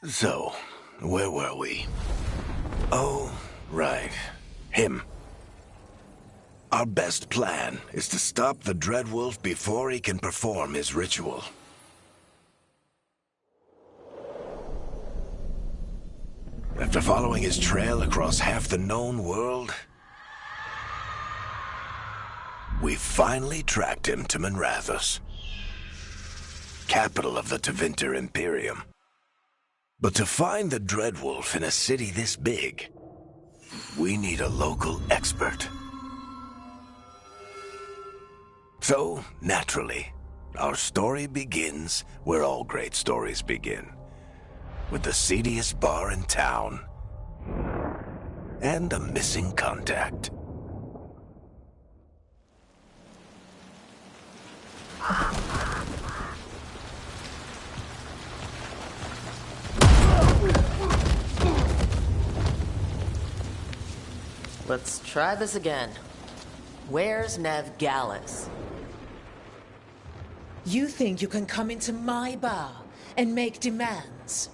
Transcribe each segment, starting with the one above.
So, where were we? Oh, right. Him. Our best plan is to stop the Dreadwolf before he can perform his ritual. After following his trail across half the known world, we finally tracked him to Minrathous, capital of the Tevinter Imperium. But to find the Dreadwolf in a city this big, we need a local expert. So, naturally, our story begins where all great stories begin. With the seediest bar in town and a missing contact. Let's try this again. Where's Nev Gallus? You think you can come into my bar and make demands?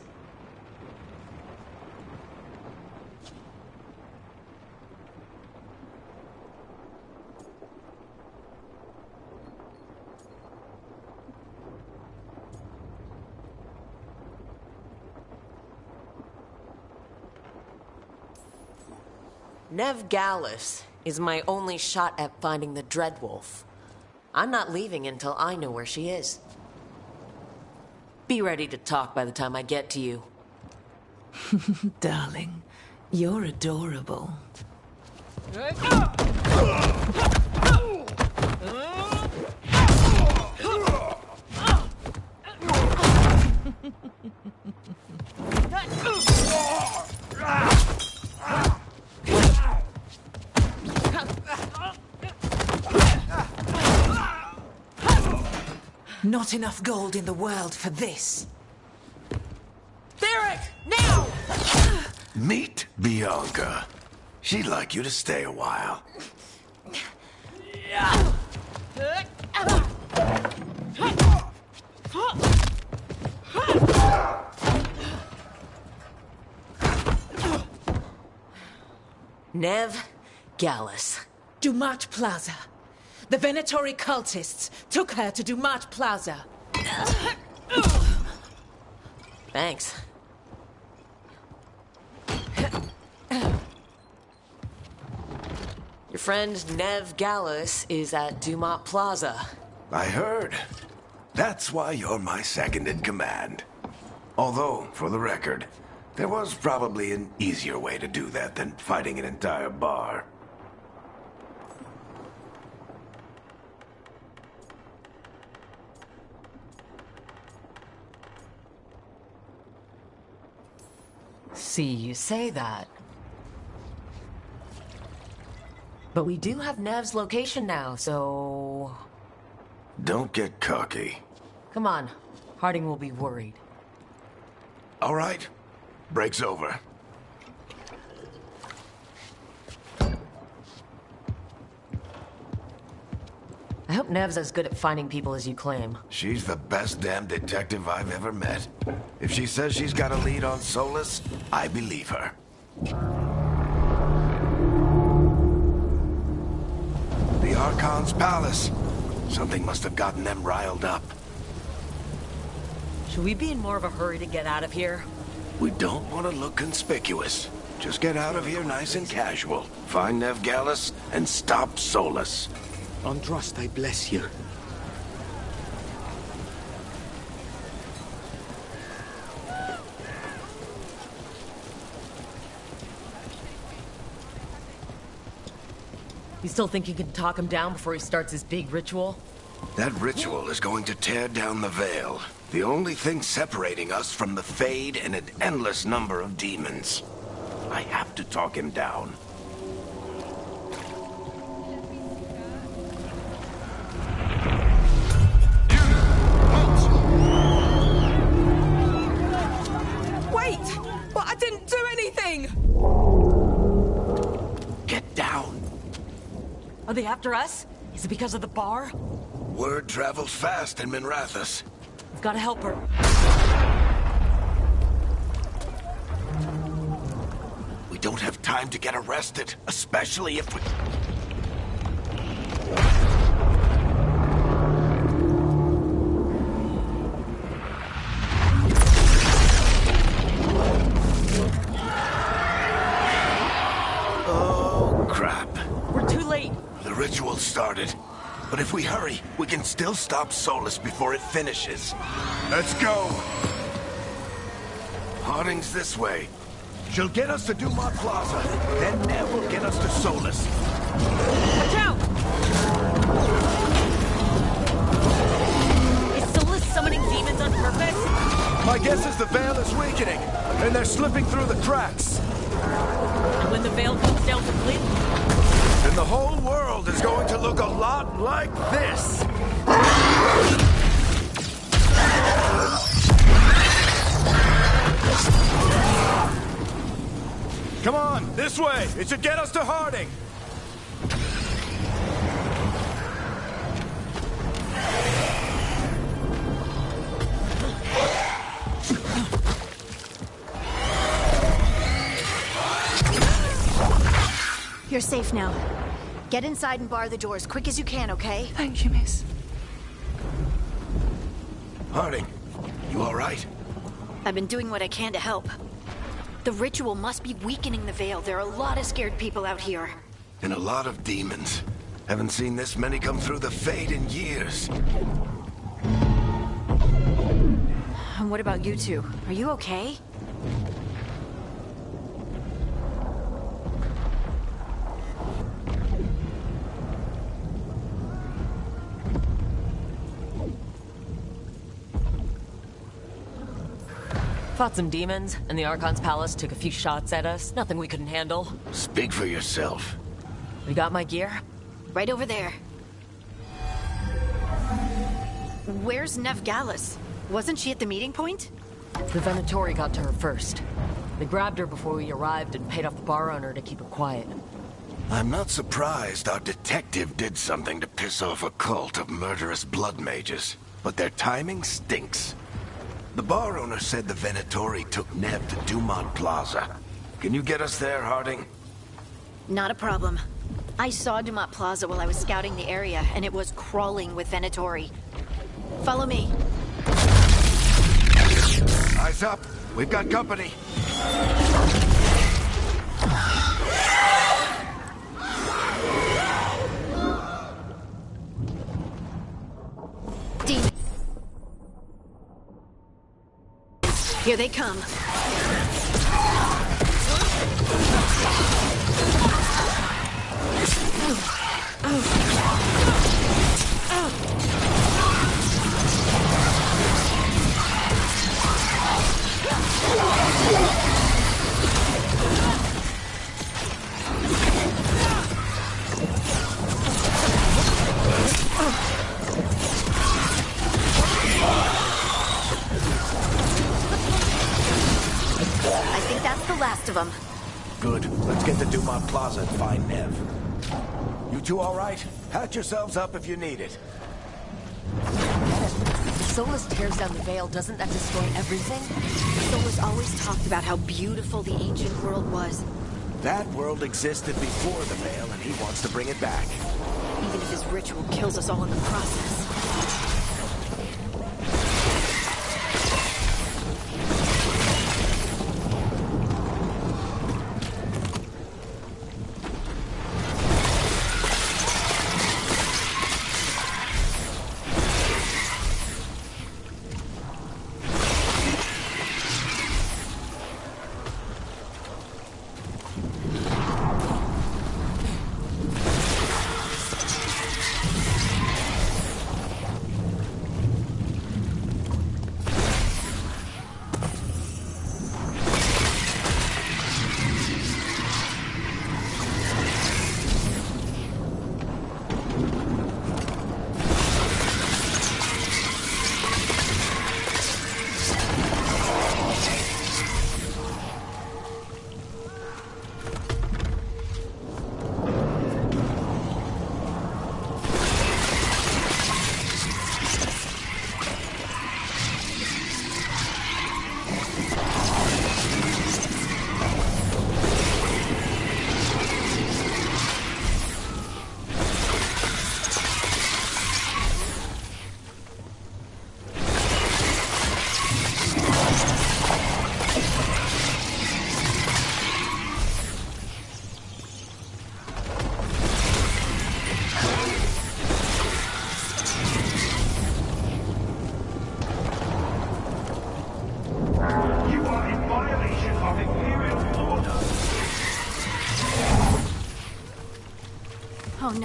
Nev Gallus is my only shot at finding the Dreadwolf. I'm not leaving until I know where she is. Be ready to talk by the time I get to you. Darling, you're adorable. Not enough gold in the world for this. Theric, now! Meet Bianca. She'd like you to stay a while. Nev Gallus. Dumat Plaza. The Venatori cultists took her to Dumat Plaza. Thanks. Your friend Nev Gallus is at Dumat Plaza. I heard. That's why you're my second in command. Although, for the record, there was probably an easier way to do that than fighting an entire bar. See, you say that. But we do have Nev's location now, so... Don't get cocky. Come on. Harding will be worried. All right. Break's over. I hope Nev's as good at finding people as you claim. She's the best damn detective I've ever met. If she says she's got a lead on Solus, I believe her. The Archon's palace. Something must have gotten them riled up. Should we be in more of a hurry to get out of here? We don't want to look conspicuous. Just get out of here nice and casual. Find Nev Gallus and stop Solus. Androst, I bless you. You still think you can talk him down before he starts his big ritual? That ritual is going to tear down the veil. The only thing separating us from the Fade and an endless number of demons. I have to talk him down. Wait! But I didn't do anything! Get down. Are they after us? Is it because of the bar? Word travels fast in Minrathous. We've got to help her. don't have time to get arrested, especially if we... Oh, crap. We're too late. The ritual started. But if we hurry, we can still stop Solus before it finishes. Let's go! Harding's this way. She'll get us to Dumont Plaza, then Nev will get us to Solus. Watch out! Is Solus summoning demons on purpose? My guess is the Veil is weakening, and they're slipping through the cracks. And when the veil comes down completely? Then the whole world is going to look a lot like this. Come on, this way. It should get us to Harding. You're safe now. Get inside and bar the doors quick as you can, okay? Thank you, miss. Harding, you all right? I've been doing what I can to help. The ritual must be weakening the Veil. There are a lot of scared people out here. And a lot of demons. Haven't seen this many come through the Fade in years. And what about you two? Are you okay? Fought some demons, and the Archon's palace took a few shots at us. Nothing we couldn't handle. Speak for yourself. We got my gear. Right over there. Where's Nev Gallus? Wasn't she at the meeting point? The Venatori got to her first. They grabbed her before we arrived and paid off the bar owner to keep her quiet. I'm not surprised our detective did something to piss off a cult of murderous blood mages. But their timing stinks. The bar owner said the Venatori took Nev to Dumont Plaza. Can you get us there, Harding? Not a problem. I saw Dumont Plaza while I was scouting the area, and it was crawling with Venatori. Follow me. Eyes up. We've got company. Demon. Here they come. I think that's the last of them. Good. Let's get to Dumont Plaza and find Nev. You two all right? Patch yourselves up if you need it. If Solus tears down the Veil, doesn't that destroy everything? Solus always talked about how beautiful the ancient world was. That world existed before the Veil, and he wants to bring it back. Even if his ritual kills us all in the process.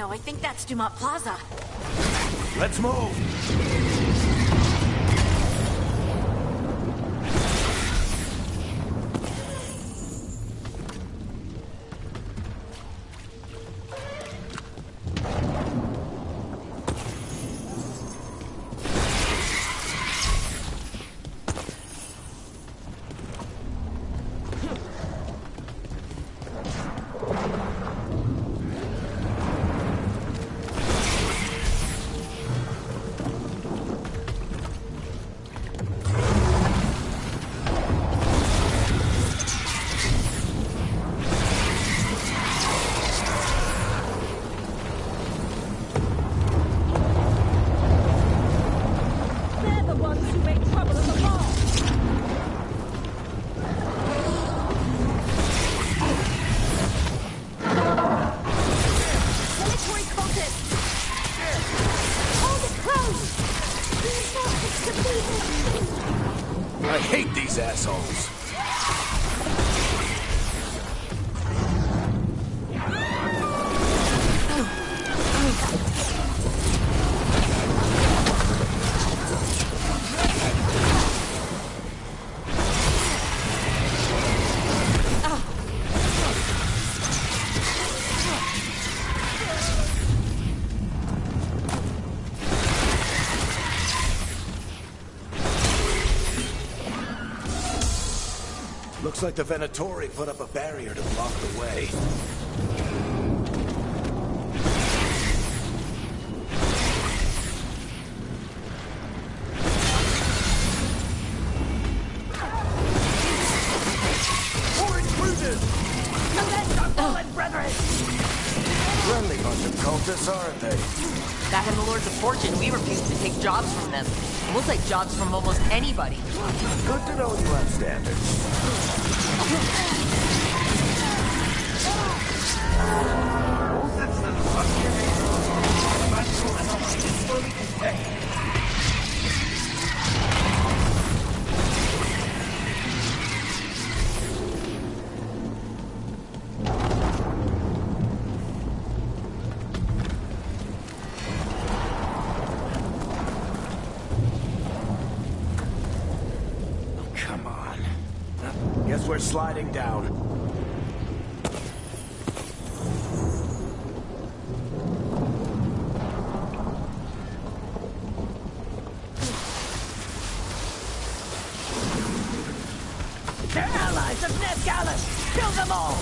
I think that's Dumont Plaza. Let's move! I hate these assholes. Looks like the Venatori put up a barrier to block the way. More intruders! Commence our fallen brethren! Friendly bunch of cultists, aren't they? Back in the Lords of Fortune, we refused to take jobs from them. We'll take jobs from almost anybody. Good to know you have standards. Come on. Guess we're sliding down. They're allies of Ned Gallus! Kill them all!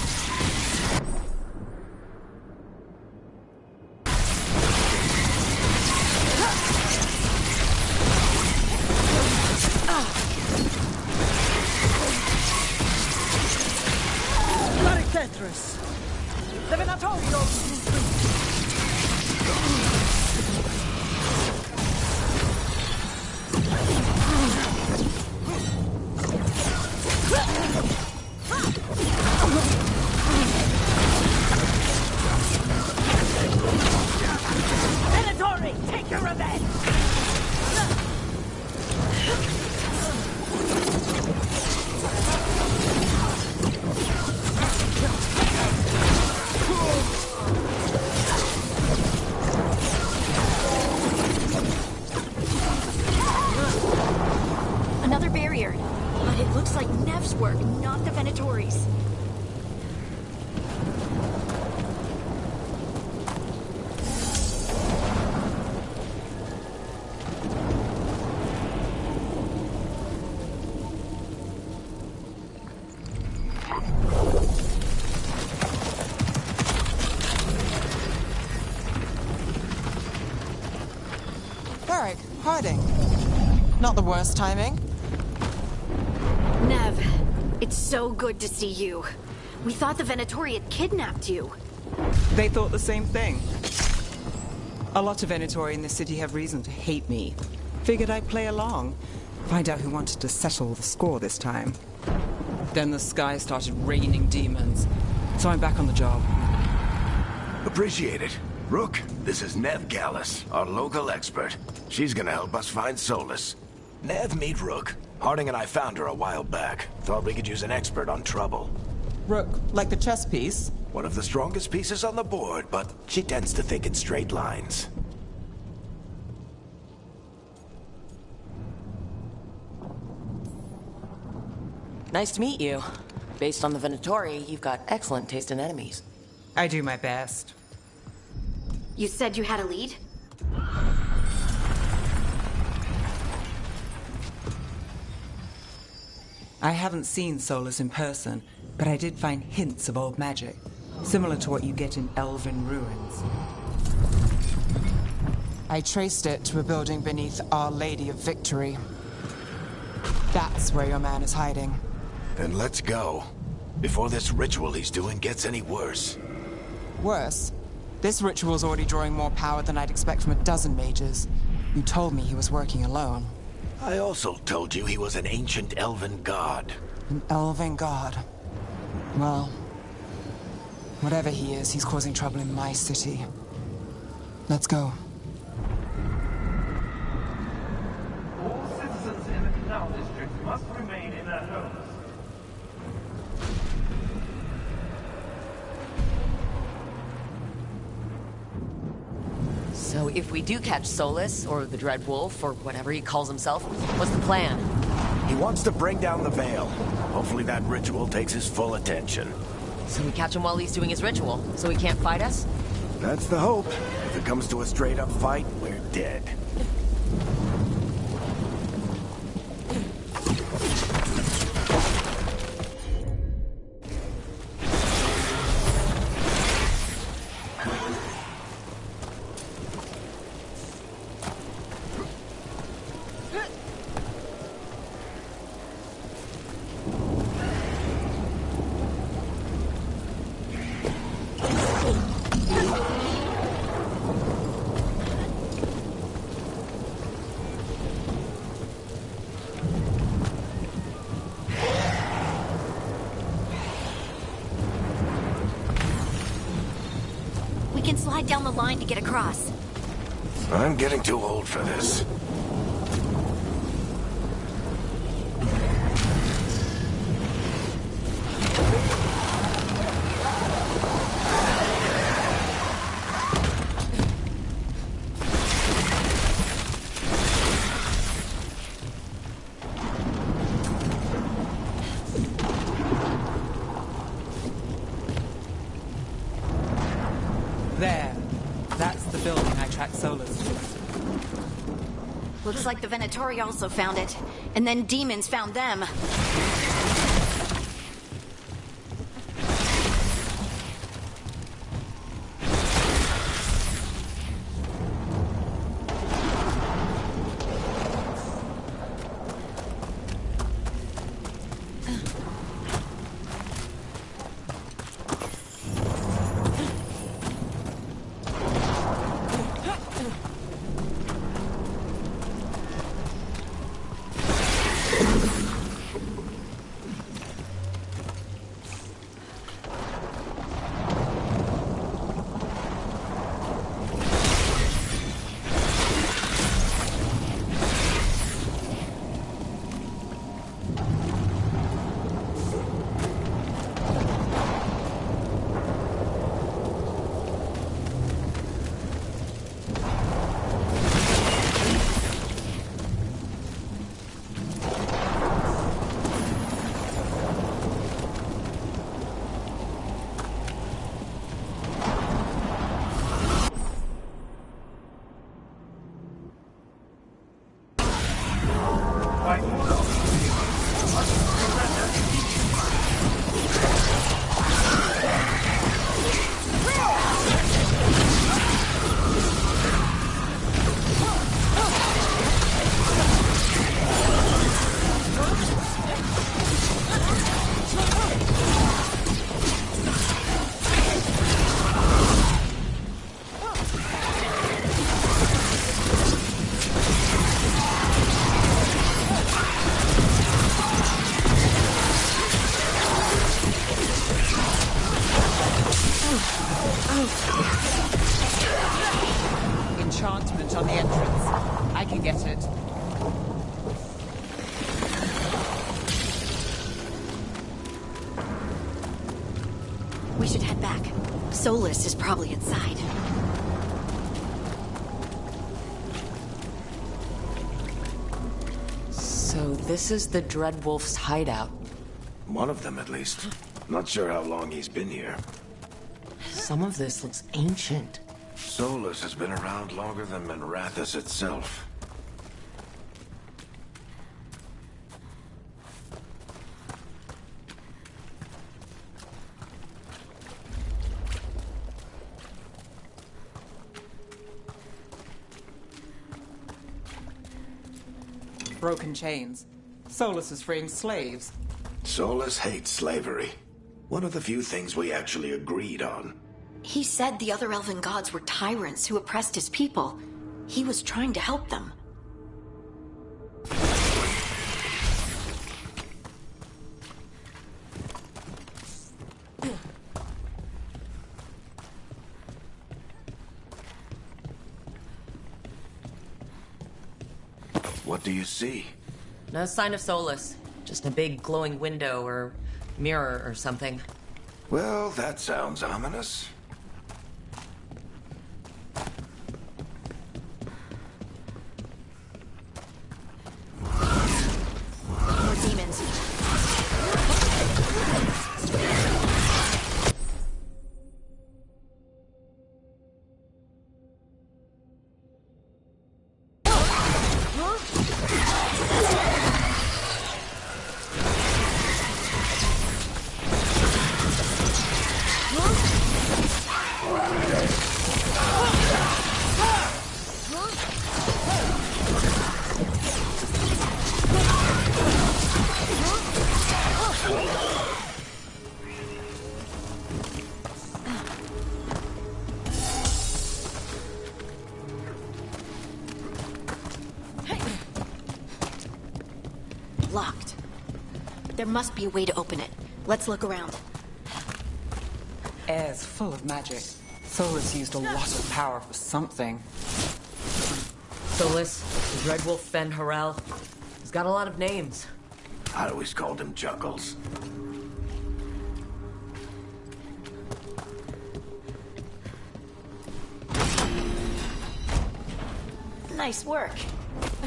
Tetris! The Venatori Venatori, take your revenge! Another barrier. But it looks like Nev's work, not the Venatori's. Varric, Harding. Not the worst timing. Nev, it's so good to see you. We thought the Venatori had kidnapped you. They thought the same thing. A lot of Venatori in the city have reason to hate me. Figured I'd play along. Find out who wanted to settle the score this time. Then the sky started raining demons. So I'm back on the job. Appreciate it. Rook, this is Nev Gallus, our local expert. She's gonna help us find Solus. Nev, meet Rook. Harding and I found her a while back. Thought we could use an expert on trouble. Rook, like the chess piece? One of the strongest pieces on the board, but she tends to think in straight lines. Nice to meet you. Based on the Venatori, you've got excellent taste in enemies. I do my best. You said you had a lead? I haven't seen Solus in person, but I did find hints of old magic, similar to what you get in elven ruins. I traced it to a building beneath Our Lady of Victory. That's where your man is hiding. Then let's go. Before this ritual he's doing gets any worse. Worse, this ritual's already drawing more power than I'd expect from a dozen mages. You told me he was working alone. I also told you he was an ancient elven god. An elven god. Well, whatever he is, he's causing trouble in my city. Let's go. All citizens in the Canal District must remain in their homes. So if we do catch Solus, or the Dread Wolf, or whatever he calls himself, what's the plan? He wants to bring down the Veil. Hopefully that ritual takes his full attention. So we catch him while he's doing his ritual, so he can't fight us? That's the hope. If it comes to a straight-up fight, we're dead. We can slide down the line to get across. I'm getting too old for this. There. That's the building I tracked Solus to. Looks like the Venatori also found it. And then demons found them. Solus is probably inside. So this is the Dreadwolf's hideout. One of them, at least. Not sure how long he's been here. Some of this looks ancient. Solus has been around longer than Minrathous itself. Broken chains. Solus is freeing slaves. Solus hates slavery. One of the few things we actually agreed on. He said the other elven gods were tyrants who oppressed his people. He was trying to help them. What do you see? No sign of Solus. Just a big glowing window or mirror or something. Well, that sounds ominous. More demons. Locked. There must be a way to open it. Let's look around. Air's full of magic. Solus used a lot of power for something. Solus, the Dreadwolf Ben Harel. He's got a lot of names. I always called him Chuckles. Nice work.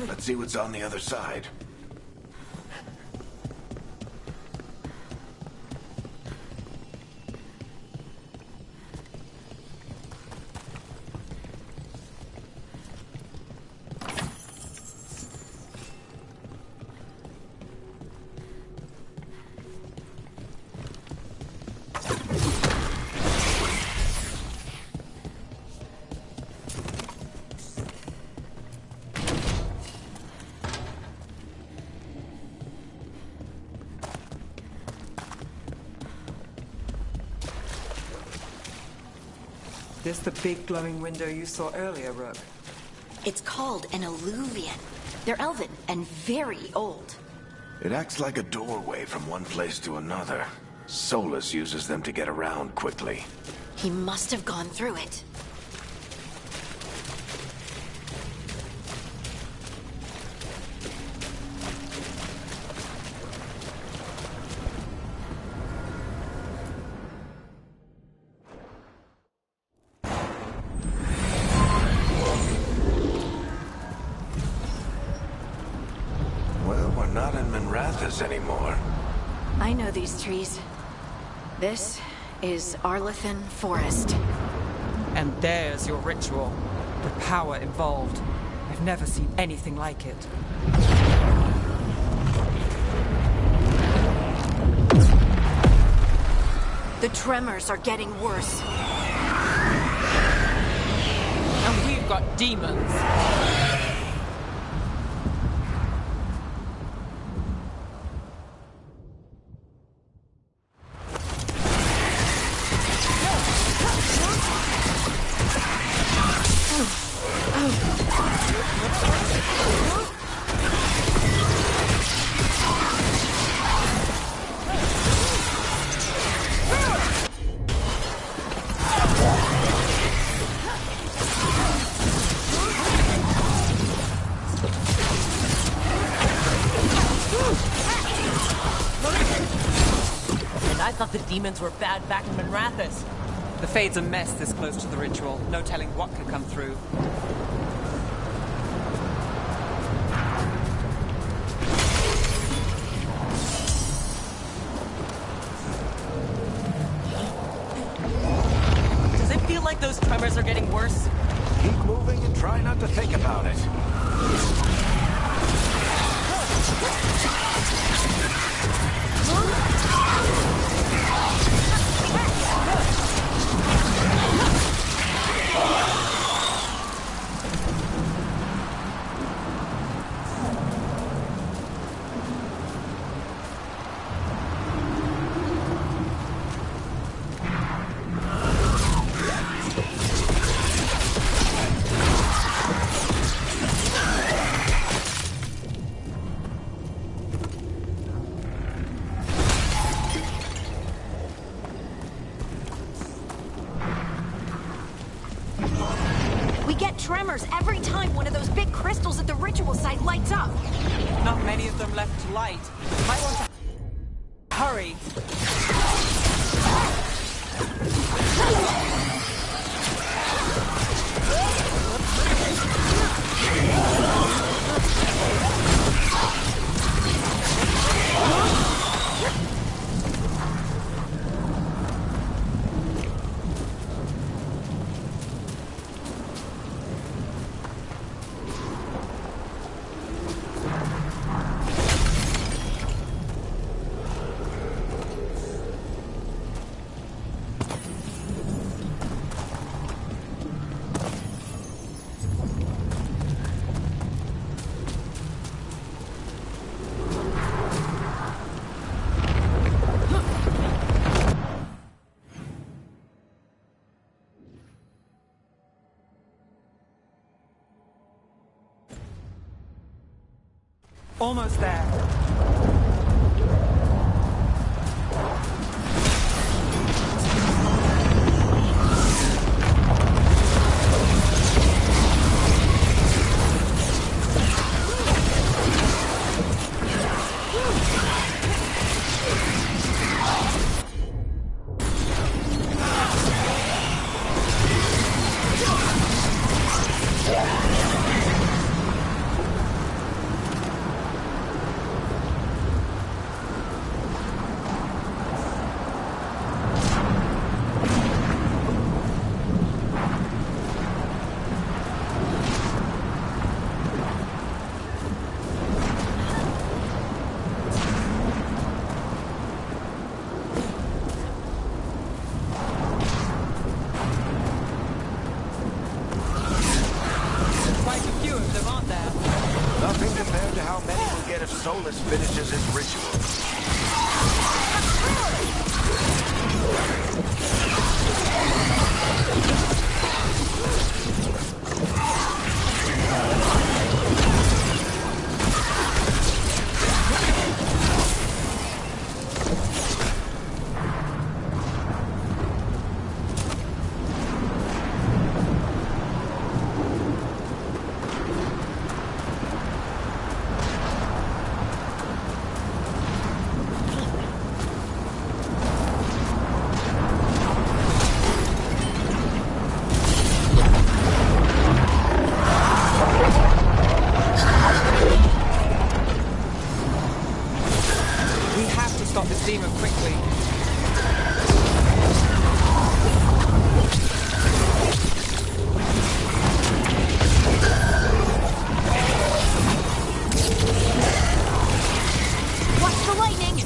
Let's see what's on the other side. This the big glowing window you saw earlier, Rook? It's called an alluvian. They're elven and very old. It acts like a doorway from one place to another. Solus uses them to get around quickly. He must have gone through it. Well, we're not in Minrathous anymore. I know these trees. This is Arlethan Forest. And there's your ritual. The power involved. I've never seen anything like it. The tremors are getting worse. And we've got demons. And I thought the demons were bad back in Minrathous. The Fade's a mess this close to the ritual. No telling what could come through. Does it feel like those tremors are getting worse? Keep moving and try not to think about it. We get tremors every time one of those big crystals at the ritual site lights up. Not many of them left to light. Might want to hurry. Almost there. Quite a few of them, aren't there? Nothing compared to how many will get if Solus finishes his ritual. We have to stop this demon quickly. Watch the lightning!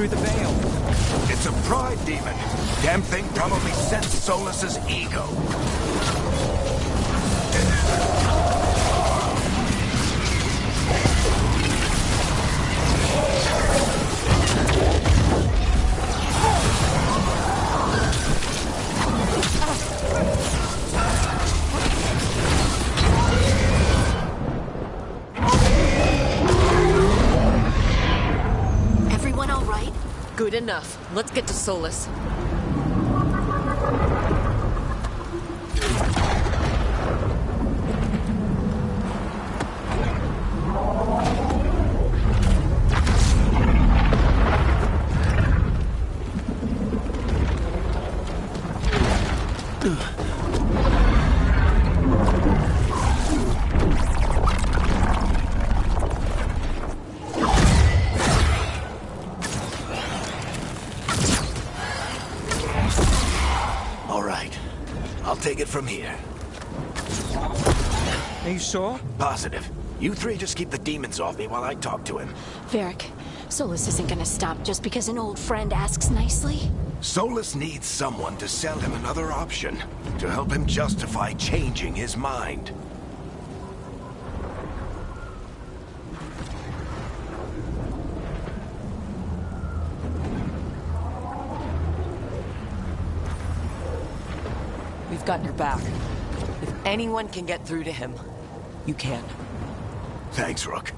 through the veil. It's a pride demon. Damn thing probably sensed Solus's ego. Everyone all right? Good enough. Let's get to Solus. All right. I'll take it from here. Are you sure? Positive. You three just keep the demons off me while I talk to him. Varric, Solus isn't gonna stop just because an old friend asks nicely. Solus needs someone to sell him another option, to help him justify changing his mind. We've got your back. If anyone can get through to him, you can. Thanks, Rook.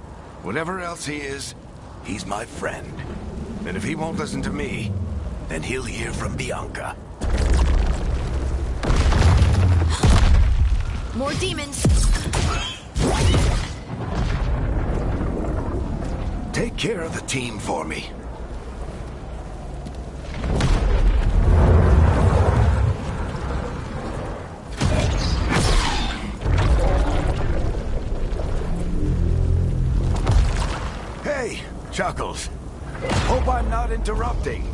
Whatever else he is, he's my friend. And if he won't listen to me, then he'll hear from Bianca. More demons! Take care of the team for me. Hey, Chuckles. Hope I'm not interrupting.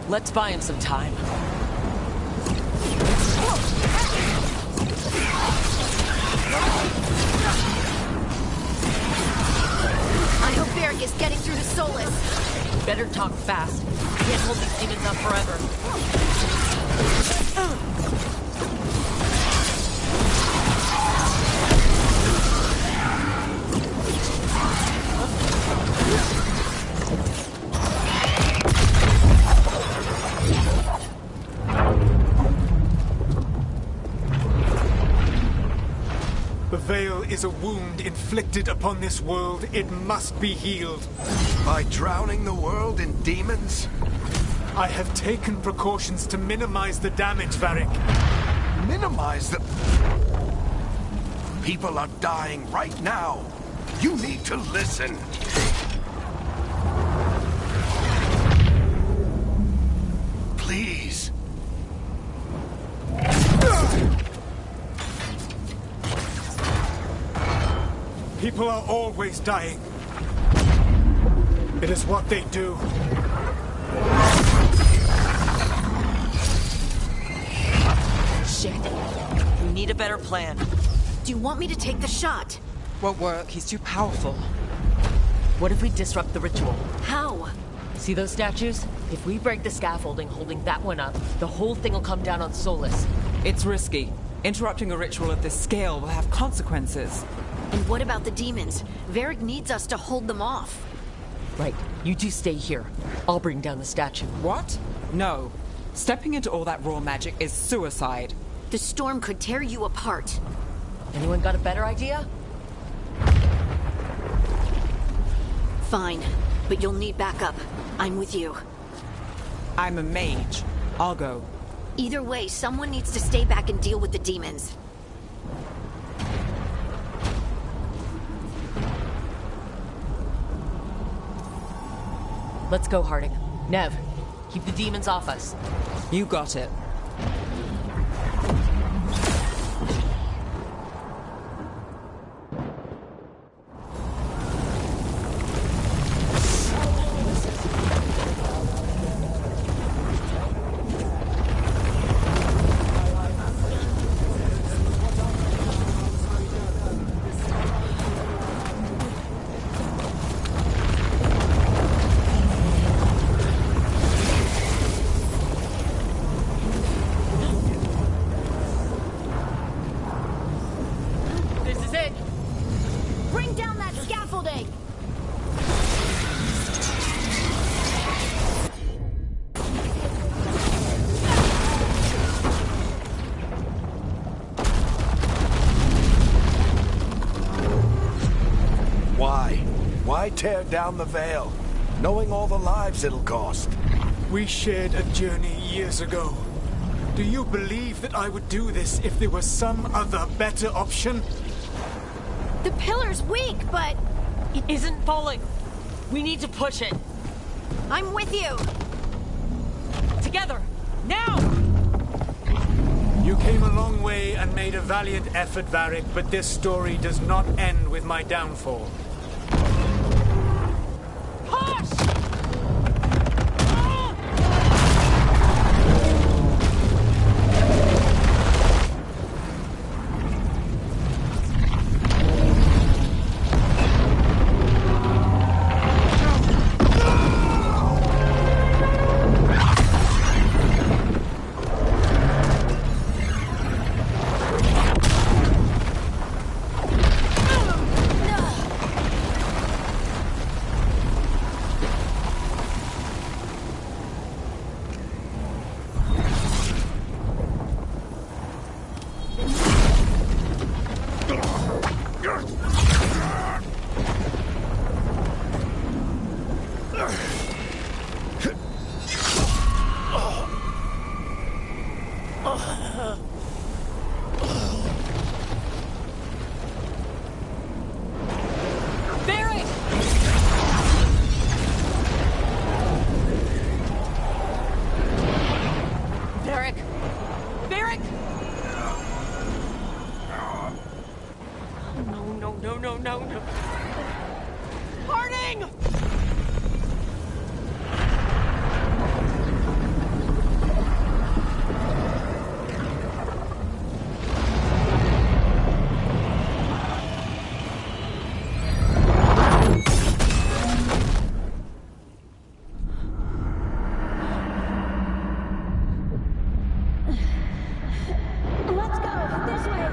Let's buy him some time. I hope Varric is getting through to Solus. Better talk fast. Can't hold these demons up forever. The veil is a wound inflicted upon this world. It must be healed. By drowning the world in demons? I have taken precautions to minimize the damage, Varric. Minimize the... People are dying right now. You need to listen. Please. People are always dying. It is what they do. Shit. We need a better plan. Do you want me to take the shot? Won't work. He's too powerful. What if we disrupt the ritual? How? See those statues? If we break the scaffolding holding that one up, the whole thing will come down on Solus. It's risky. Interrupting a ritual of this scale will have consequences. And what about the demons? Varric needs us to hold them off. Right. You two stay here. I'll bring down the statue. What? No. Stepping into all that raw magic is suicide. The storm could tear you apart. Anyone got a better idea? Fine, but you'll need backup. I'm with you. I'm a mage. I'll go. Either way, someone needs to stay back and deal with the demons. Let's go, Harding. Nev, keep the demons off us. You got it. tear down the Veil, knowing all the lives it'll cost. We shared a journey years ago. Do you believe that I would do this if there was some other better option? The pillar's weak, but It isn't falling. We need to push it. I'm with you. Together! Now! You came a long way and made a valiant effort, Varric, but this story does not end with my downfall. Push! No. Harding! Let's go! This way!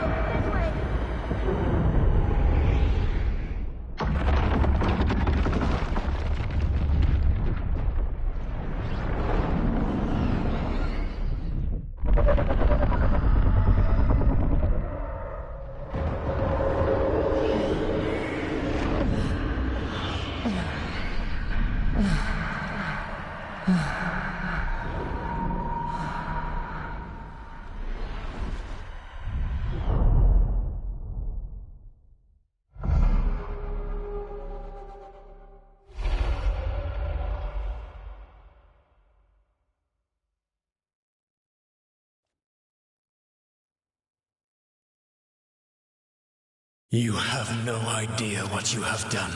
You have no idea what you have done.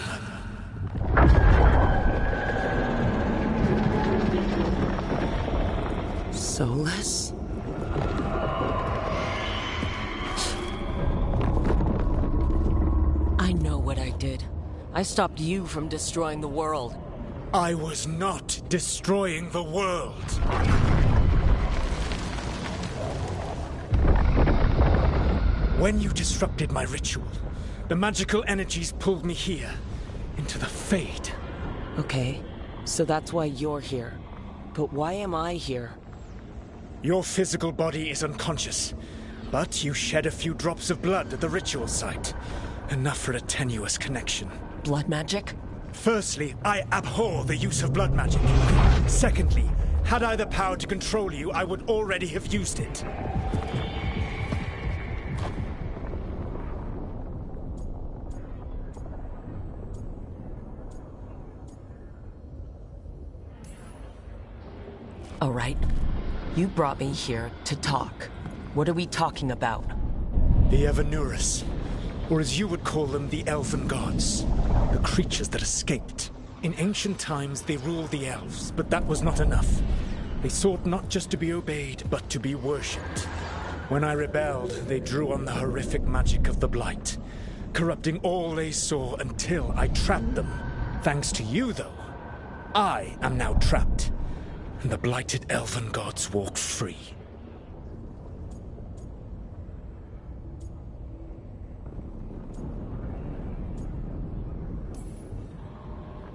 Solus? I know what I did. I stopped you from destroying the world. I was not destroying the world. When you disrupted my ritual, the magical energies pulled me here, into the Fade. Okay, so that's why you're here. But why am I here? Your physical body is unconscious, but you shed a few drops of blood at the ritual site. Enough for a tenuous connection. Blood magic? Firstly, I abhor the use of blood magic. Secondly, had I the power to control you, I would already have used it. All right. You brought me here to talk. What are we talking about? The Evanurus, or as you would call them, the Elven Gods. The creatures that escaped. In ancient times, they ruled the elves, but that was not enough. They sought not just to be obeyed, but to be worshipped. When I rebelled, they drew on the horrific magic of the Blight, corrupting all they saw until I trapped them. Thanks to you, though, I am now trapped. And the blighted elven gods walk free.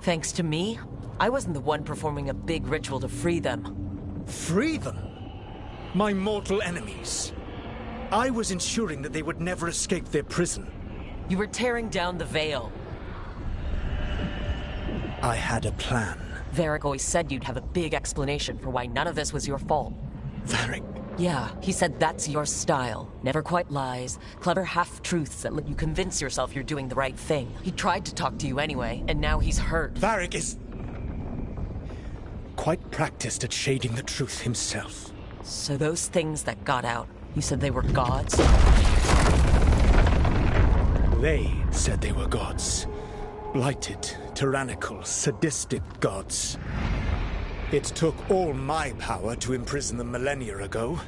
Thanks to me? I wasn't the one performing a big ritual to free them. Free them? My mortal enemies. I was ensuring that they would never escape their prison. You were tearing down the Veil. I had a plan. Varric always said you'd have a big explanation for why none of this was your fault. Varric? Yeah, he said that's your style. Never quite lies, clever half-truths that let you convince yourself you're doing the right thing. He tried to talk to you anyway, and now he's hurt. Varric is quite practiced at shading the truth himself. So those things that got out, you said they were gods? They said they were gods. Blighted, tyrannical, sadistic gods. It took all my power to imprison them millennia ago,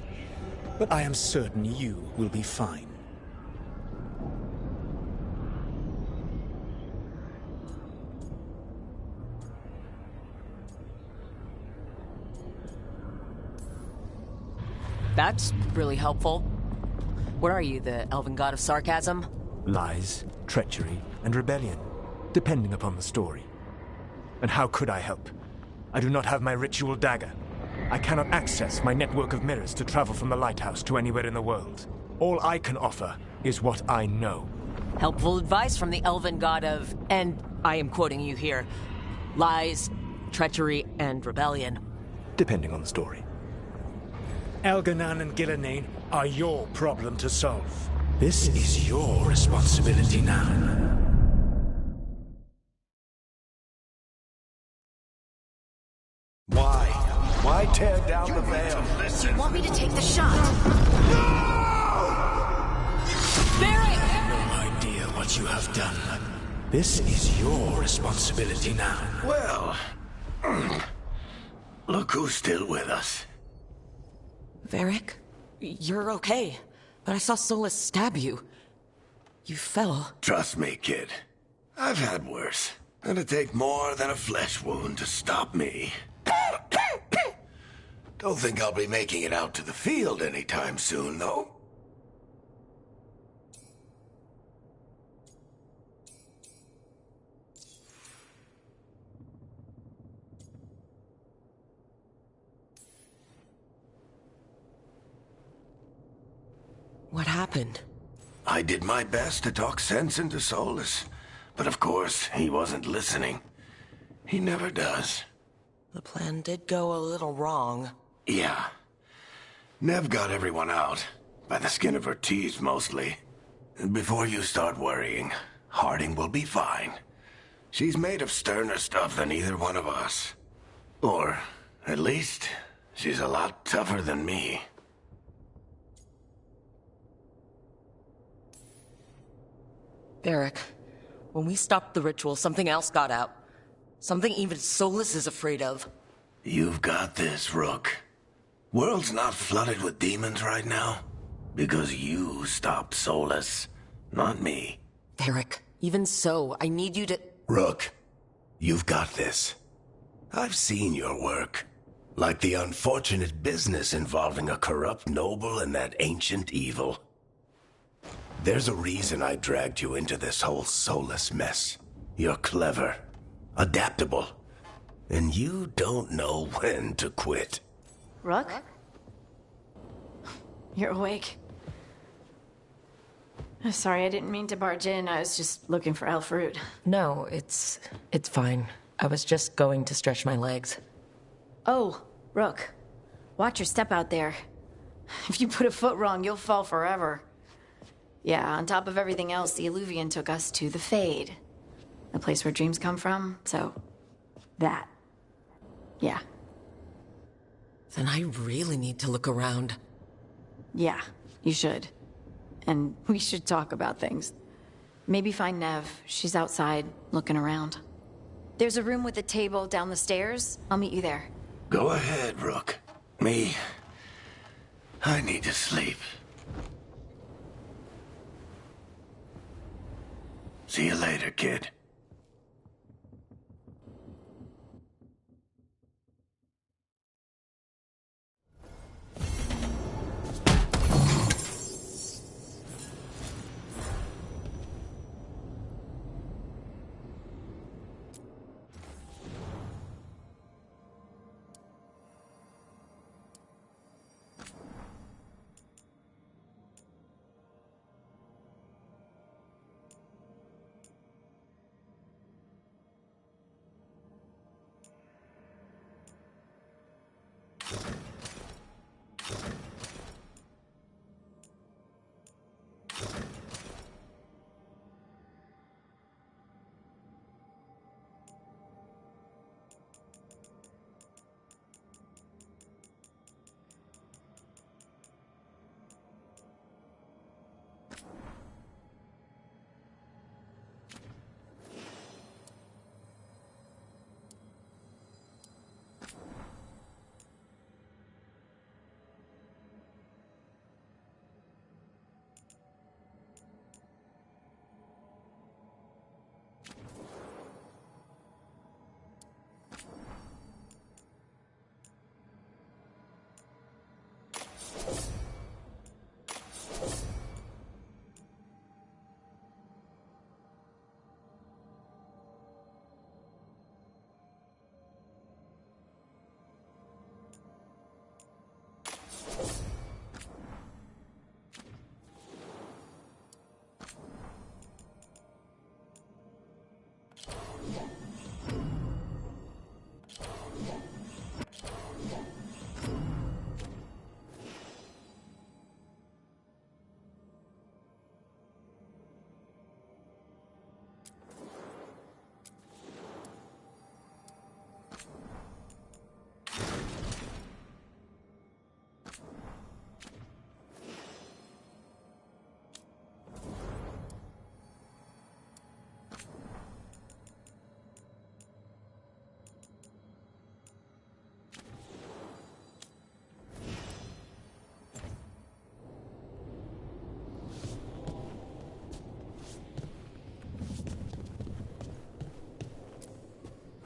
but I am certain you will be fine. That's really helpful. What are you, the elven god of sarcasm? Lies, treachery, and rebellion, depending upon the story. And how could I help? I do not have my ritual dagger. I cannot access my network of mirrors to travel from the lighthouse to anywhere in the world. All I can offer is what I know. Helpful advice from the elven god of, and I am quoting you here, lies, treachery, and rebellion. Depending on the story. Elganan and Gillenane are your problem to solve. This is your responsibility now. Why tear down the veil? You want me to take the shot? No idea what you have done. This is your responsibility now. Well, look who's still with us. Varric, you're okay. But I saw Solus stab you. You fell. Trust me, kid. I've had worse. It'd take more than a flesh wound to stop me. Don't think I'll be making it out to the field anytime soon, though. What happened? I did my best to talk sense into Solus, but of course, he wasn't listening. He never does. The plan did go a little wrong. Yeah. Nev got everyone out, by the skin of her teeth mostly. Before you start worrying, Harding will be fine. She's made of sterner stuff than either one of us. Or, at least, she's a lot tougher than me. Varric, when we stopped the ritual, something else got out. Something even Solus is afraid of. You've got this, Rook. World's not flooded with demons right now. Because you stopped Solus, not me. Varric, even so, I need you to... Rook, you've got this. I've seen your work. Like the unfortunate business involving a corrupt noble and that ancient evil. There's a reason I dragged you into this whole Solus mess. You're clever, adaptable, and you don't know when to quit. Rook? You're awake. I'm sorry, I didn't mean to barge in. I was just looking for Elfroot. No, it's fine. I was just going to stretch my legs. Oh, Rook. Watch your step out there. If you put a foot wrong, you'll fall forever. Yeah, on top of everything else, the Illuvian took us to the Fade. The place where dreams come from, so... that. Yeah. Then I really need to look around. Yeah, you should. And we should talk about things. Maybe find Nev. She's outside, looking around. There's a room with a table down the stairs. I'll meet you there. Go ahead, Rook. Me, I need to sleep. See you later, kid.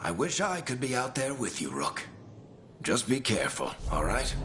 I wish I could be out there with you, Rook. Just be careful, all right?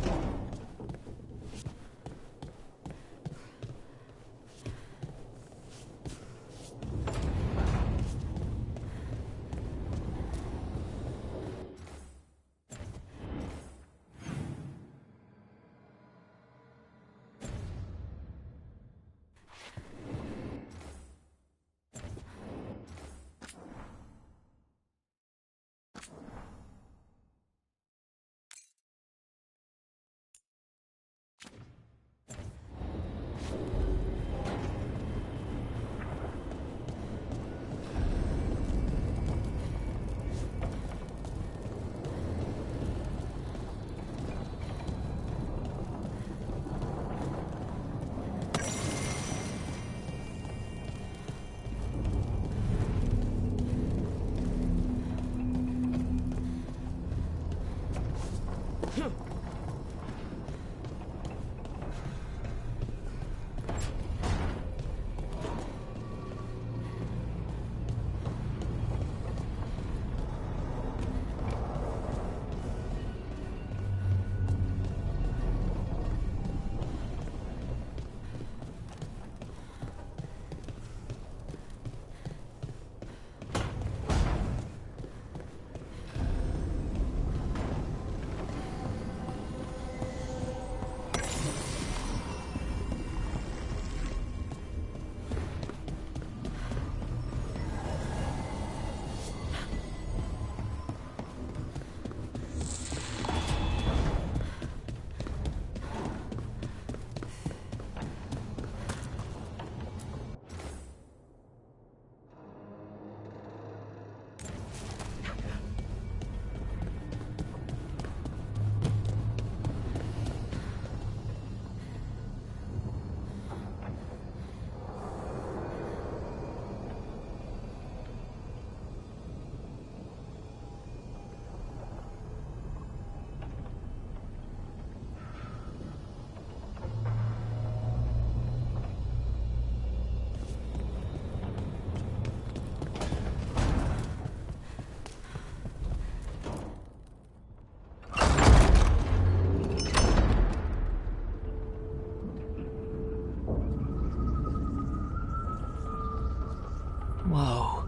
Whoa.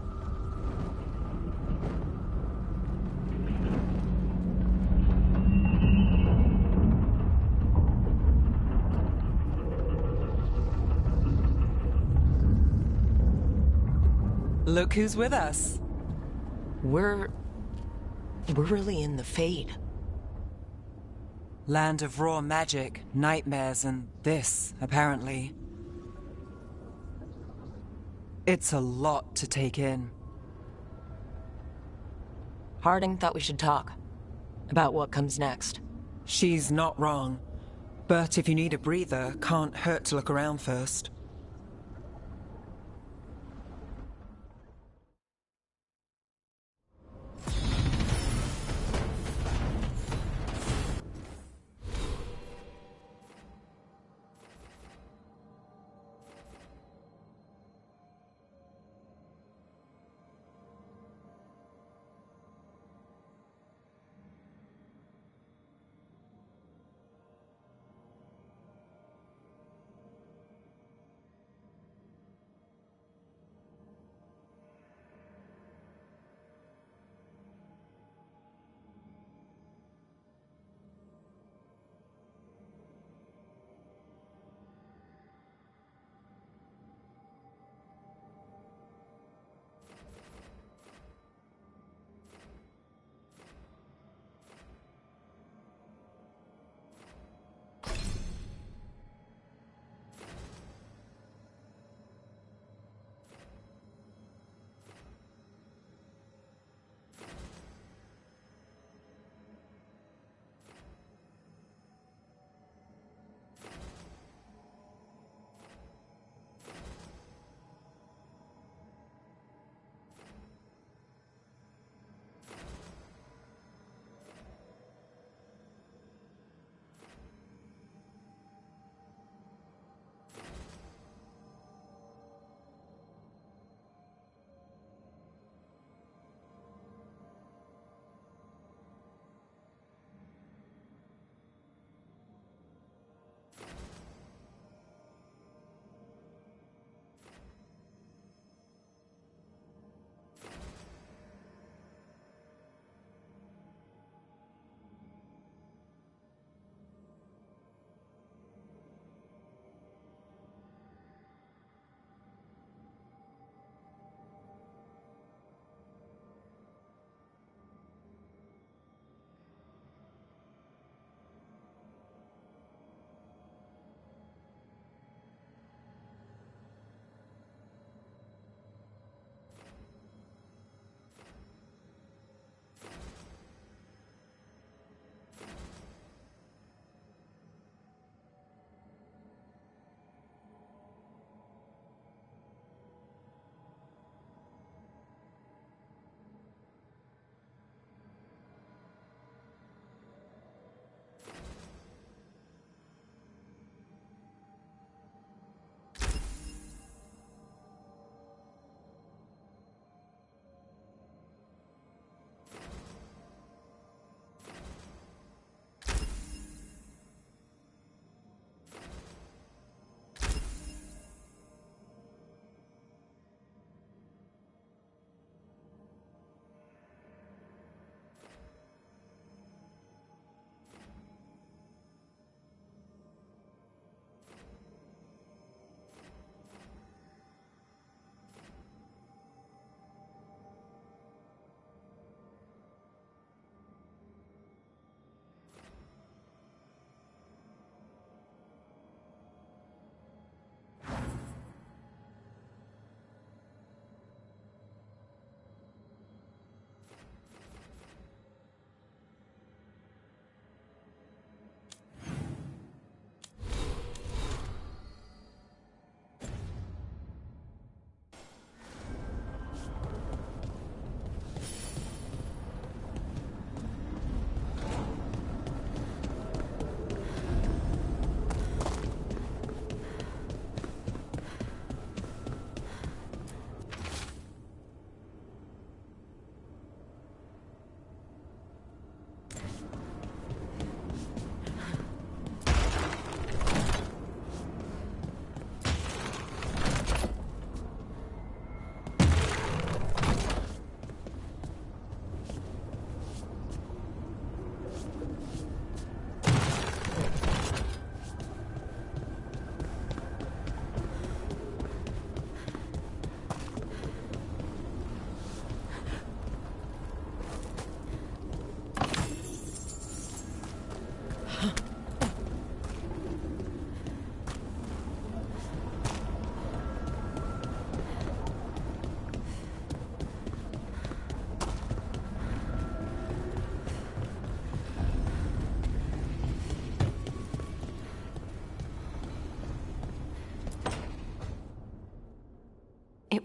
Look who's with us. We're really in the Fade. Land of raw magic, nightmares, and this, apparently. It's a lot to take in. Harding thought we should talk. About what comes next. She's not wrong. But if you need a breather, can't hurt to look around first.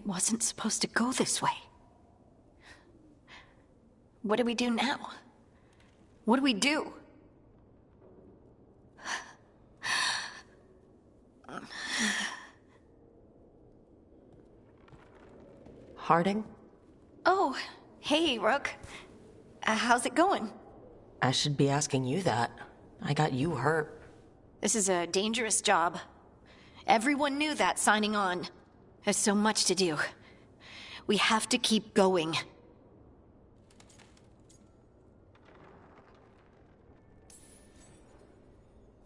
wasn't supposed to go this way. What do we do now? What do we do? Harding? Oh, hey, Rook. How's it going? I should be asking you that. I got you hurt. This is a dangerous job. Everyone knew that signing on. There's so much to do. We have to keep going.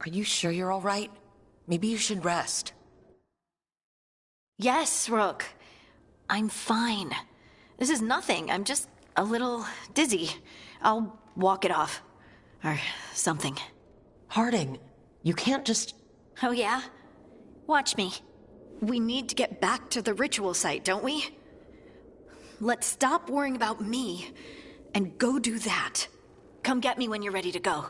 Are you sure you're all right? Maybe you should rest. Yes, Rook. I'm fine. This is nothing. I'm just a little dizzy. I'll walk it off. Or something. Harding, you can't just... Oh, yeah? Watch me. We need to get back to the ritual site, don't we? Let's stop worrying about me and go do that. Come get me when you're ready to go.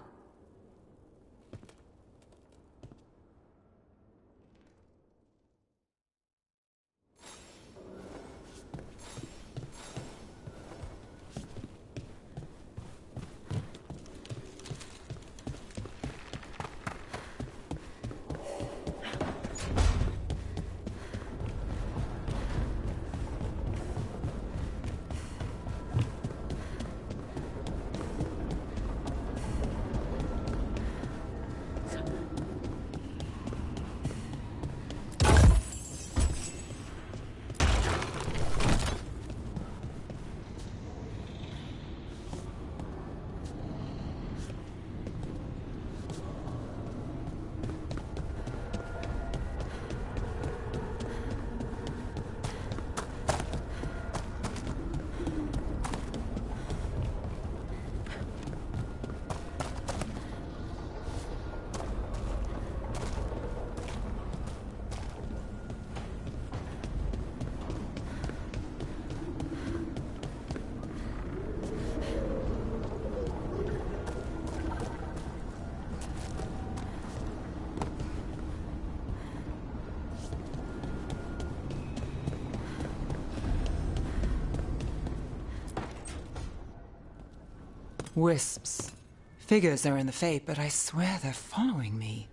Wisps. Figures are in the fate, but I swear they're following me.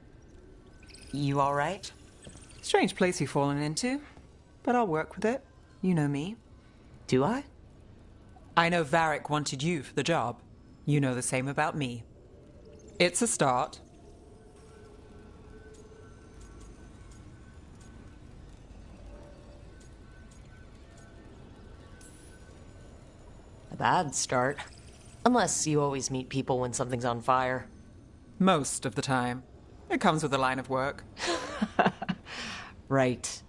You all right? Strange place you've fallen into, but I'll work with it. You know me. Do I? I know Varric wanted you for the job. You know the same about me. It's a start. A bad start. Unless you always meet people when something's on fire. Most of the time. It comes with the line of work. Right.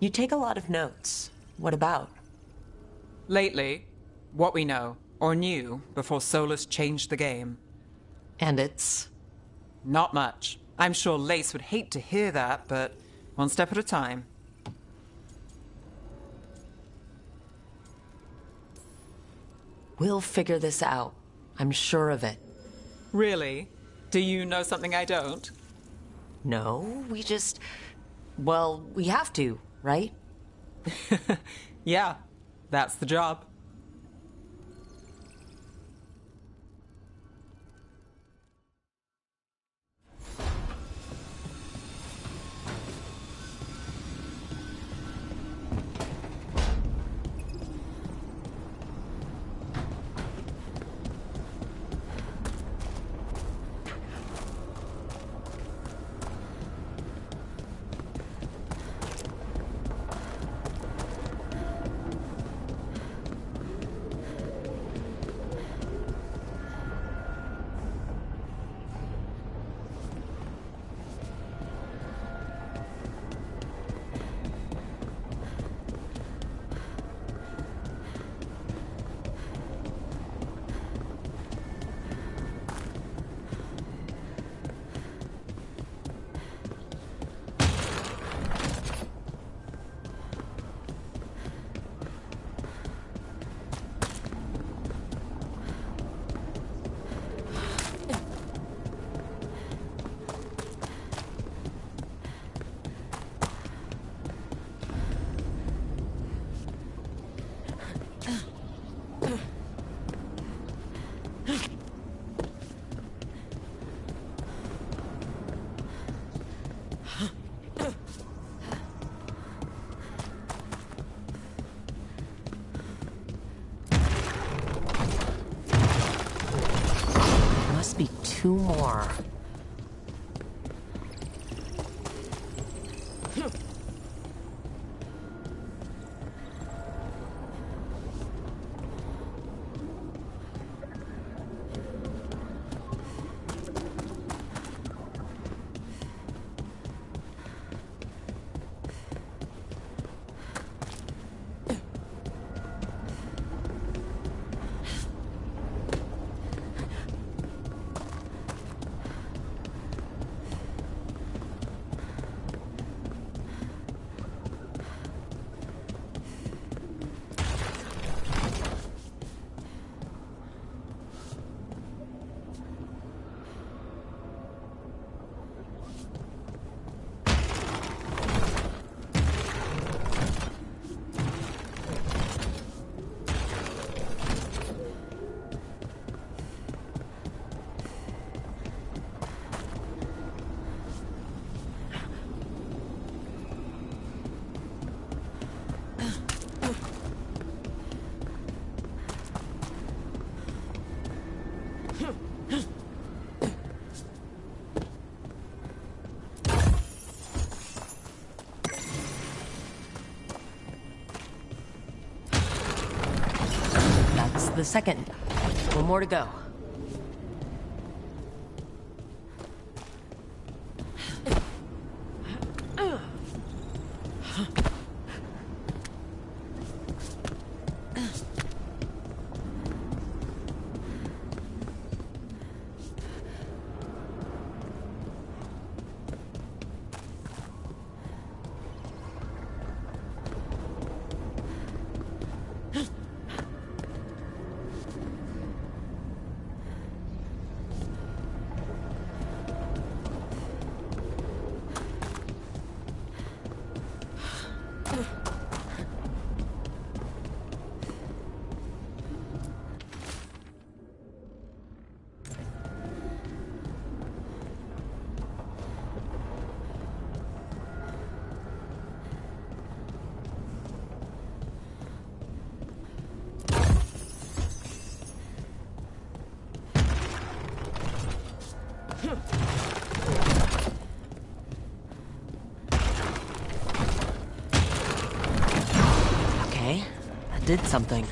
You take a lot of notes. What about? Lately, what we know, or knew, before Solus changed the game. And it's? Not much. I'm sure Lace would hate to hear that, but one step at a time. We'll figure this out. I'm sure of it. Really? Do you know something I don't? No, we just... Well, we have to, right? Yeah, that's the job. Must be two more. The second. One more to go. Okay, that did something.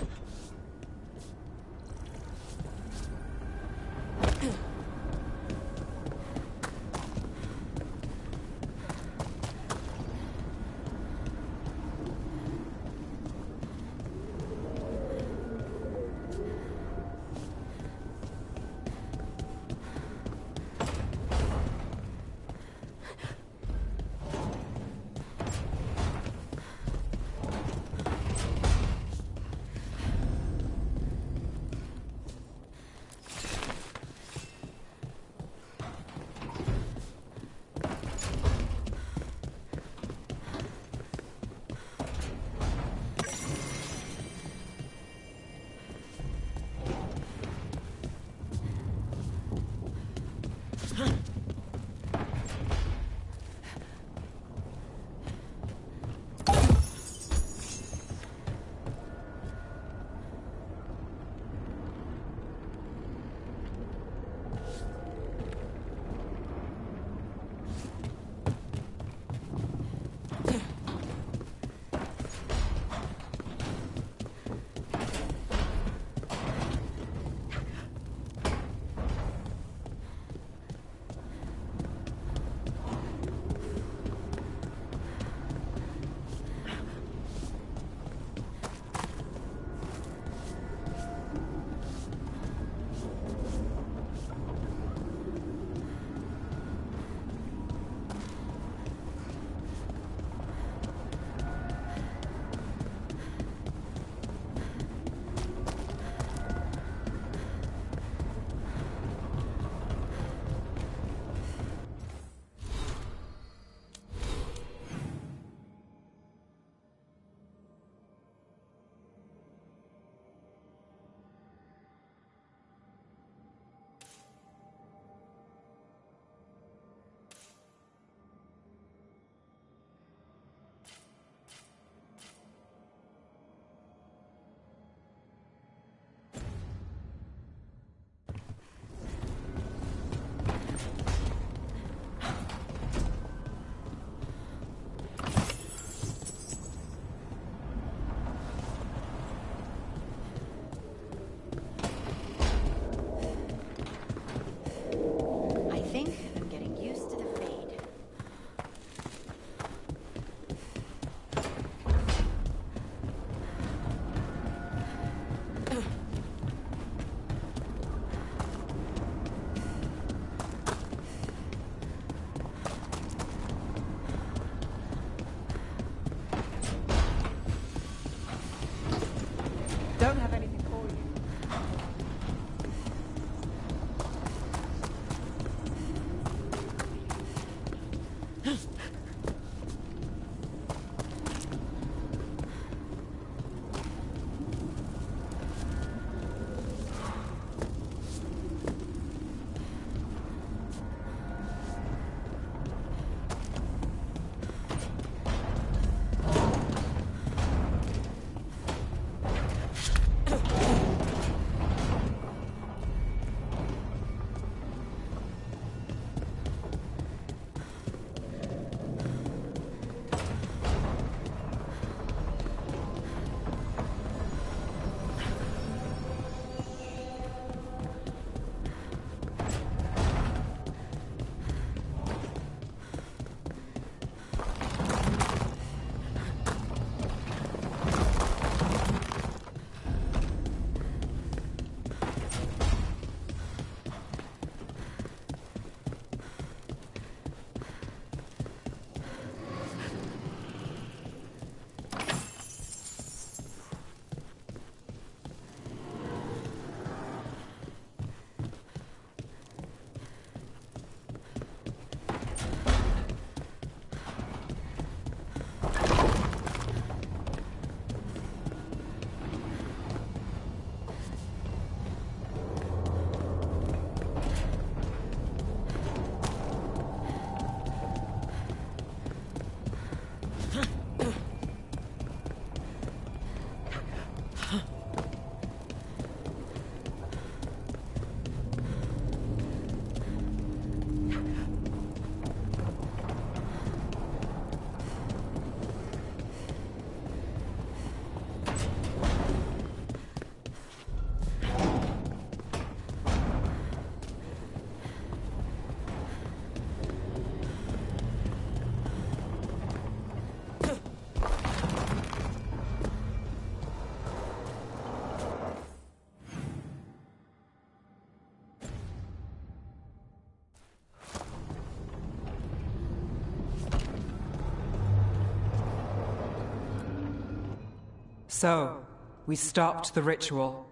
So, we stopped the ritual.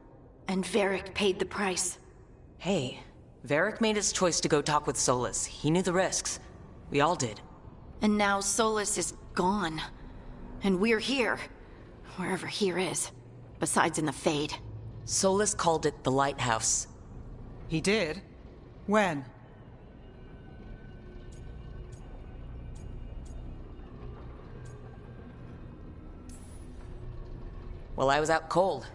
And Varric paid the price. Hey, Varric made his choice to go talk with Solus. He knew the risks. We all did. And now Solus is gone. And we're here. Wherever here is. Besides in the Fade. Solus called it the Lighthouse. He did? When? Well, I was out cold.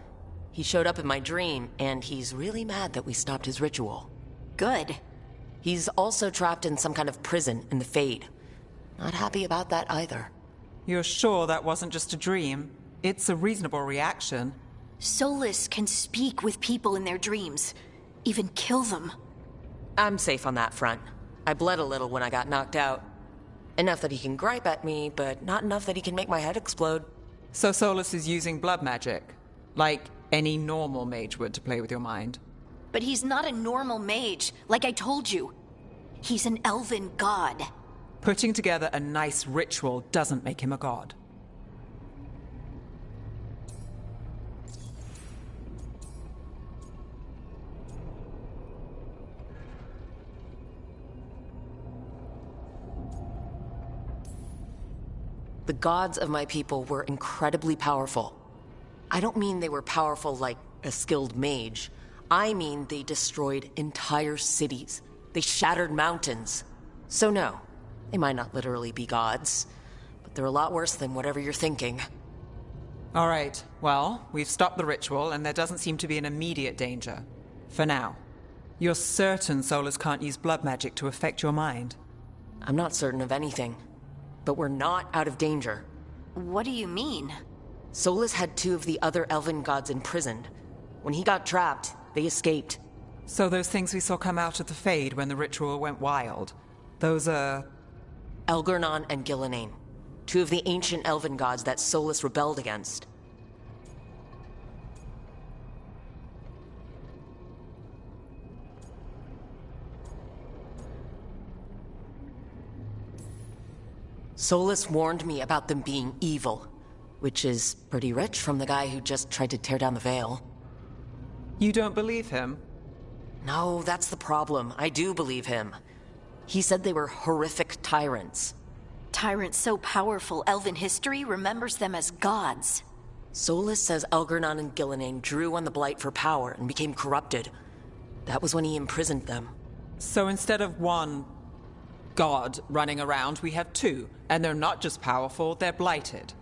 He showed up in my dream, and he's really mad that we stopped his ritual. Good. He's also trapped in some kind of prison in the Fade. Not happy about that either. You're sure that wasn't just a dream? It's a reasonable reaction. Solus can speak with people in their dreams. Even kill them. I'm safe on that front. I bled a little when I got knocked out. Enough that he can gripe at me, but not enough that he can make my head explode. So Solus is using blood magic, like any normal mage would to play with your mind. But he's not a normal mage, like I told you. He's an elven god. Putting together a nice ritual doesn't make him a god. The gods of my people were incredibly powerful. I don't mean they were powerful like a skilled mage. I mean they destroyed entire cities. They shattered mountains. So no, they might not literally be gods, but they're a lot worse than whatever you're thinking. All right, well, we've stopped the ritual and there doesn't seem to be an immediate danger. For now. You're certain Solus can't use blood magic to affect your mind? I'm not certain of anything. But we're not out of danger. What do you mean? Solus had two of the other elven gods imprisoned. When he got trapped, they escaped. So those things we saw come out of the Fade when the ritual went wild, those are... Elgernon and Gillenane, two of the ancient elven gods that Solus rebelled against. Solus warned me about them being evil, which is pretty rich from the guy who just tried to tear down the veil. You don't believe him? No, that's the problem. I do believe him. He said they were horrific tyrants. tyrant so powerful, elven history remembers them as gods. Solus says Elgar'nan and Gillenane drew on the Blight for power and became corrupted. That was when he imprisoned them. So instead of one god running around, we have two. And they're not just powerful, they're blighted.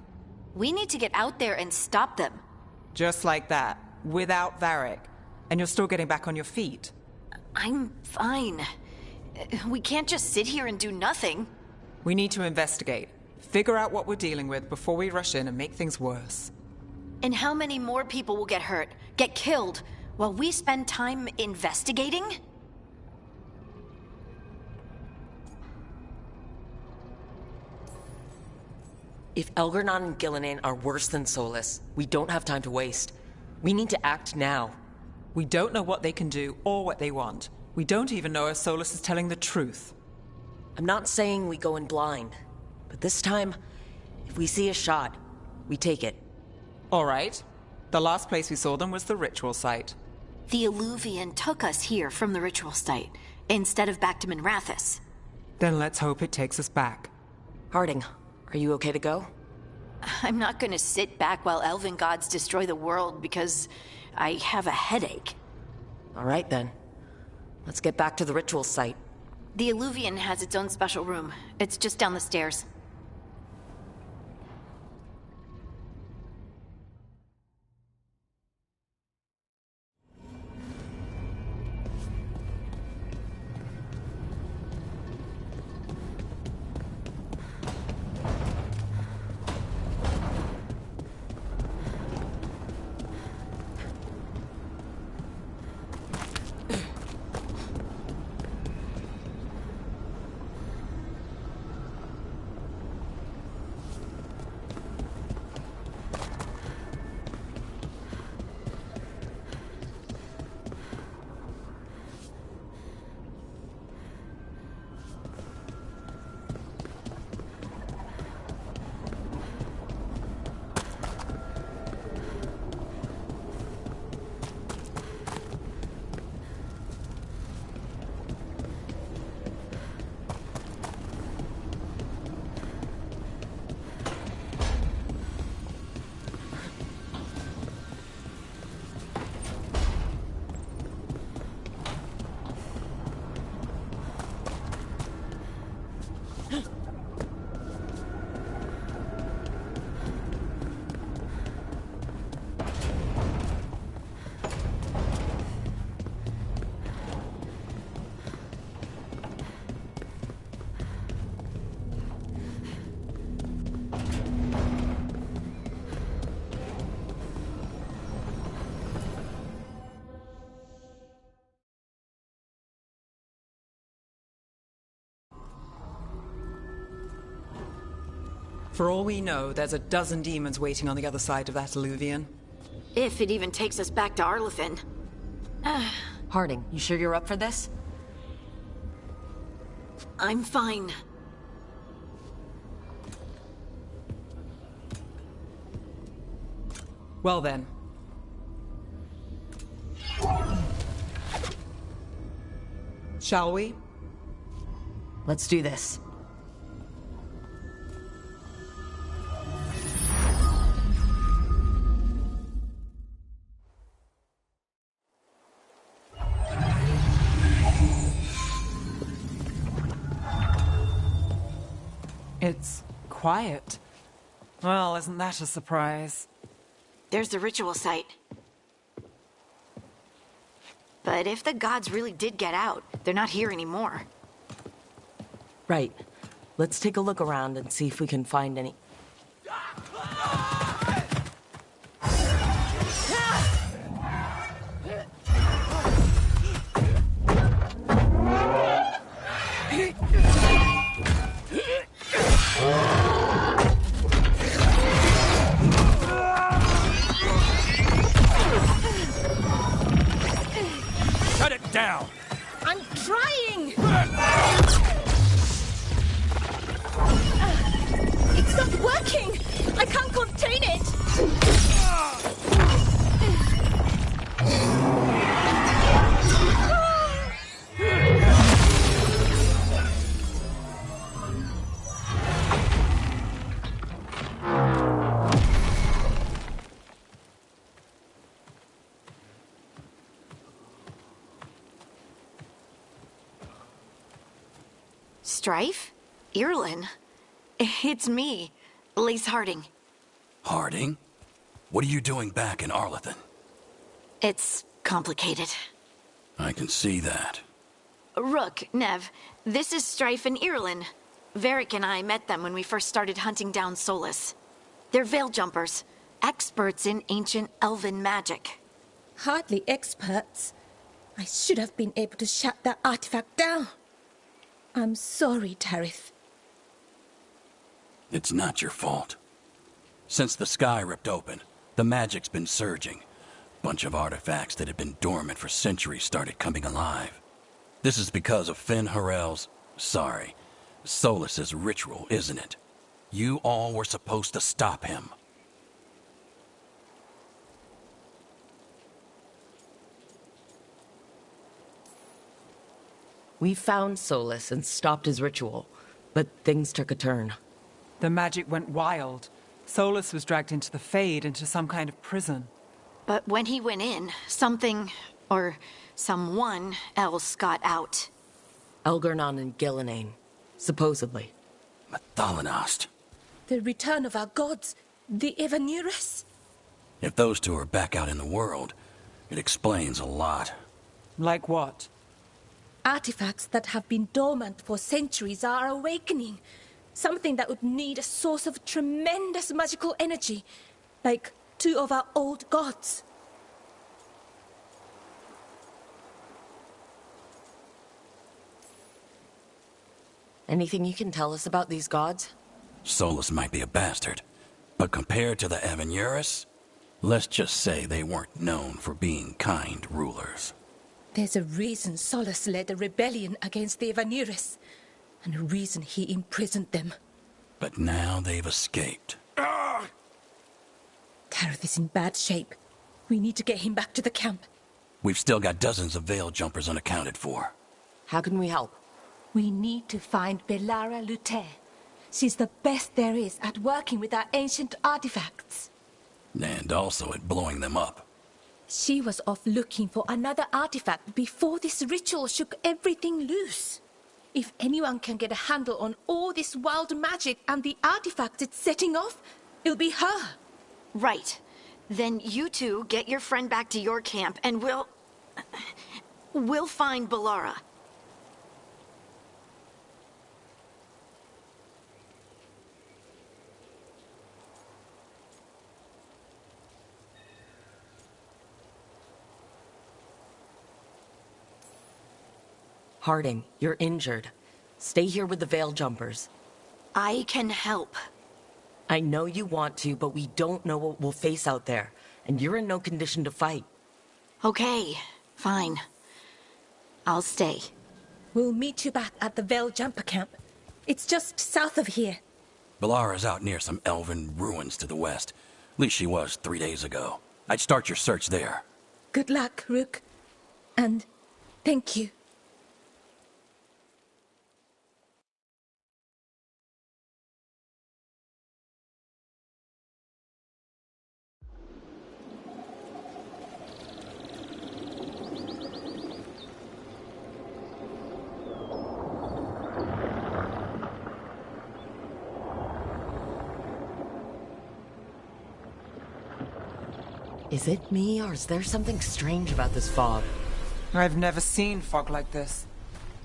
We need to get out there and stop them. Just like that, without Varric. And you're still getting back on your feet. I'm fine. We can't just sit here and do nothing. We need to investigate. Figure out what we're dealing with before we rush in and make things worse. And how many more people will get hurt, get killed, while we spend time investigating? If Elgar'nan and Gillenane are worse than Solus, we don't have time to waste. We need to act now. We don't know what they can do or what they want. We don't even know if Solus is telling the truth. I'm not saying we go in blind, but this time, if we see a shot, we take it. All right. The last place we saw them was the ritual site. The Illuvian took us here from the ritual site, instead of back to Minrathous. Then let's hope it takes us back. Harding, are you okay to go? I'm not gonna sit back while elven gods destroy the world because I have a headache. All right then. Let's get back to the ritual site. The Illuvian has its own special room. It's just down the stairs. For all we know, there's a dozen demons waiting on the other side of that Illuvian. If it even takes us back to Arlefin. Harding, you sure you're up for this? I'm fine. Well then. Shall we? Let's do this. It's quiet. Well, isn't that a surprise? There's the ritual site. But if the gods really did get out, they're not here anymore. Right. Let's take a look around and see if we can find any... Shut it down! I'm trying! It's not working! I can't contain it! Strife? Irlin? It's me, Lace Harding. Harding? What are you doing back in Arlethan? It's complicated. I can see that. Rook, Nev, this is Strife and Irlin. Varric and I met them when we first started hunting down Solus. They're veil jumpers, experts in ancient elven magic. Hardly experts. I should have been able to shut that artifact down. I'm sorry, Tarith. It's not your fault. Since the sky ripped open, the magic's been surging. Bunch of artifacts that had been dormant for centuries started coming alive. This is because of Finn Harel's... Solus's ritual, isn't it? You all were supposed to stop him. We found Solus and stopped his ritual, but things took a turn. The magic went wild. Solus was dragged into the Fade, into some kind of prison. But when he went in, something, or someone else got out. Elgarnon and Gillenane, supposedly. Mathalanost. The return of our gods, the Evanurus. If those two are back out in the world, it explains a lot. Like what? Artifacts that have been dormant for centuries are awakening. Something that would need a source of tremendous magical energy, like two of our old gods. Anything you can tell us about these gods? Solus might be a bastard, but compared to the Evanurus, let's just say they weren't known for being kind rulers. There's a reason Solus led a rebellion against the Evanurus, and a reason he imprisoned them. But now they've escaped. Tarith is in bad shape. We need to get him back to the camp. We've still got dozens of veil jumpers unaccounted for. How can we help? We need to find Belara Luthe. She's the best there is at working with our ancient artifacts. And also at blowing them up. She was off looking for another artifact before this ritual shook everything loose. If anyone can get a handle on all this wild magic and the artifacts it's setting off, it'll be her. Right. Then you two get your friend back to your camp and we'll find Belara. Harding, you're injured. Stay here with the veil jumpers. I can help. I know you want to, but we don't know what we'll face out there, and you're in no condition to fight. Okay, fine. I'll stay. We'll meet you back at the veil jumper camp. It's just south of here. Belara's out near some elven ruins to the west. At least she was 3 days ago. I'd start your search there. Good luck, Rook. And thank you. Is it me, or is there something strange about this fog? I've never seen fog like this.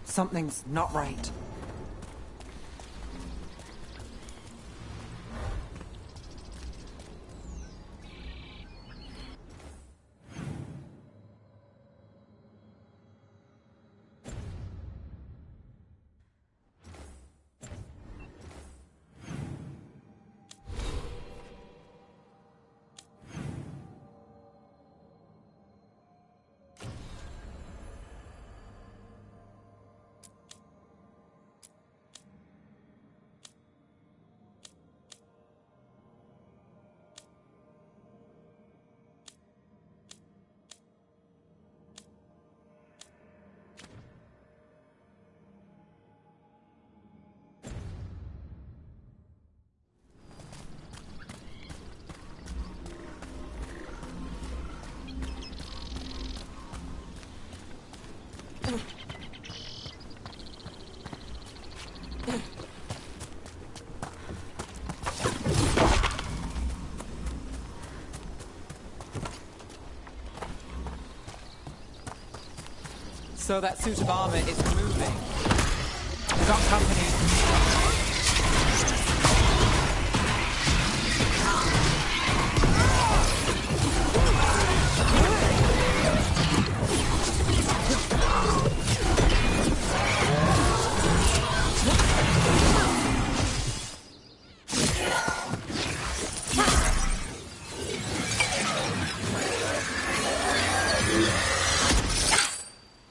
Something's not right. So that suit of armor is moving. Got company.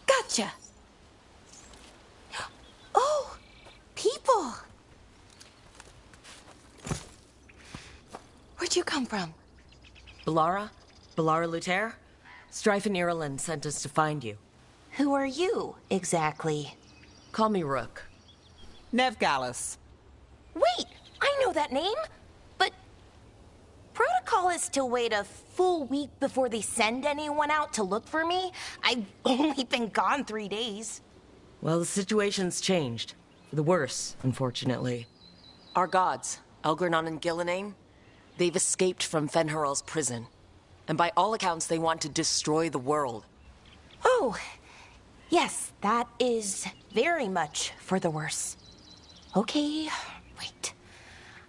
Gotcha. Oh, people. Where'd you come from? Balara? Balara Luther? Strife and Ireland sent us to find you. Who are you, exactly? Call me Rook. Nev Gallus. Wait, I know that name. But protocol is to wait a full week before they send anyone out to look for me. I've only been gone 3 days. Well, the situation's changed. For the worse, unfortunately. Our gods, Elgranon and Gillenane, they've escaped from Fenharal's prison. And by all accounts, they want to destroy the world. Oh, yes, that is very much for the worse. Okay, wait.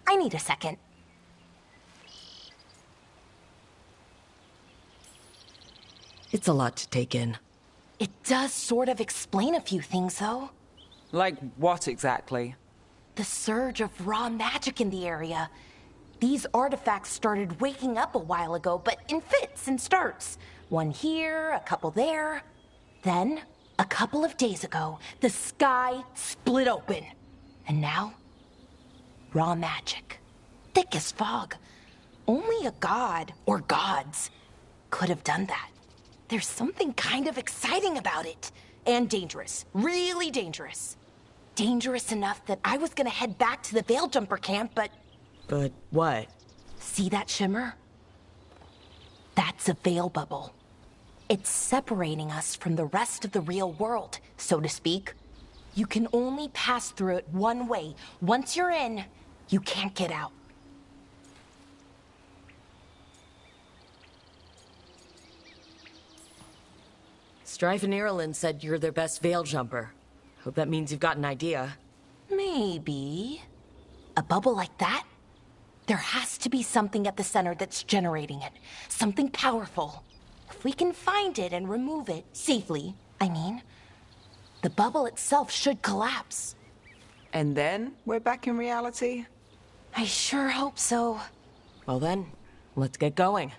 I need a second. It's a lot to take in. It does sort of explain a few things, though. Like what exactly? The surge of raw magic in the area. These artifacts started waking up a while ago, but in fits and starts. One here, a couple there. Then, a couple of days ago, the sky split open. And now, raw magic. Thick as fog. Only a god, or gods, could have done that. There's something kind of exciting about it. And dangerous. Really dangerous. Dangerous enough that I was gonna head back to the Veil Jumper camp, but... But what? See that shimmer? That's a veil bubble. It's separating us from the rest of the real world, so to speak. You can only pass through it one way. Once you're in, you can't get out. Strife and Ireland said you're their best veil jumper. Hope that means you've got an idea. Maybe. A bubble like that? There has to be something at the center that's generating it. Something powerful. If we can find it and remove it, safely, I mean, the bubble itself should collapse. And then we're back in reality? I sure hope so. Well then, let's get going.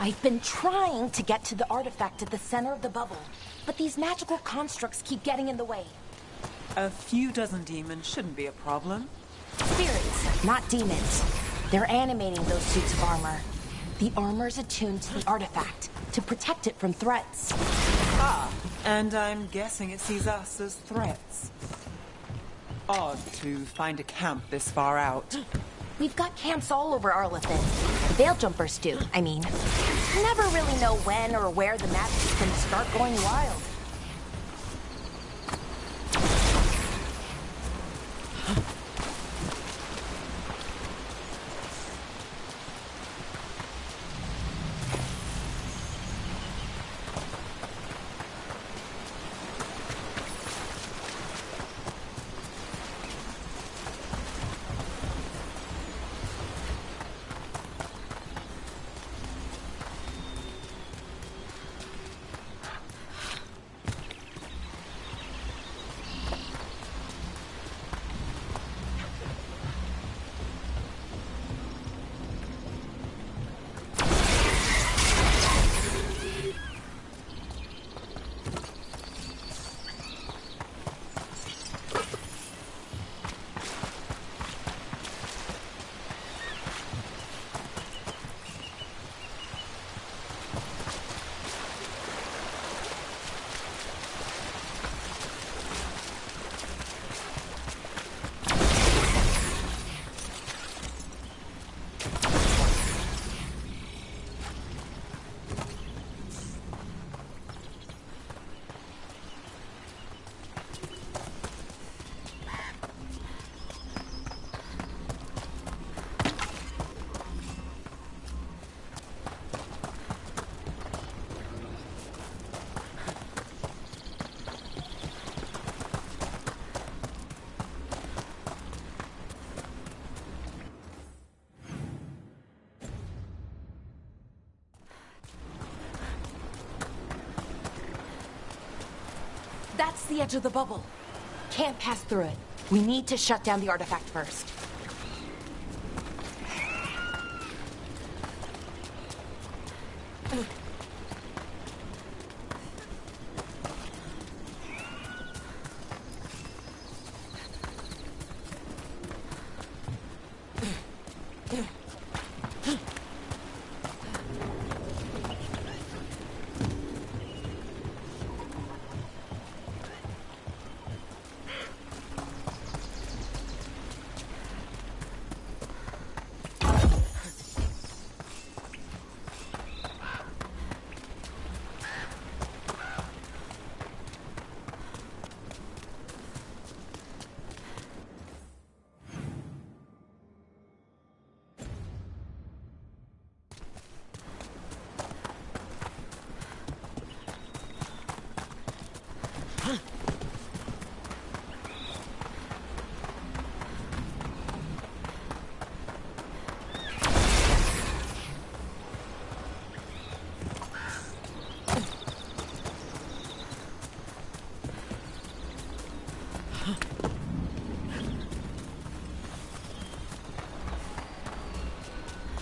I've been trying to get to the artifact at the center of the bubble, but these magical constructs keep getting in the way. A few dozen demons shouldn't be a problem. Spirits, not demons. They're animating those suits of armor. The armor's attuned to the artifact to protect it from threats. Ah, and I'm guessing it sees us as threats. Odd to find a camp this far out. We've got camps all over Arlethan. The Veil Jumpers do, I mean. Never really know when or where the magic's gonna start going wild. the edge of the bubble. Can't pass through it. We need to shut down the artifact first.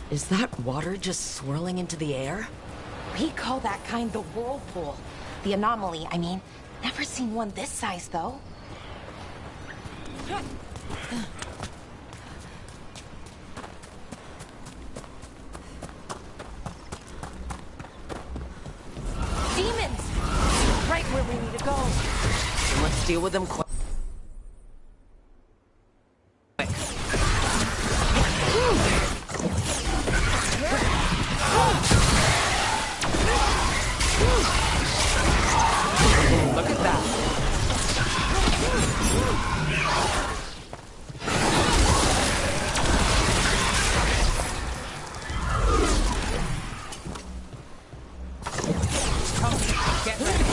Is that water just swirling into the air? We call that kind the whirlpool. The anomaly, I mean. Never seen one this size, though. Demons! Right where we need to go. Then let's deal with them quick. Look at that. Get ready.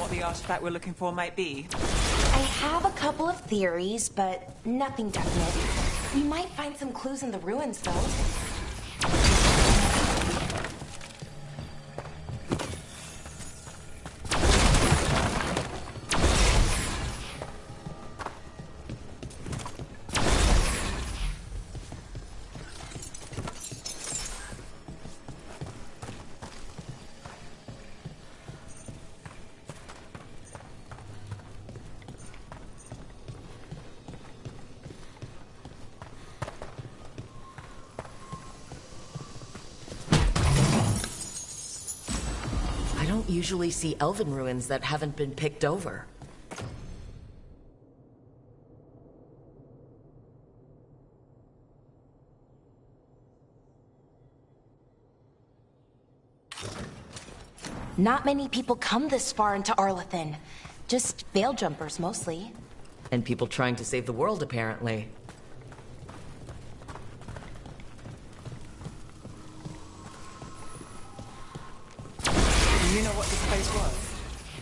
The artifact we're looking for might be? I have a couple of theories, but nothing definite. We might find some clues in the ruins, though. don't usually see elven ruins that haven't been picked over. Not many people come this far into Arlathan. Just veil jumpers, mostly. And people trying to save the world, apparently. Do you know what this place was?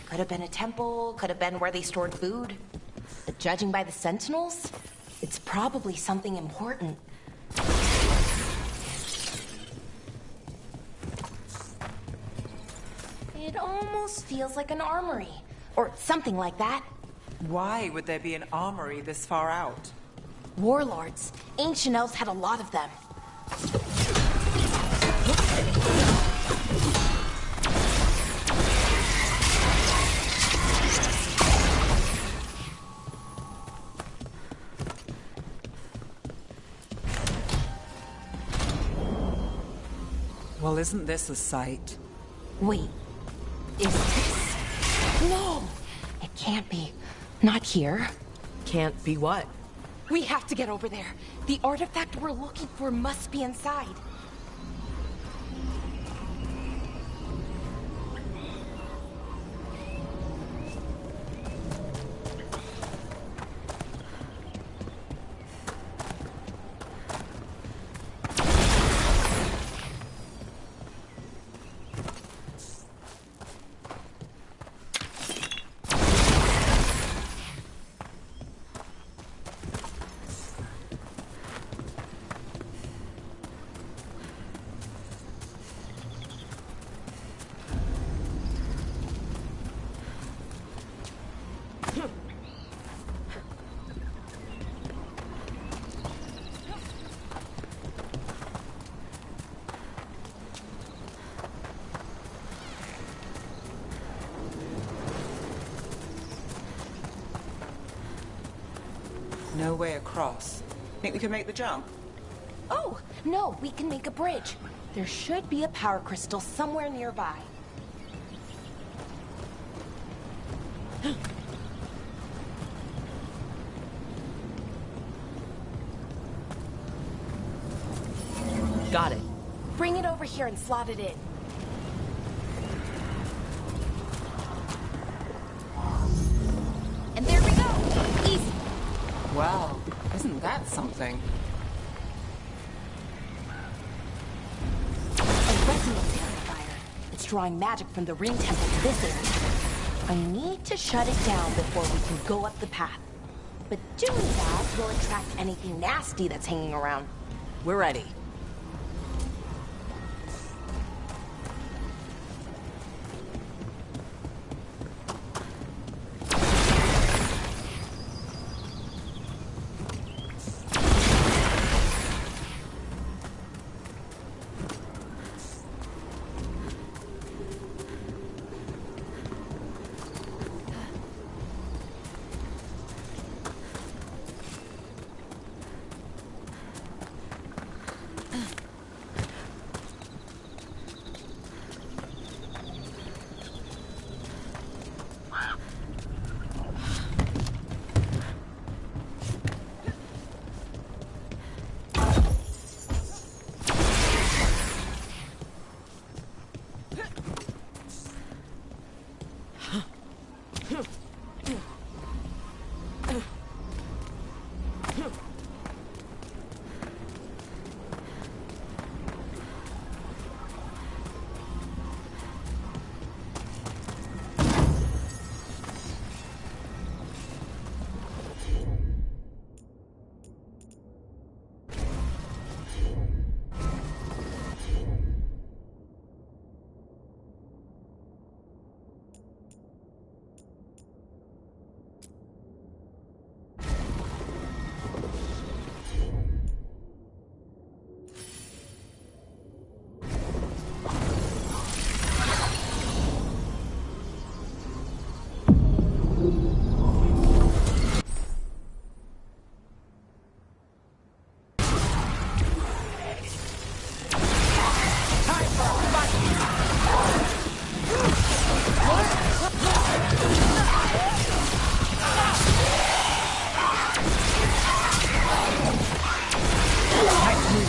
Could have been a temple, could have been where they stored food. But judging by the sentinels, it's probably something important. It almost feels like an armory, or something like that. Why would there be an armory this far out? Warlords. Ancient elves had a lot of them. Well, isn't this a sight? Wait, is this? No! It can't be. Not here. Can't be what? We have to get over there. The artifact we're looking for must be inside. No way across. Think we can make the jump? Oh, no, we can make a bridge. There should be a power crystal somewhere nearby. Got it. Bring it over here and slot it in. And there we go! Easy! Wow, isn't that something? A resonance amplifier. It's drawing magic from the ring temple to this area. I need to shut it down before we can go up the path. But doing that will attract anything nasty that's hanging around. We're ready.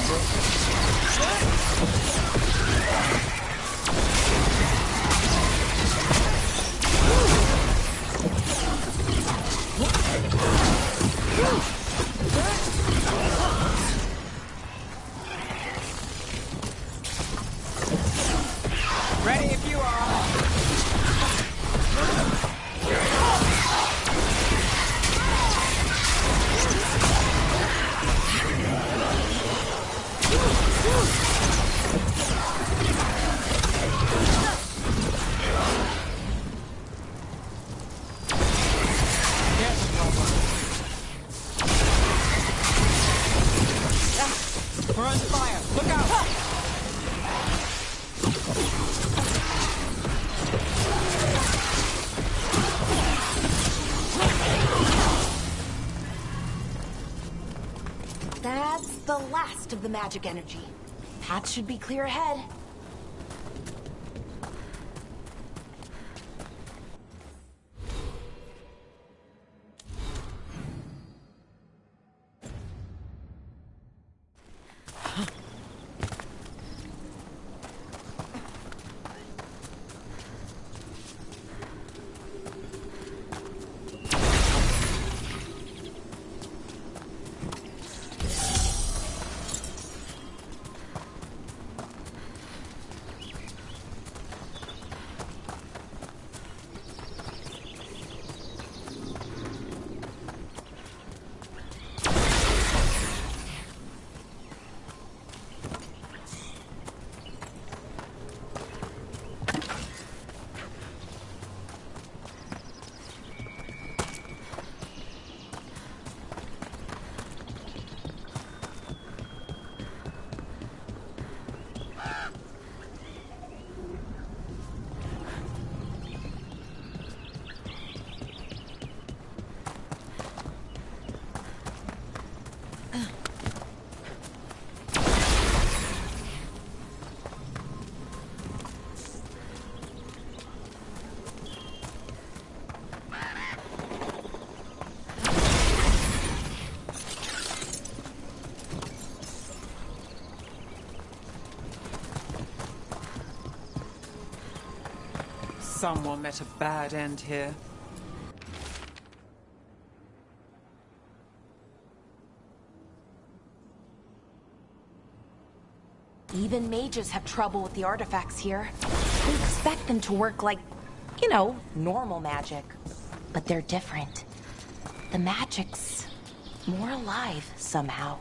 Ready if you are. We're under fire. Look out! That's the last of the magic energy. Path should be clear ahead. Someone met a bad end here. Even mages have trouble with the artifacts here. We expect them to work like, you know, normal magic. But they're different. The magic's more alive somehow.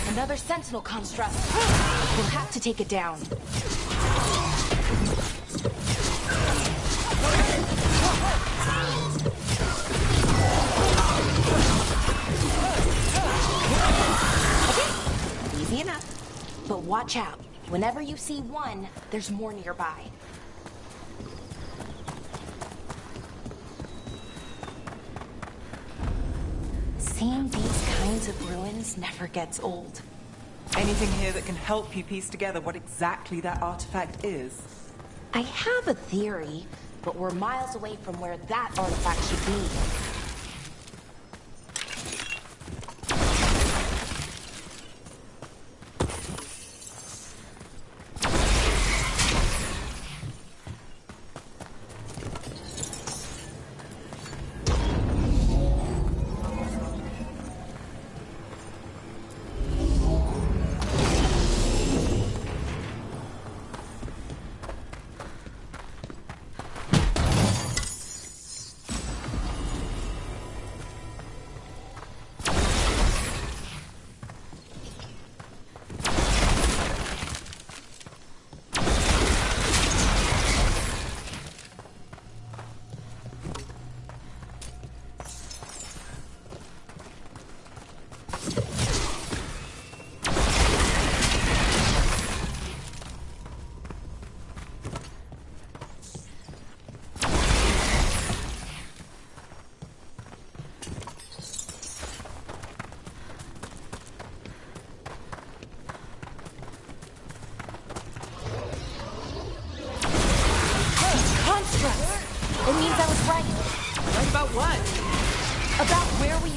Another sentinel construct. We'll have to take it down. Okay, easy enough. But watch out. Whenever you see one, there's more nearby. Seeing these kinds of ruins never gets old. Anything here that can help you piece together what exactly that artifact is? I have a theory, but we're miles away from where that artifact should be.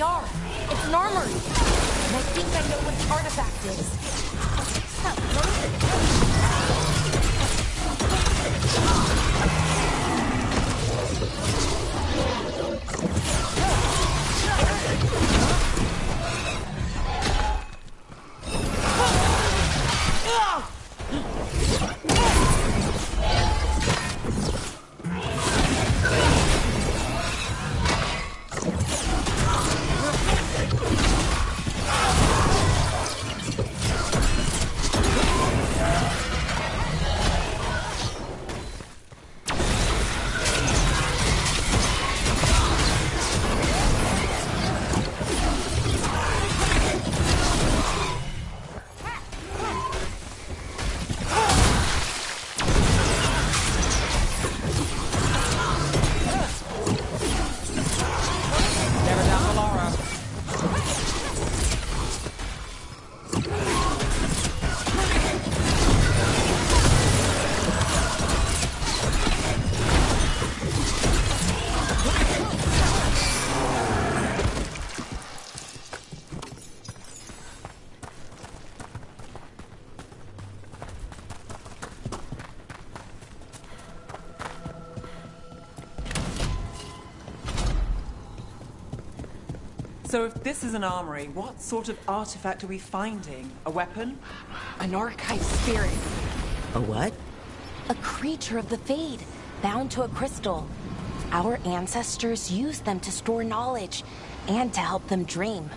they are. It's an armory. And I think I know what the artifact is. So if this is an armory, what sort of artifact are we finding? A weapon? An archive spirit. A what? A creature of the Fade, bound to a crystal. Our ancestors used them to store knowledge and to help them dream.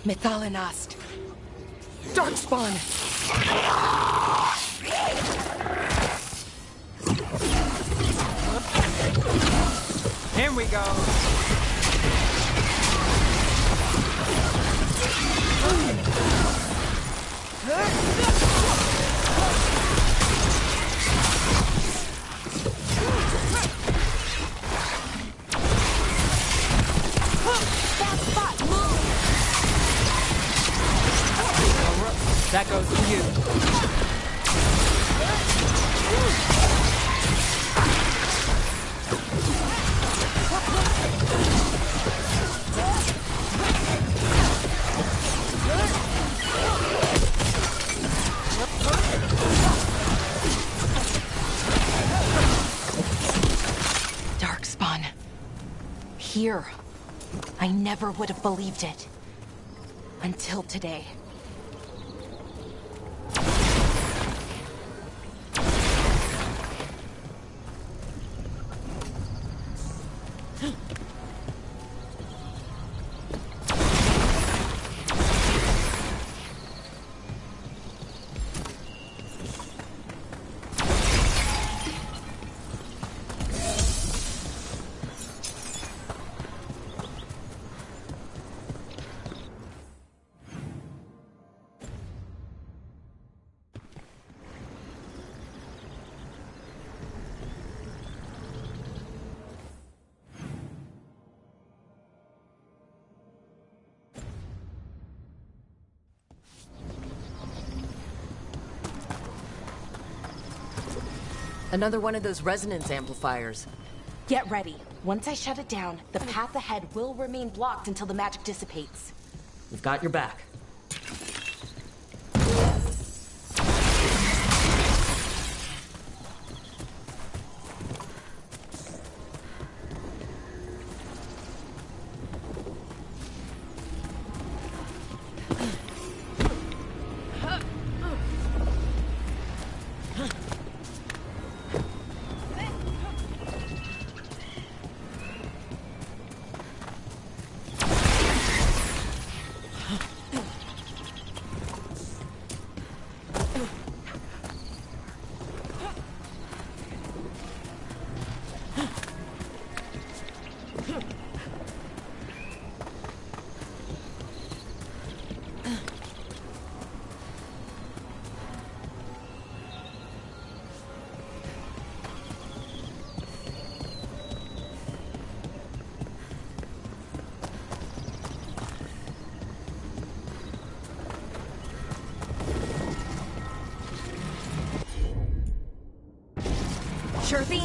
Methalinast. Darkspawn. Here we go. That goes to you. Darkspawn. Here. I never would have believed it. Until today. Another one of those resonance amplifiers. Get ready. Once I shut it down, the path ahead will remain blocked until the magic dissipates. We've got your back. Sure thing.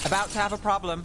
About to have a problem.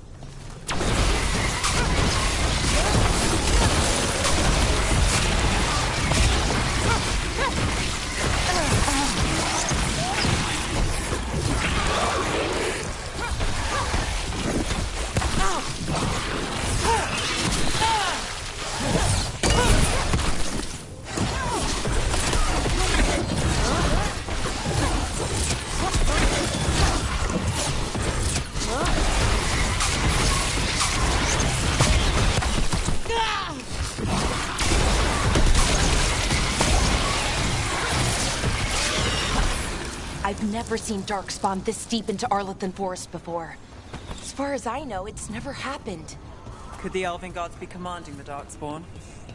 I've never seen Darkspawn this deep into Arlethan Forest before. As far as I know, it's never happened. Could the Elven Gods be commanding the Darkspawn?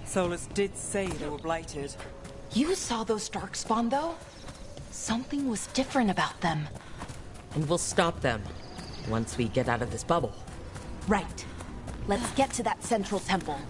Solus did say they were blighted. You saw those Darkspawn, though? Something was different about them. And we'll stop them once we get out of this bubble. Right. Let's get to that central temple.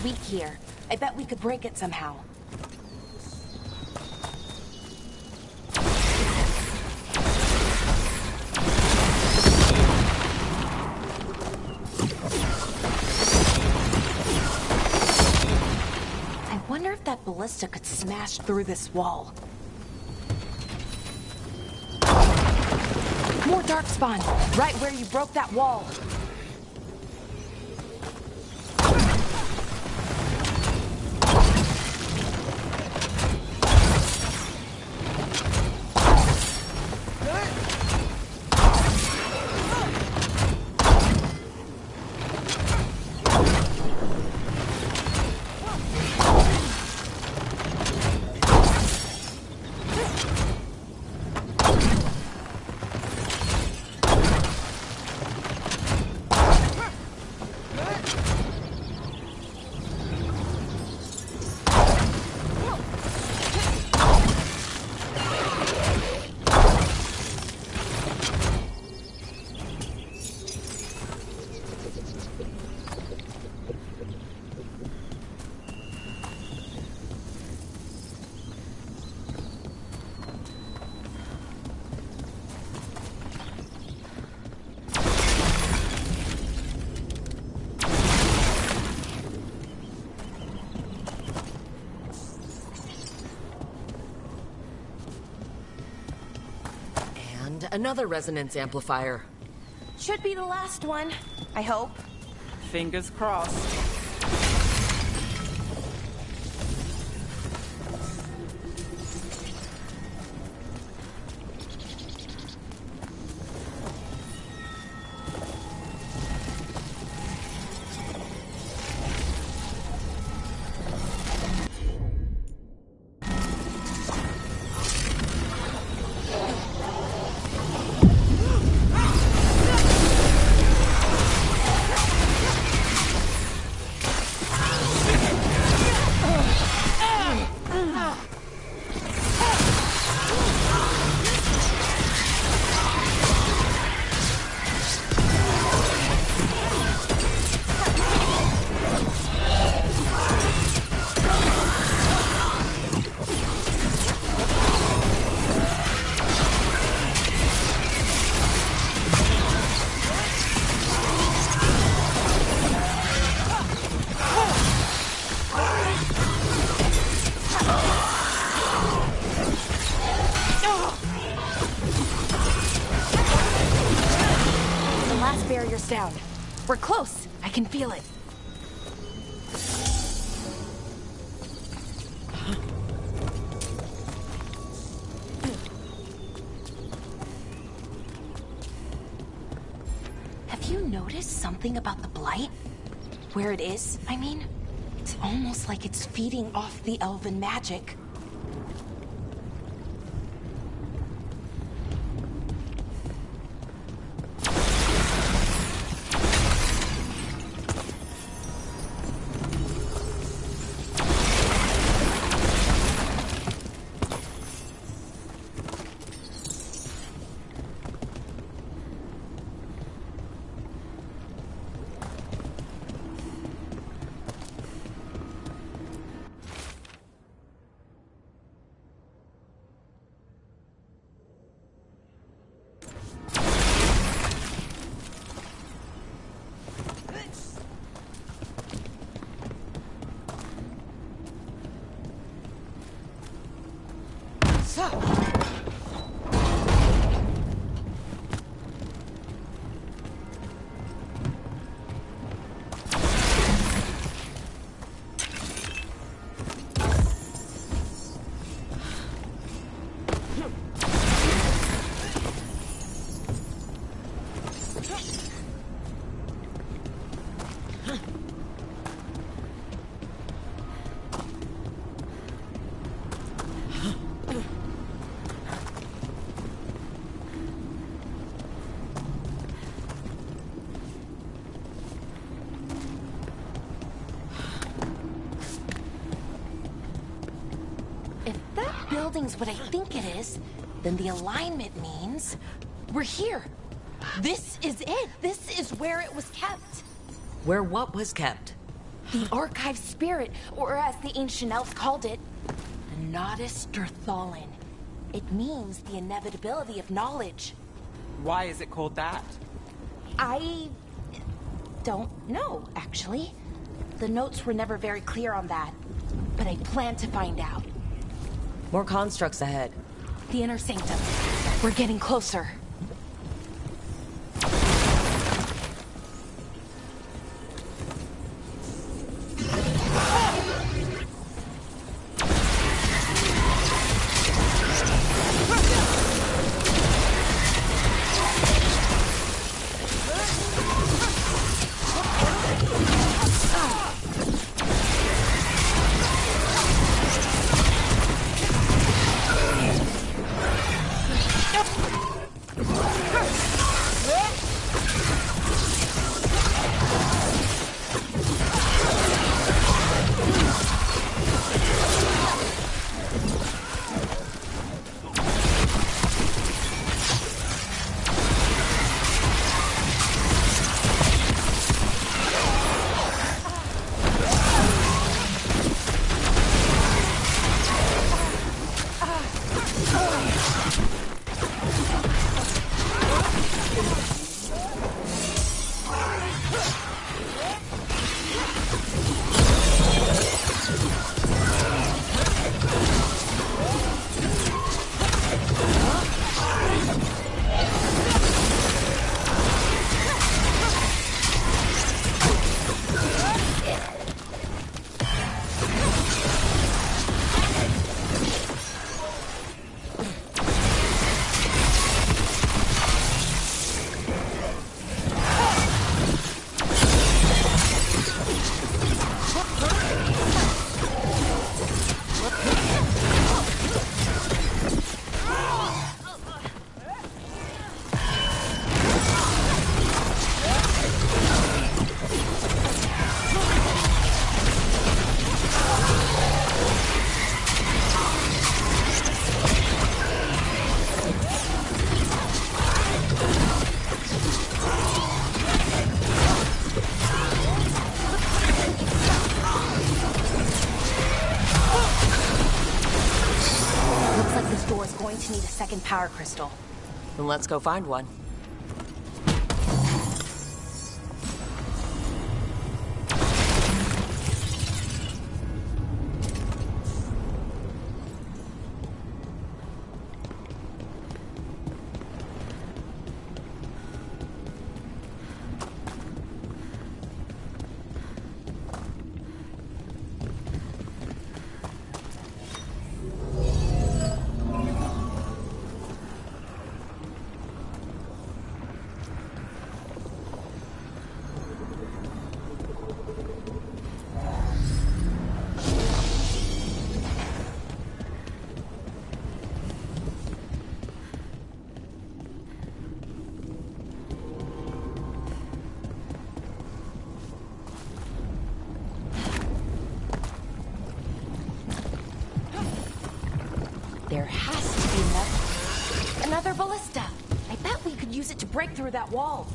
Weak here. I bet we could break it somehow. I wonder if that ballista could smash through this wall. More Darkspawn, right where you broke that wall. Another resonance amplifier. Should be the last one, I hope. Fingers crossed. We're close. I can feel it. Have you noticed something about the blight? Where it is, I mean? It's almost like it's feeding off the elven magic. Building's what I think it is, then the alignment means we're here. This is it. This is where it was kept. Where what was kept? The archive spirit, or as the ancient elves called it, the Nodus Derthalin. It means the inevitability of knowledge. Why is it called that? I don't know, actually. The notes were never very clear on that, but I plan to find out. More constructs ahead. The inner sanctum. We're getting closer. To need a second power crystal. Then let's go find one. There has to be another ballista. I bet we could use it to break through that wall.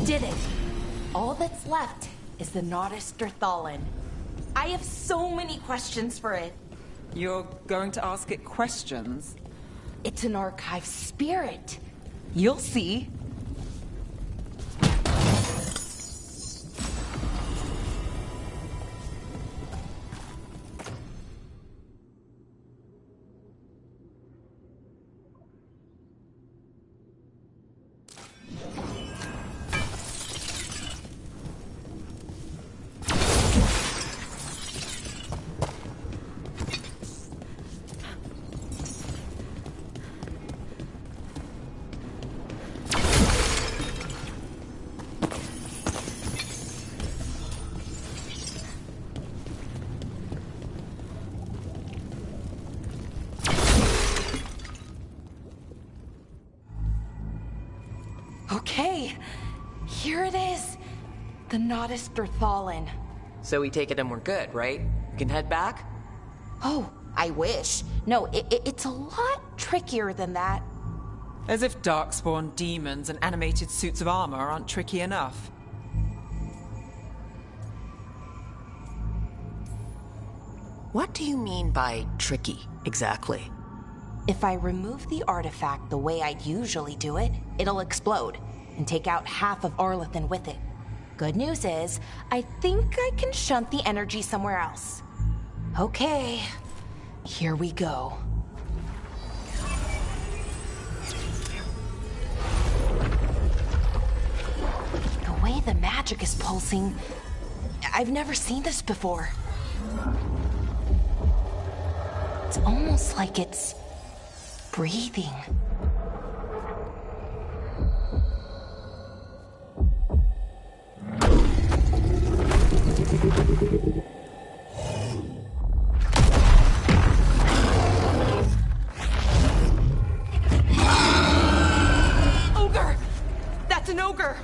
Did it. All that's left is the Nodus Derthalin. I have so many questions for it. You're going to ask it questions? It's an archive spirit. You'll see. Okay, here it is. The Nodus Derthalin. So we take it and we're good, right? We can head back? Oh, I wish. No, it's a lot trickier than that. As if darkspawn demons and animated suits of armor aren't tricky enough. What do you mean by tricky, exactly? If I remove the artifact the way I'd usually do it, it'll explode and take out half of Arlethan with it. Good news is, I think I can shunt the energy somewhere else. Okay, here we go. The way the magic is pulsing, I've never seen this before. It's almost like it's breathing. Ogre! That's an ogre!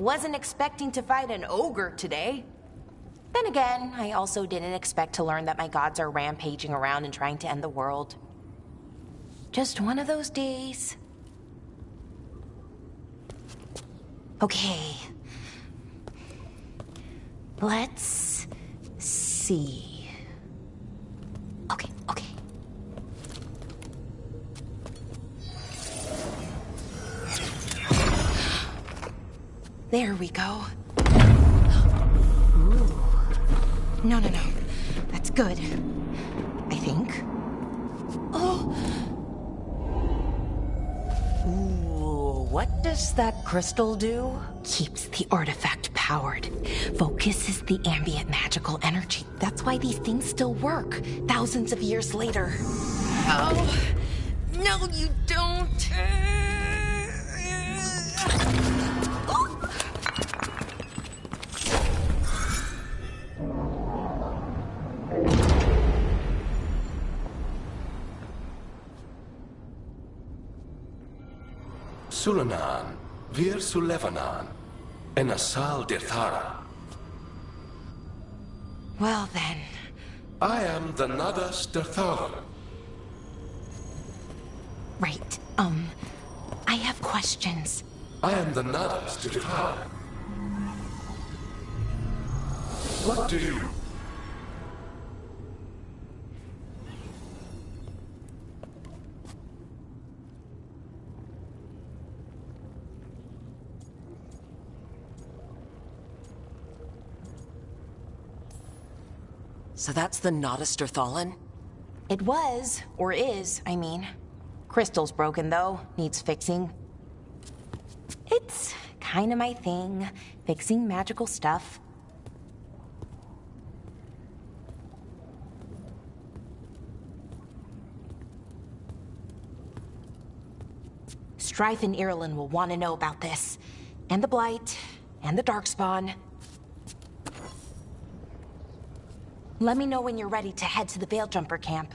Wasn't expecting to fight an ogre today. Then again, I also didn't expect to learn that my gods are rampaging around and trying to end the world. Just one of those days. Okay. Let's see. Okay. There we go. Ooh. No. That's good. I think. Oh! Ooh, what does that crystal do? Keeps the artifact powered. Focuses the ambient magical energy. That's why these things still work, thousands of years later. Oh! No, you don't! Sulanan, Vir Sulevanan, and Asal Dithara. Well then. I am the Nadas Dithara. Right, I have questions. I am the Nadas Dithara. What do you... So that's the Notisterthalin? It was, or is, I mean. Crystal's broken, though. Needs fixing. It's kinda my thing, fixing magical stuff. Strife and Irulan will want to know about this. And the Blight, and the Darkspawn. Let me know when you're ready to head to the Veilgjumper camp.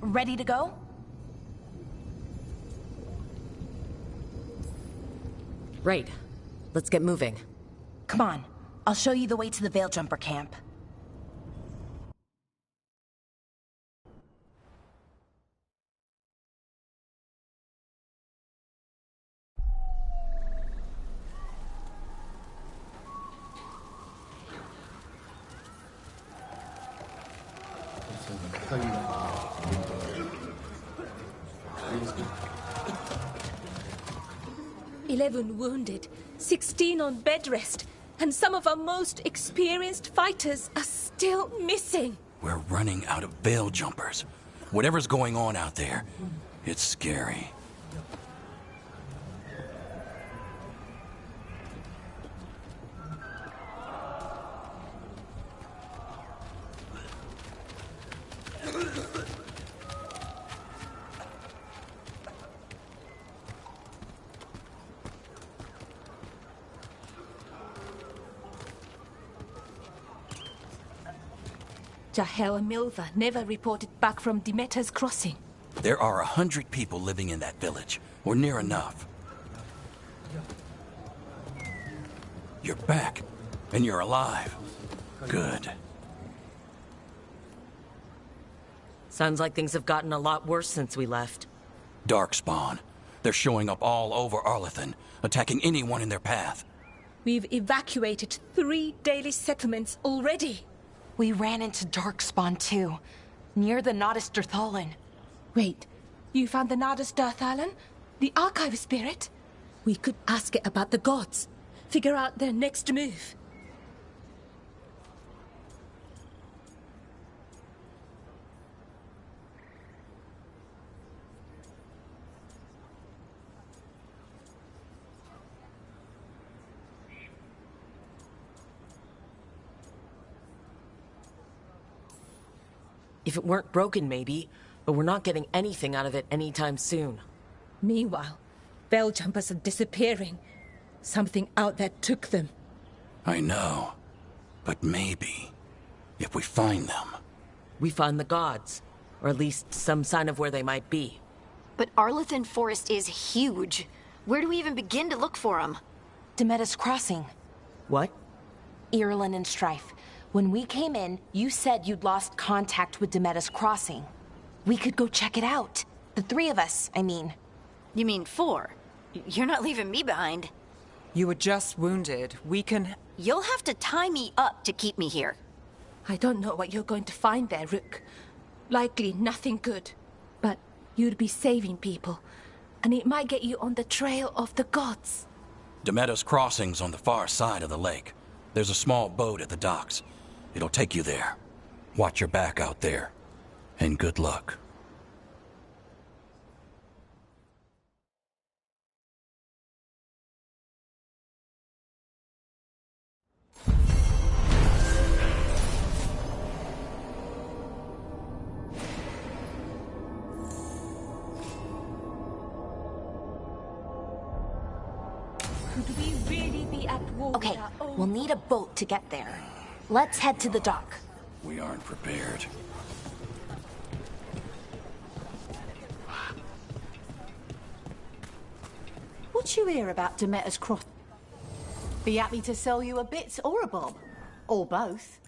Ready to go? Right. Let's get moving. Come on. I'll show you the way to the Veilgjumper camp. "11 wounded, 16 on bed rest, and some of our most experienced fighters are still missing." We're running out of veil jumpers. Whatever's going on out there, it's scary. Jahel and Milva never reported back from Demeter's crossing. There are 100 people living in that village, or near enough. You're back, and you're alive. Good. Sounds like things have gotten a lot worse since we left. Darkspawn. They're showing up all over Arlethan, attacking anyone in their path. We've evacuated 3 daily settlements already. We ran into Darkspawn too, near the Nodus Dirthalin. Wait, you found the Nodus Dirthalin? The Archive Spirit? We could ask it about the gods. Figure out their next move. If it weren't broken, maybe, but we're not getting anything out of it anytime soon. Meanwhile, veil jumpers are disappearing. Something out there took them. I know. But maybe, if we find them... We find the gods, or at least some sign of where they might be. But Arlethan Forest is huge. Where do we even begin to look for them? Demetus Crossing. What? Irulan and Strife. When we came in, you said you'd lost contact with Demetus Crossing. We could go check it out. The 3 of us, I mean. You mean 4? You're not leaving me behind. You were just wounded. We can... You'll have to tie me up to keep me here. I don't know what you're going to find there, Rook. Likely nothing good. But you'd be saving people, and it might get you on the trail of the gods. Demetus Crossing's on the far side of the lake. There's a small boat at the docks. It'll take you there. Watch your back out there. And good luck. Could we really be at war? Okay, we'll need a boat to get there. Let's head to the dock. We aren't prepared. What you hear about Demeter's Cross? Be happy to sell you a bit or a bob. Or both.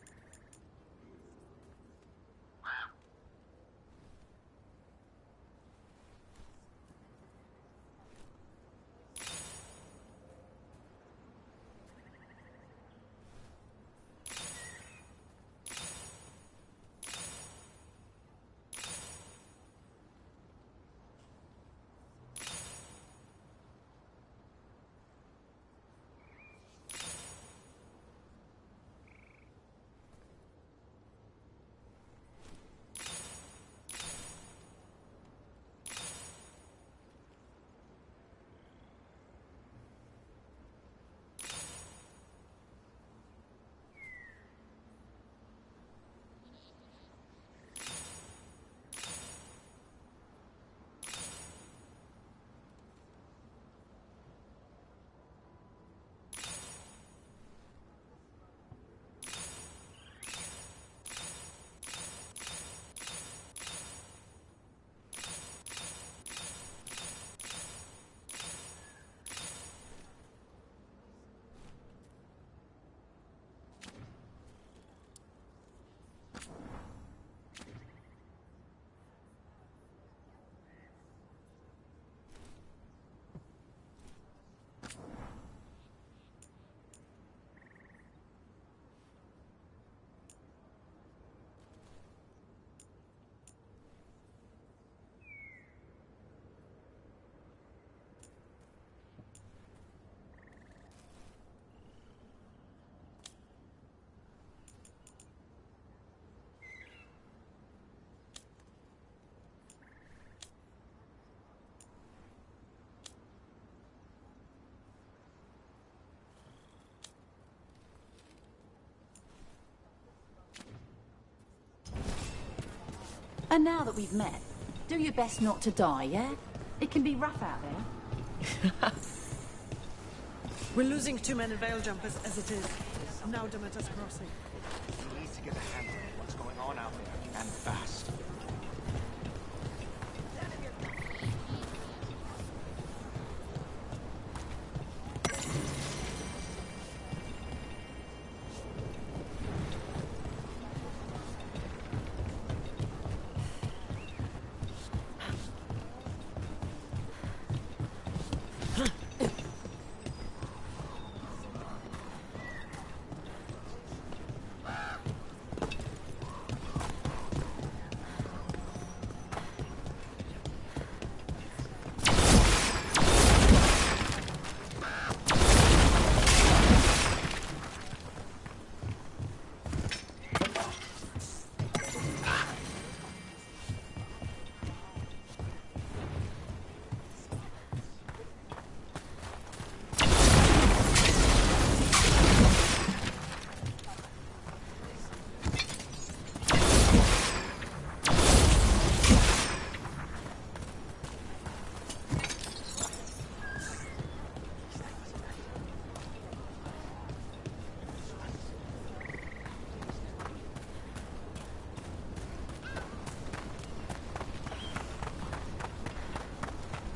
And now that we've met, do your best not to die, yeah? It can be rough out there. We're losing too many veil jumpers as it is. Now Demeter's Crossing. We need to get a handle on what's going on out there, and fast.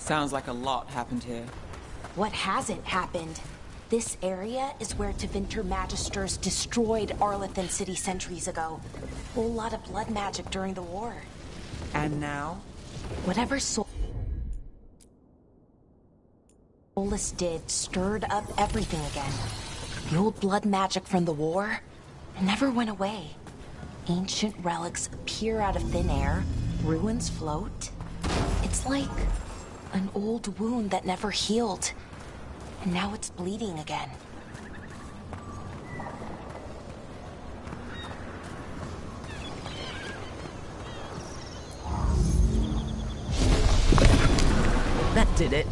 Sounds like a lot happened here. What hasn't happened? This area is where Tevinter Magisters destroyed Arlathan City centuries ago. Whole lot of blood magic during the war. And now? Whatever Solus did stirred up everything again. The old blood magic from the war, it never went away. Ancient relics appear out of thin air, ruins float. It's like an old wound that never healed, and now it's bleeding again. That did it.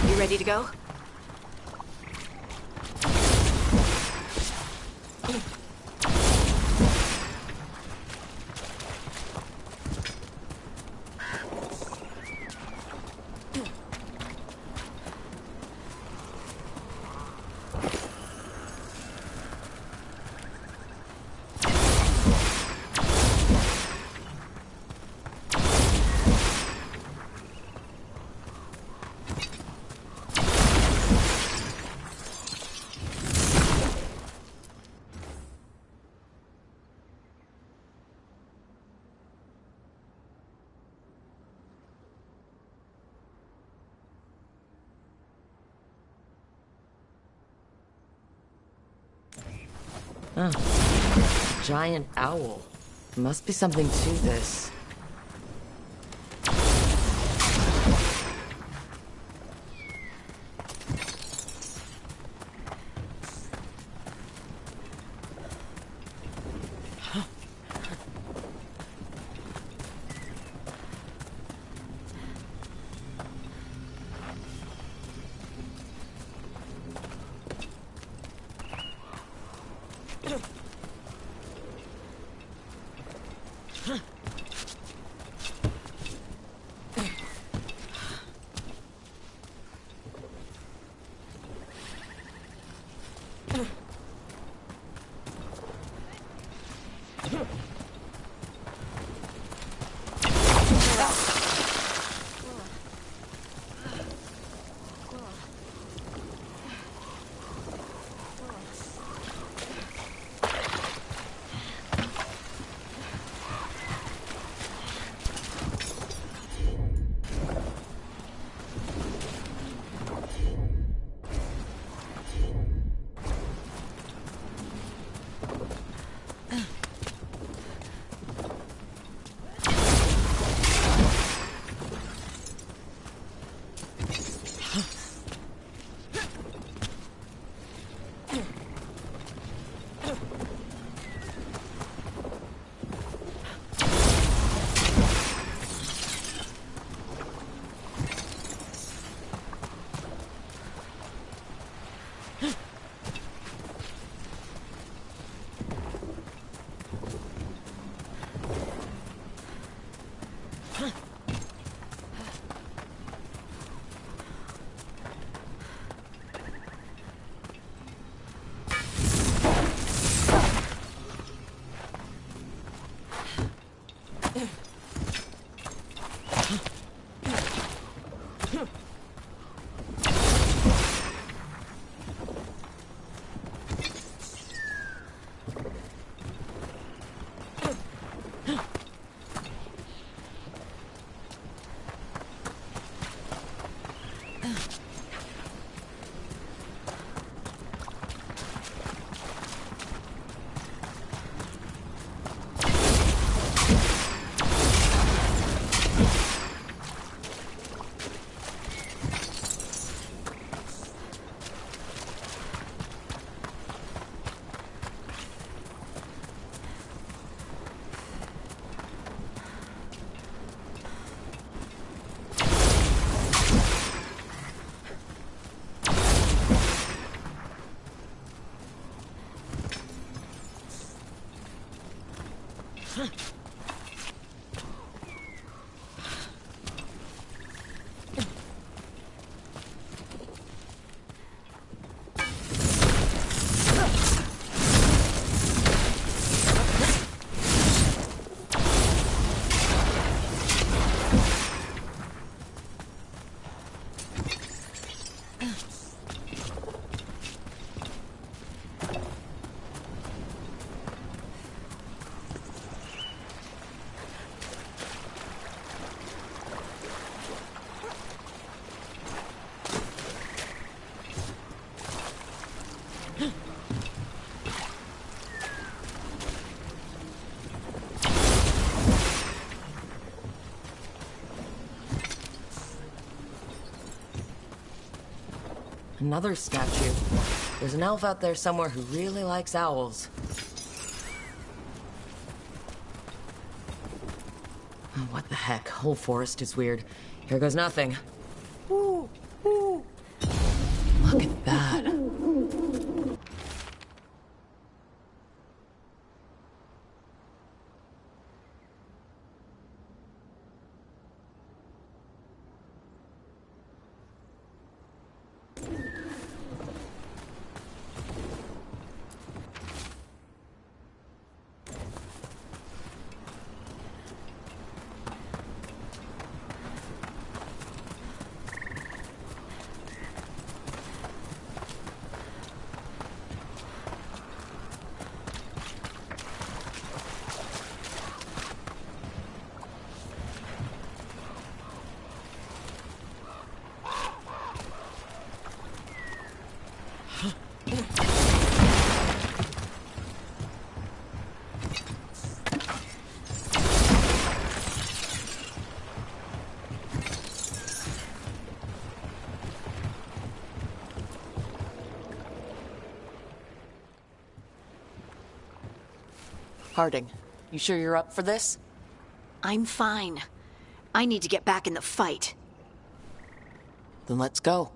You ready to go? Oh, giant owl. Must be something to this. Another statue. There's an elf out there somewhere who really likes owls. Oh, what the heck? Whole forest is weird. Here goes nothing. Ooh, ooh. Look at that. Harding, you sure you're up for this? I'm fine. I need to get back in the fight. Then let's go.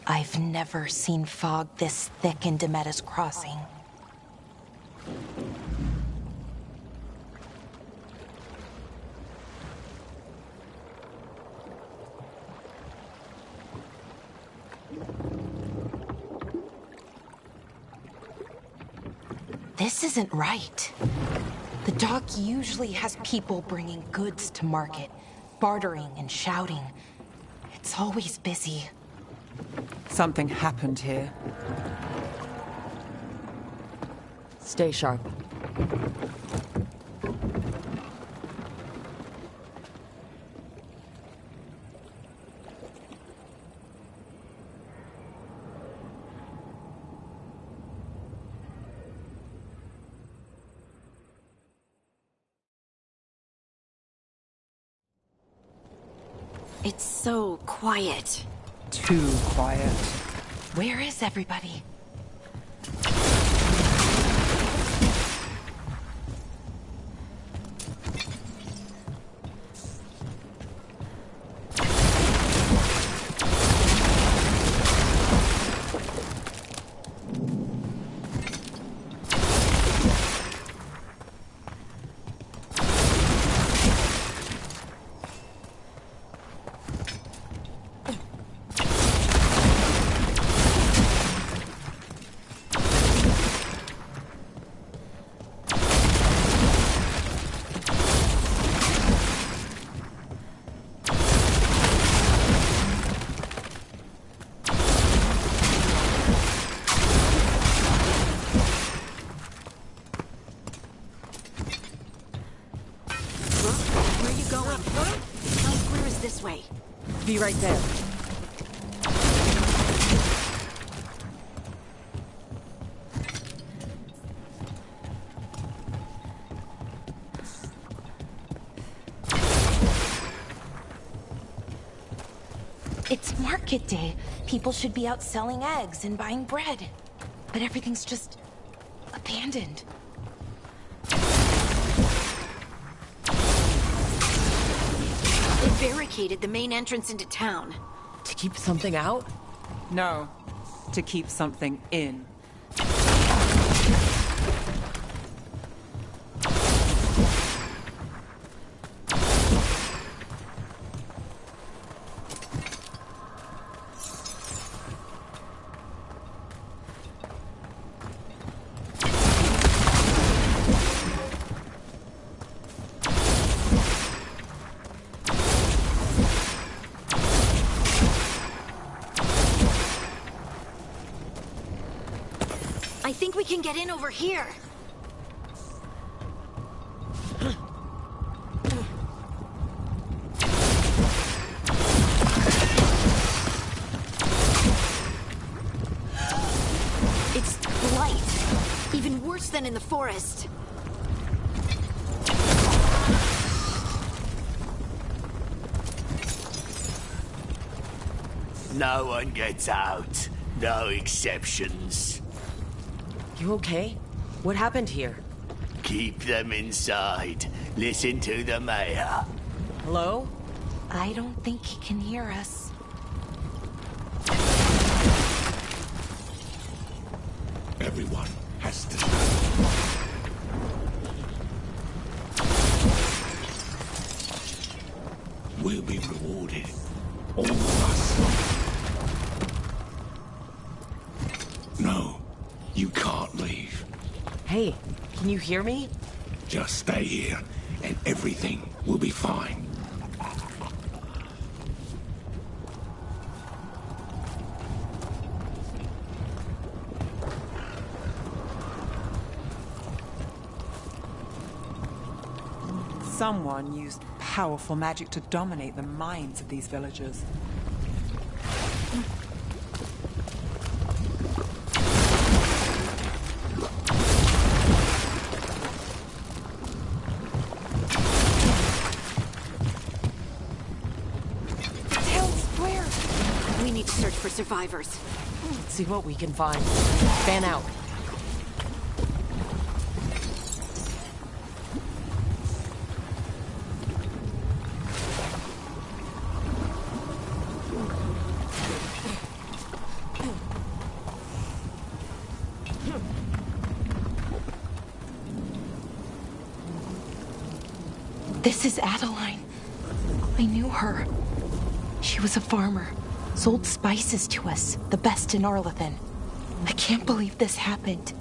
I've never seen fog this thick in Demetta's Crossing. This isn't right. The dock usually has people bringing goods to market, bartering and shouting. It's always busy. Something happened here. Stay sharp. It's so quiet. Too quiet. Where is everybody? Be right there. It's market day. People should be out selling eggs and buying bread. But everything's just abandoned. They barricaded the main entrance into town. To keep something out? No, to keep something in. I think we can get in over here. It's blight. Even worse than in the forest. No one gets out. No exceptions. You okay? What happened here? Keep them inside. Listen to the mayor. Hello? I don't think he can hear us. Everyone has to We'll be rewarded. All of us. No, you can't leave. Hey, can you hear me? Just stay here, and everything will be fine. Someone used powerful magic to dominate the minds of these villagers. We need to search for survivors. Let's see what we can find. Fan out. This is Adeline. I knew her. She was a farmer. Sold spices to us, the best in Arlathan. I can't believe this happened.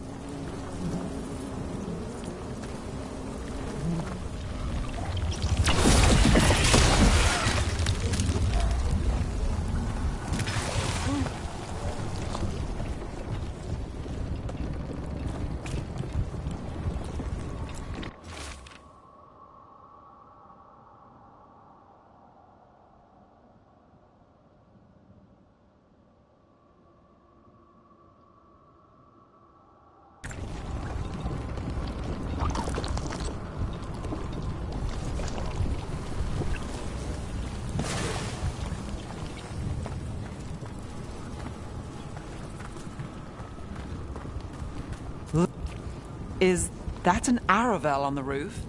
Is that an Aravel on the roof?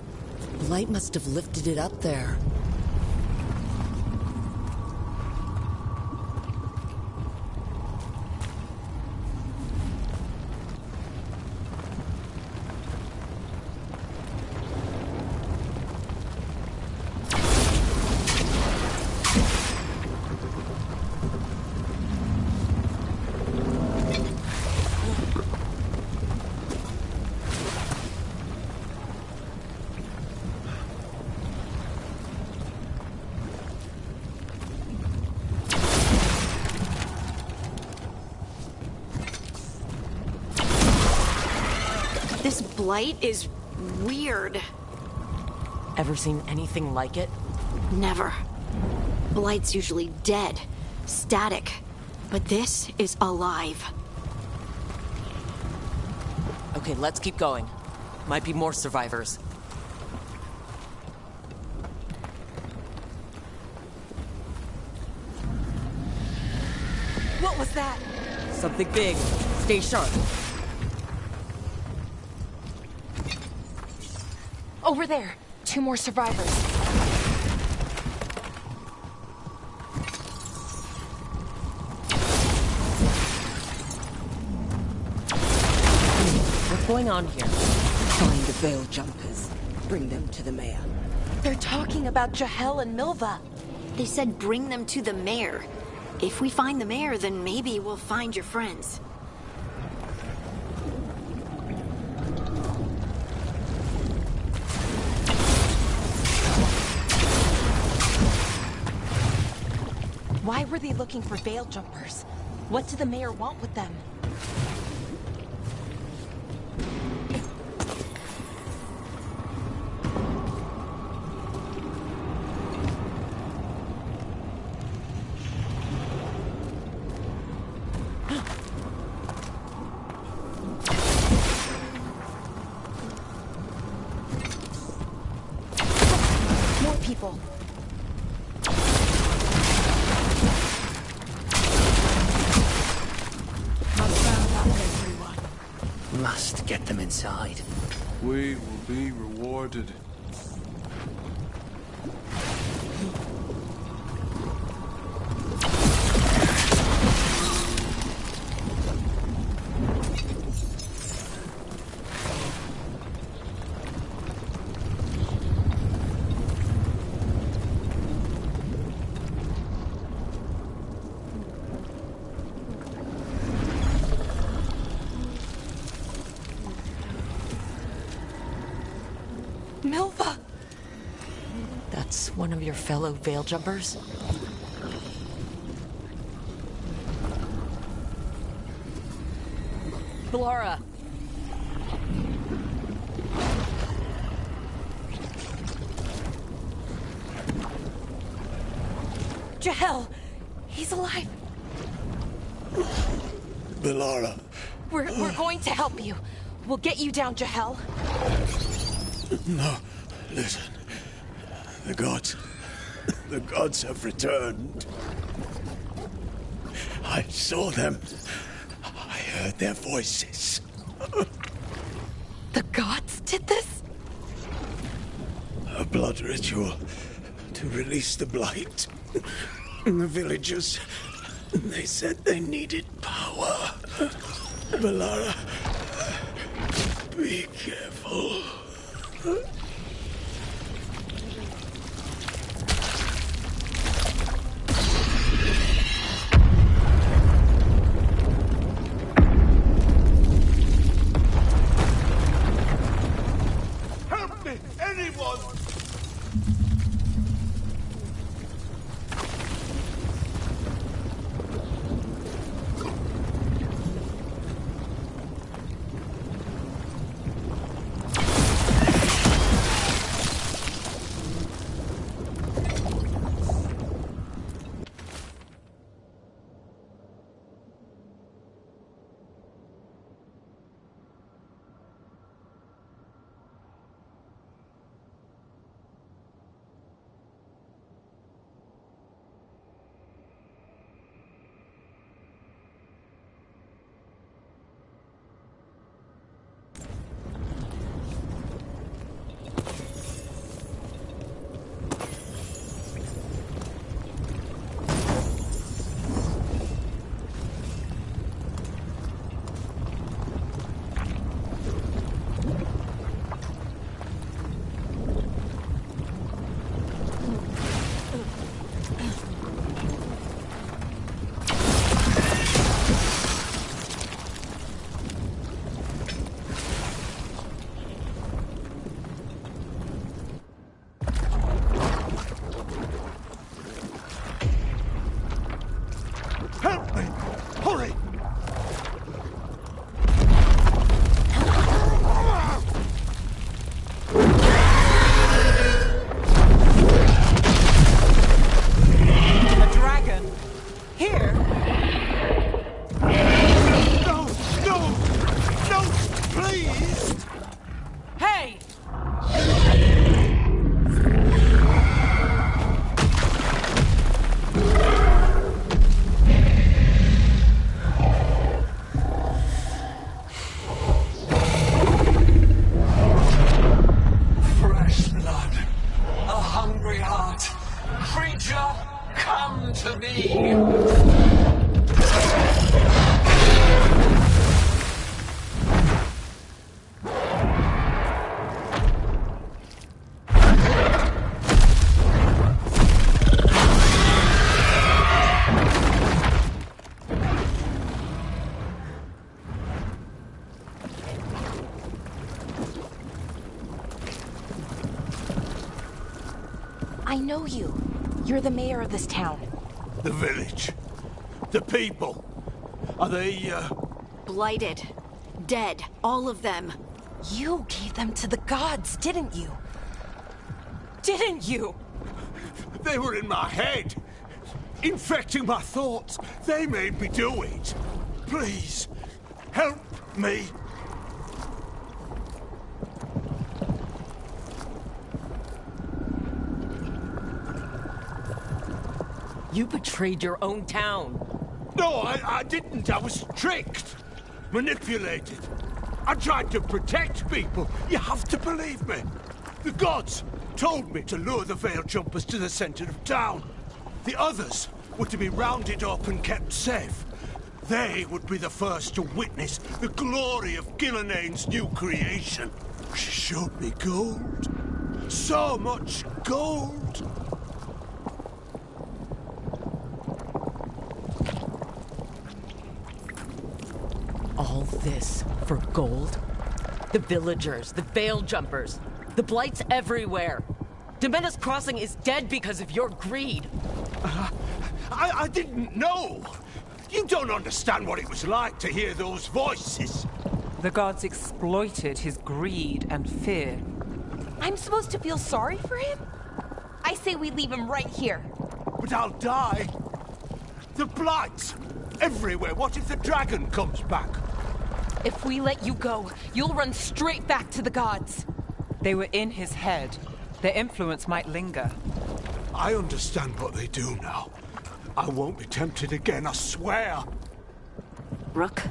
Light must have lifted it up there. This blight is weird. Ever seen anything like it? Never. Blight's usually dead, static. But this is alive. Okay, let's keep going. Might be more survivors. What was that? Something big. Stay sharp. Over there. 2 more survivors. What's going on here? Find the veil jumpers. Bring them to the mayor. They're talking about Jahel and Milva. They said bring them to the mayor. If we find the mayor, then maybe we'll find your friends. Why were they looking for veil jumpers? What did the mayor want with them? More people. Must get them inside. We will be rewarded. Milva! That's one of your fellow veil jumpers? Blara! Jahel! He's alive! Belara. We're going to help you. We'll get you down, Jahel. No, listen. The gods have returned. I saw them. I heard their voices. The gods did this? A blood ritual to release the blight. The villagers, they said they needed power. Belara, be careful. Help me, anyone! I know you. You're the mayor of this town. The village. The people. Are they, Blighted. Dead. All of them. You gave them to the gods, didn't you? Didn't you? They were in my head. Infecting my thoughts. They made me do it. Please, help me. You betrayed your own town. No, I didn't. I was tricked. Manipulated. I tried to protect people. You have to believe me. The gods told me to lure the Veil Jumpers to the center of town. The others were to be rounded up and kept safe. They would be the first to witness the glory of Gillenane's new creation. She showed me gold. So much gold. All this for gold? The villagers, the Veil Jumpers, the Blights everywhere. Demena's Crossing is dead because of your greed. I didn't know. You don't understand what it was like to hear those voices. The gods exploited his greed and fear. I'm supposed to feel sorry for him? I say we leave him right here. But I'll die. The Blights everywhere. What if the dragon comes back? If we let you go, you'll run straight back to the gods. They were in his head. Their influence might linger. I understand what they do now. I won't be tempted again, I swear. Rook?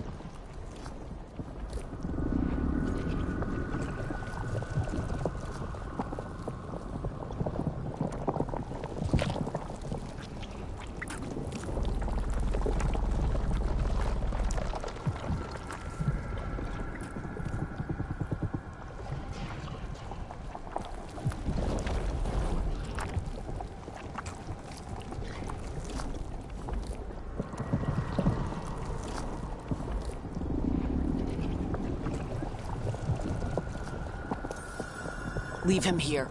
Leave him here.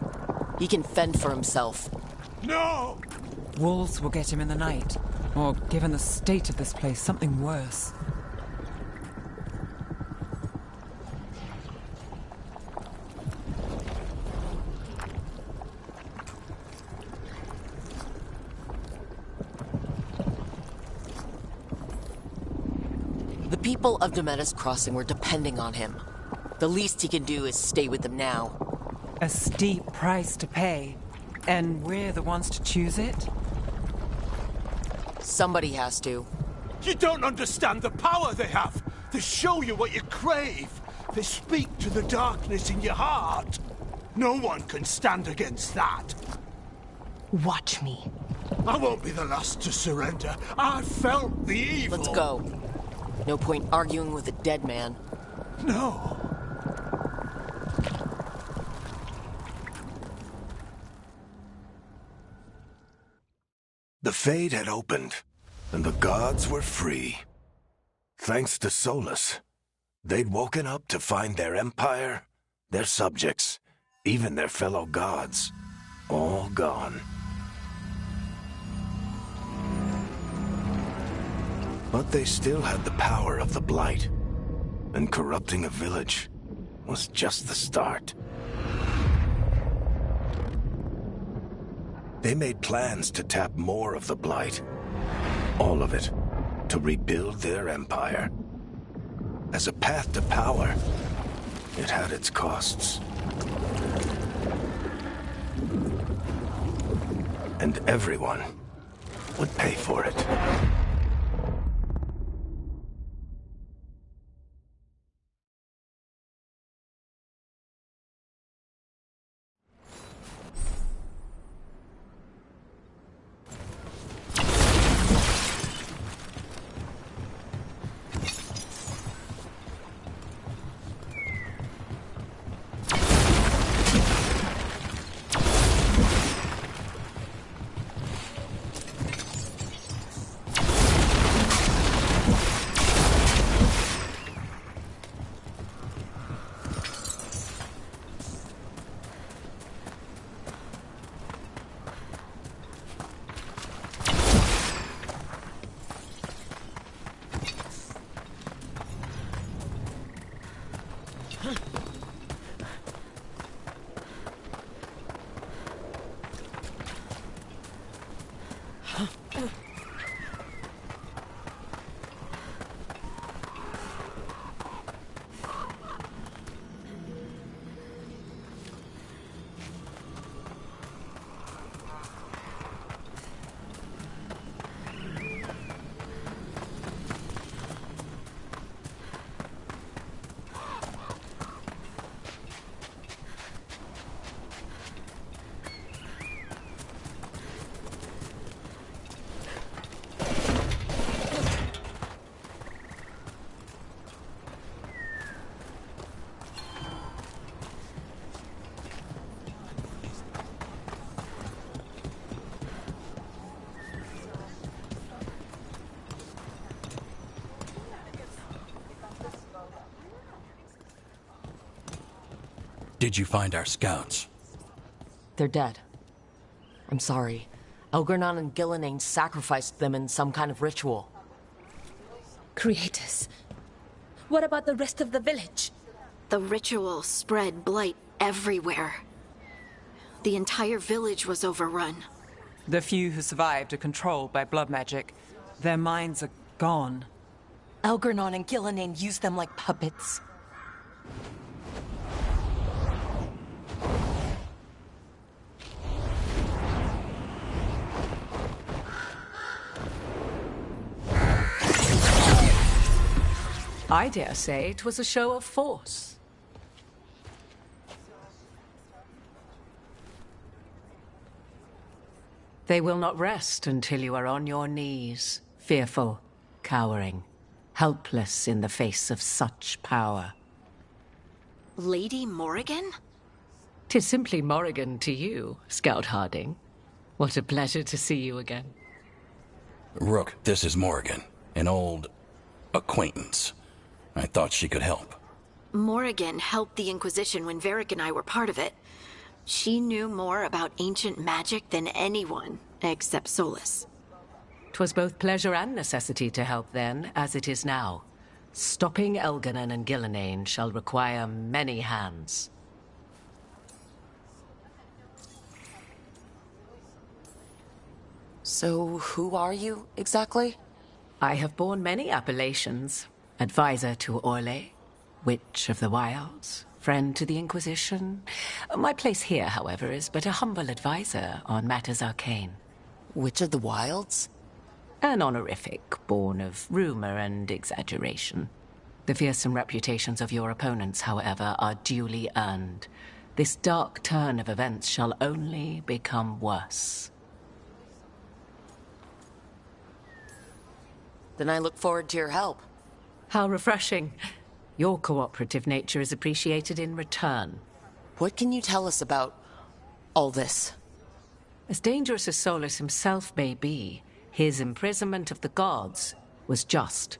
He can fend for himself. No! Wolves will get him in the night. Or, given the state of this place, something worse. The people of Demena's Crossing were depending on him. The least he can do is stay with them now. A steep price to pay. And we're the ones to choose it? Somebody has to. You don't understand the power they have. They show you what you crave. They speak to the darkness in your heart. No one can stand against that. Watch me. I won't be the last to surrender. I felt the evil. Let's go. No point arguing with a dead man. No. The Fade had opened, and the gods were free. Thanks to Solus, they'd woken up to find their empire, their subjects, even their fellow gods, all gone. But they still had the power of the Blight, and corrupting a village was just the start. They made plans to tap more of the Blight. All of it, to rebuild their empire. As a path to power, it had its costs. And everyone would pay for it. Did you find our scouts? They're dead. I'm sorry. Elgernon and Gillenane sacrificed them in some kind of ritual. Creators. What about the rest of the village? The ritual spread blight everywhere. The entire village was overrun. The few who survived are controlled by blood magic. Their minds are gone. Elgernon and Gillenane used them like puppets. I dare say it was a show of force. They will not rest until you are on your knees, fearful, cowering, helpless in the face of such power. Lady Morrigan? 'Tis simply Morrigan to you, Scout Harding. What a pleasure to see you again. Rook, this is Morrigan, an old acquaintance. I thought she could help. Morrigan helped the Inquisition when Varric and I were part of it. She knew more about ancient magic than anyone, except Solus. 'Twas both pleasure and necessity to help then, as it is now. Stopping Elgernon and Gillenane shall require many hands. So, who are you, exactly? I have borne many appellations. Advisor to Orlais, Witch of the Wilds, friend to the Inquisition. My place here, however, is but a humble advisor on matters arcane. Witch of the Wilds? An honorific born of rumor and exaggeration. The fearsome reputations of your opponents, however, are duly earned. This dark turn of events shall only become worse. Then I look forward to your help. How refreshing. Your cooperative nature is appreciated in return. What can you tell us about all this? As dangerous as Solus himself may be, his imprisonment of the gods was just.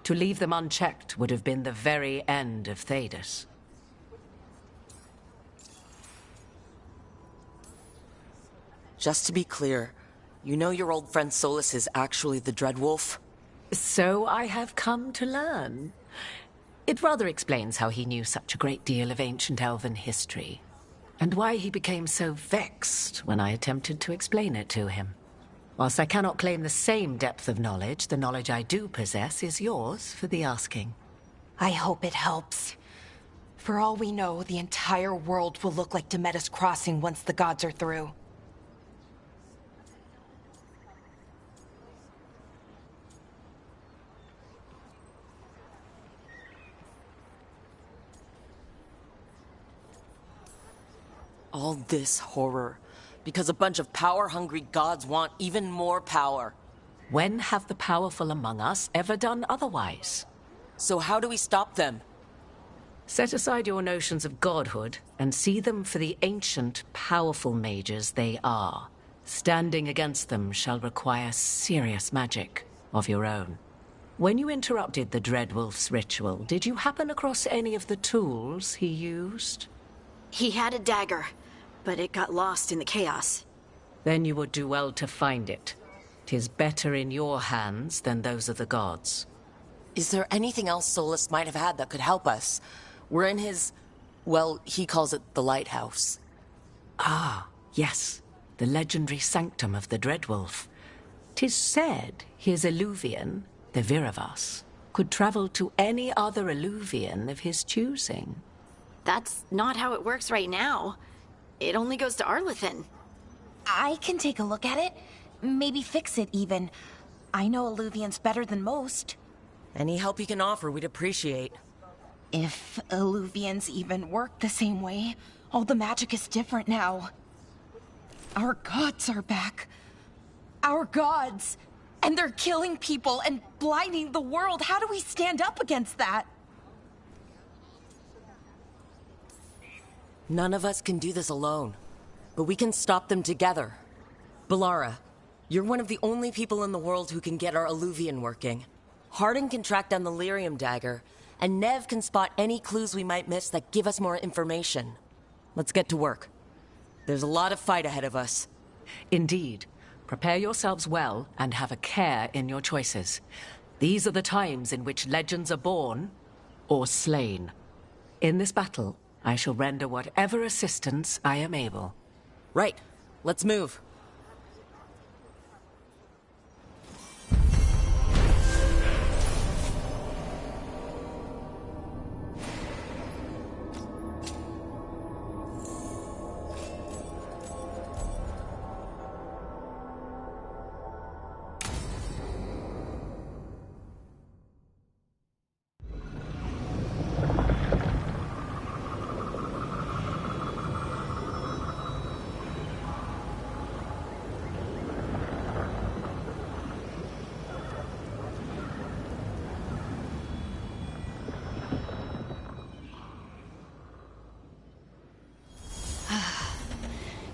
To leave them unchecked would have been the very end of Thedas. Just to be clear, you know your old friend Solus is actually the Dreadwolf? So I have come to learn. It rather explains how he knew such a great deal of ancient elven history, and why he became so vexed when I attempted to explain it to him. Whilst I cannot claim the same depth of knowledge, the knowledge I do possess is yours for the asking. I hope it helps. For all we know, the entire world will look like Demetus Crossing once the gods are through. All this horror, because a bunch of power-hungry gods want even more power. When have the powerful among us ever done otherwise? So how do we stop them? Set aside your notions of godhood and see them for the ancient, powerful mages they are. Standing against them shall require serious magic of your own. When you interrupted the Dreadwolf's ritual, did you happen across any of the tools he used? He had a dagger, but it got lost in the chaos. Then you would do well to find it. 'Tis better in your hands than those of the gods. Is there anything else Solus might have had that could help us? We're in his... well, he calls it the lighthouse. Ah, yes. The legendary sanctum of the Dreadwolf. 'Tis said his Illuvian, the Viravas, could travel to any other Illuvian of his choosing. That's not how it works right now. It only goes to Arlethan. I can take a look at it. Maybe fix it, even. I know Illuvians better than most. Any help you can offer, we'd appreciate. If Illuvians even work the same way, all the magic is different now. Our gods are back. Our gods! And they're killing people and blinding the world. How do we stand up against that? None of us can do this alone, but we can stop them together. Balara, you're one of the only people in the world who can get our Illuvian working. Hardin can track down the lyrium dagger, and Nev can spot any clues we might miss that give us more information. Let's get to work. There's a lot of fight ahead of us. Indeed. Prepare yourselves well and have a care in your choices. These are the times in which legends are born or slain. In this battle, I shall render whatever assistance I am able. Right. Let's move.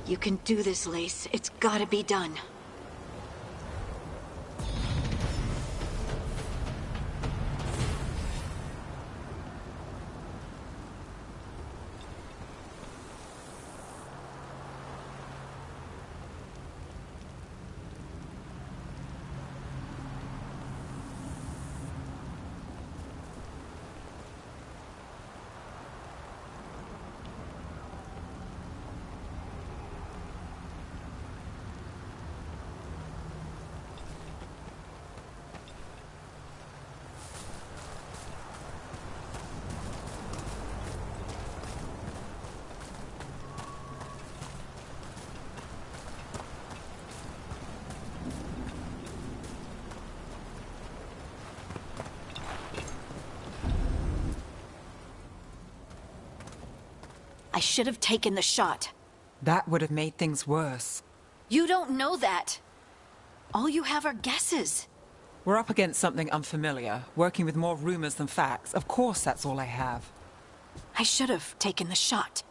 You can do this, Lace. It's gotta be done. I should have taken the shot. That would have made things worse. You don't know that. All you have are guesses. We're up against something unfamiliar, working with more rumors than facts. Of course that's all I have. I should have taken the shot.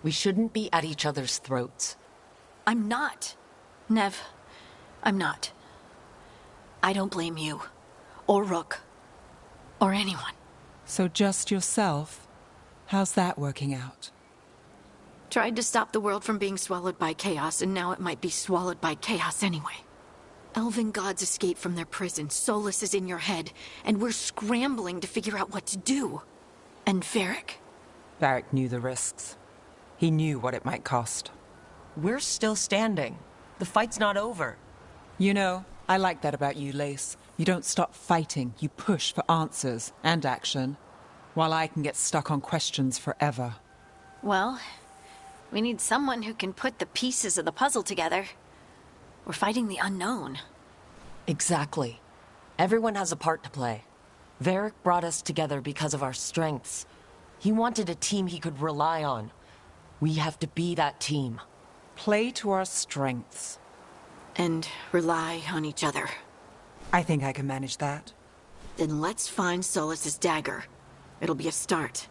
We shouldn't be at each other's throats. I'm not. Nev, I'm not. I don't blame you, or Rook, or anyone. So just yourself? How's that working out? Tried to stop the world from being swallowed by chaos, and now it might be swallowed by chaos anyway. Elven gods escaped from their prison, Solus is in your head, and we're scrambling to figure out what to do. And Varric? Varric knew the risks. He knew what it might cost. We're still standing. The fight's not over. You know, I like that about you, Lace. You don't stop fighting. You push for answers and action, while I can get stuck on questions forever. Well, we need someone who can put the pieces of the puzzle together. We're fighting the unknown. Exactly. Everyone has a part to play. Varric brought us together because of our strengths. He wanted a team he could rely on. We have to be that team. Play to our strengths. And rely on each other. I think I can manage that. Then let's find Solus's dagger. It'll be a start.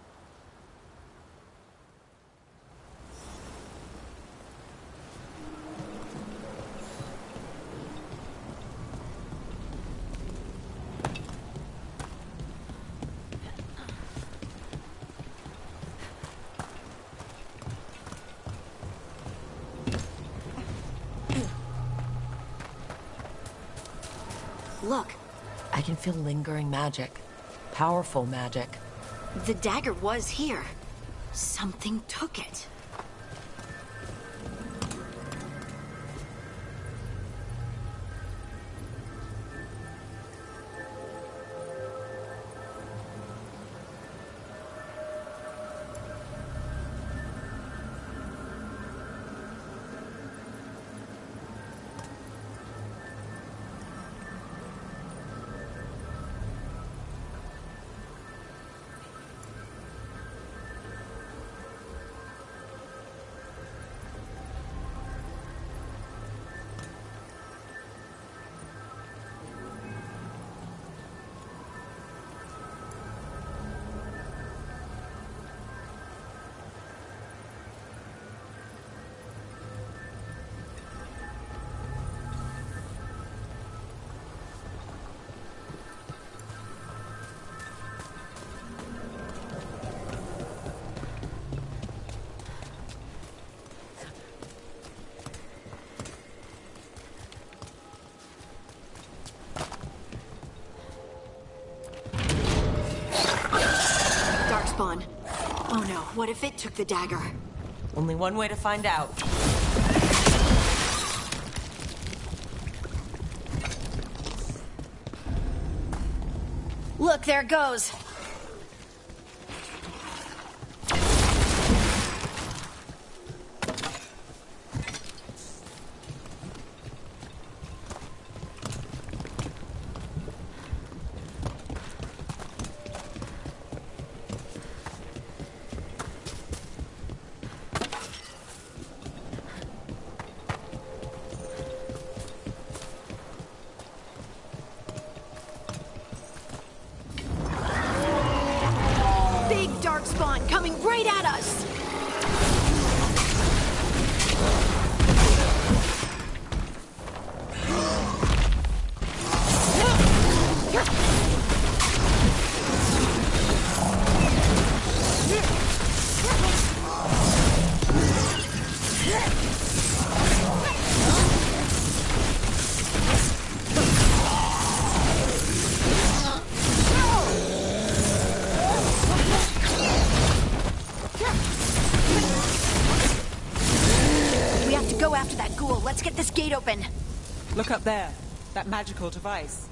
Look. I can feel lingering magic. Powerful magic. The dagger was here. Something took it. Darkspawn. Oh no, what if it took the dagger? Only one way to find out. Look, there it goes. Darkspawn coming right at us! Go after that ghoul. Let's get this gate open. Look up there. That magical device.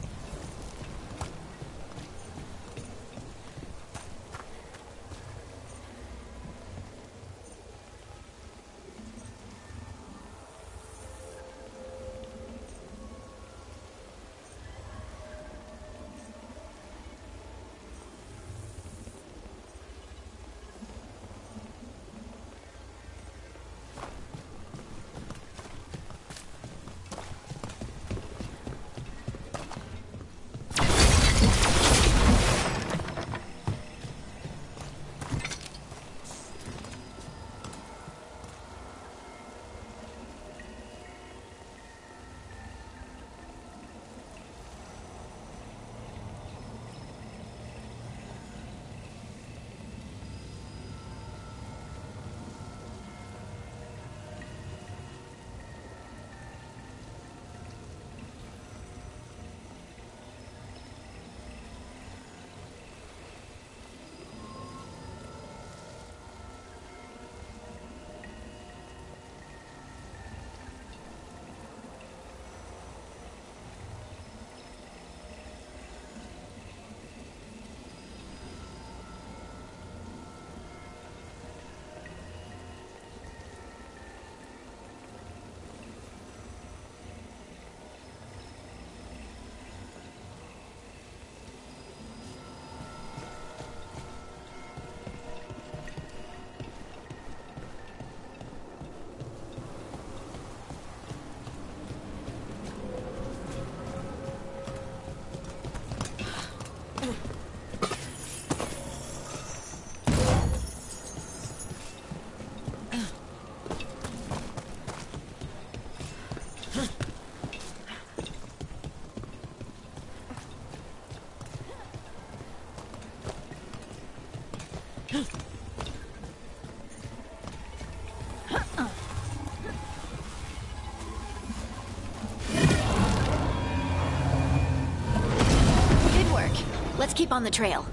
Let's keep on the trail.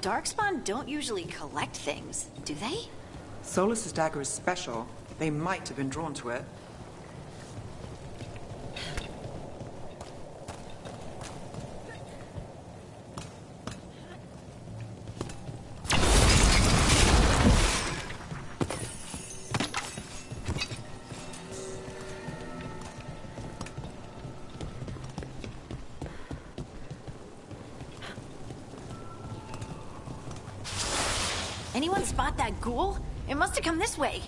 Darkspawn don't usually collect things, do they? Solus's dagger is special. They might have been drawn to it. Anyone spot that ghoul? It must have come this way.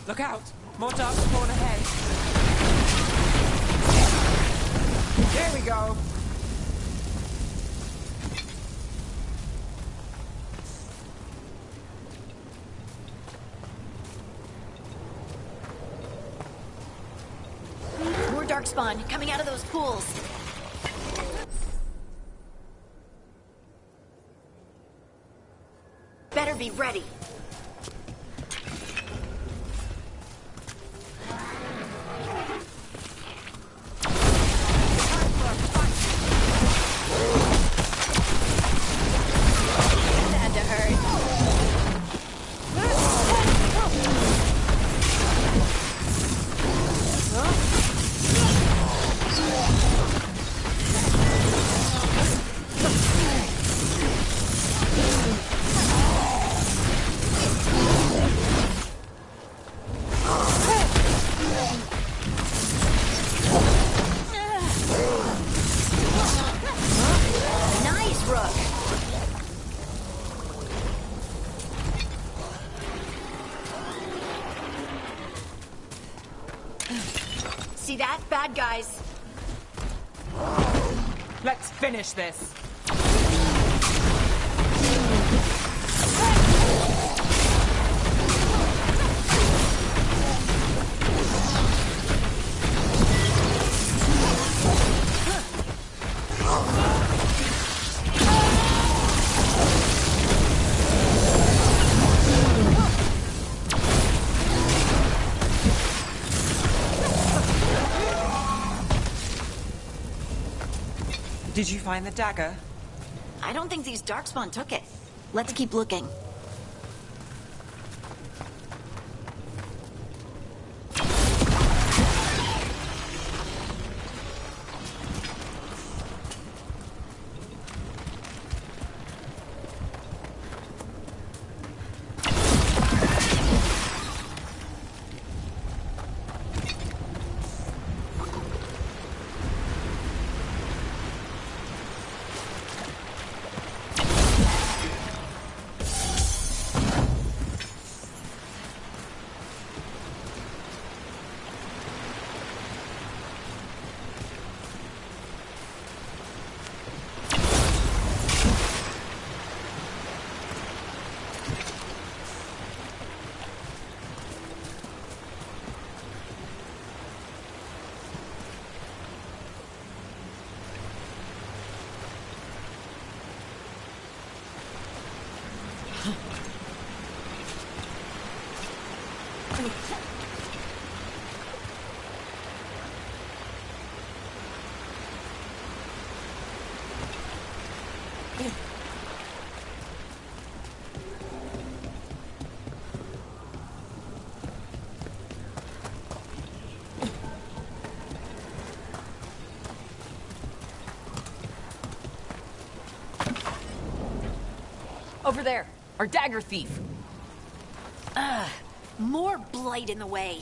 Look out! More dark spawn ahead. There we go. More darkspawn coming out of those pools. Better be ready. See that? Bad guys. Let's finish this. Did you find the dagger? I don't think these Darkspawn took it. Let's keep looking. Over there, our dagger thief. More blight in the way.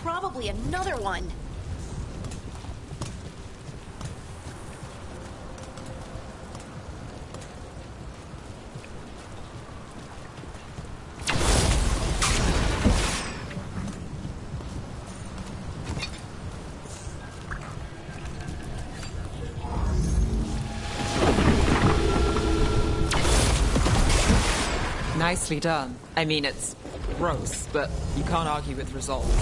Probably another one. Nicely done. I mean, it's gross, but you can't argue with results.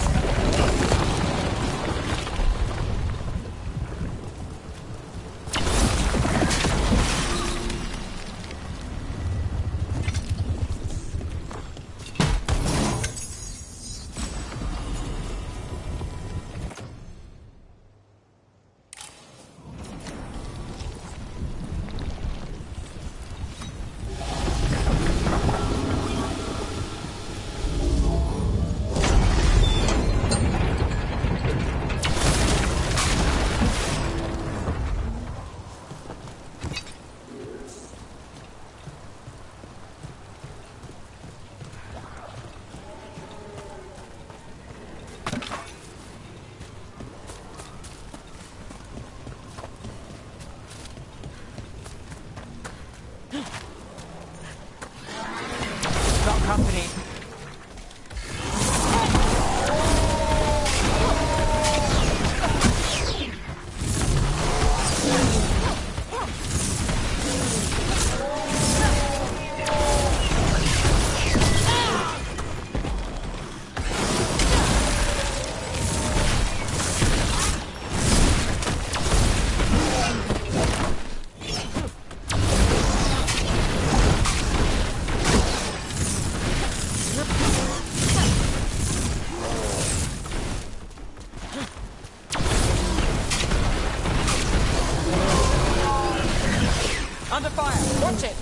Under fire! Watch it!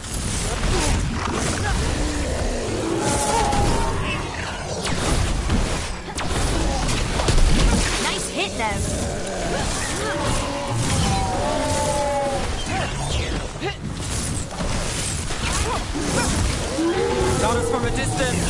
Nice hit, them. Got us from a distance.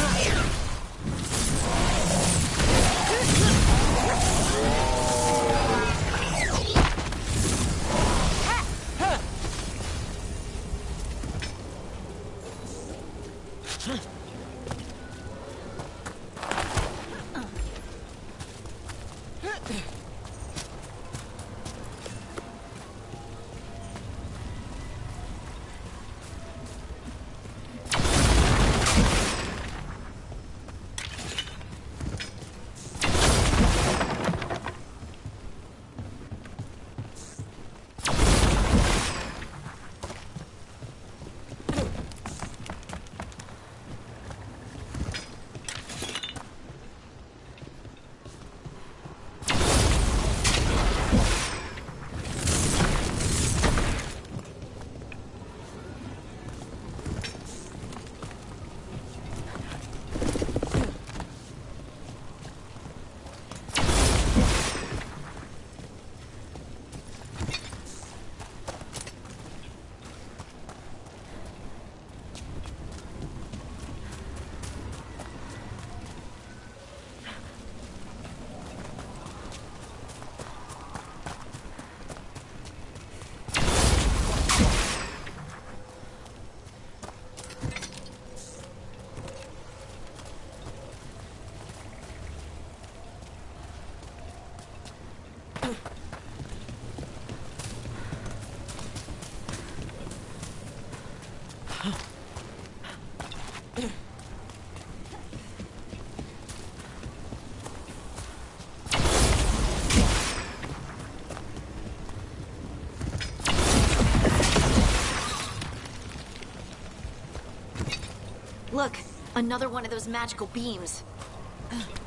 Look, another one of those magical beams.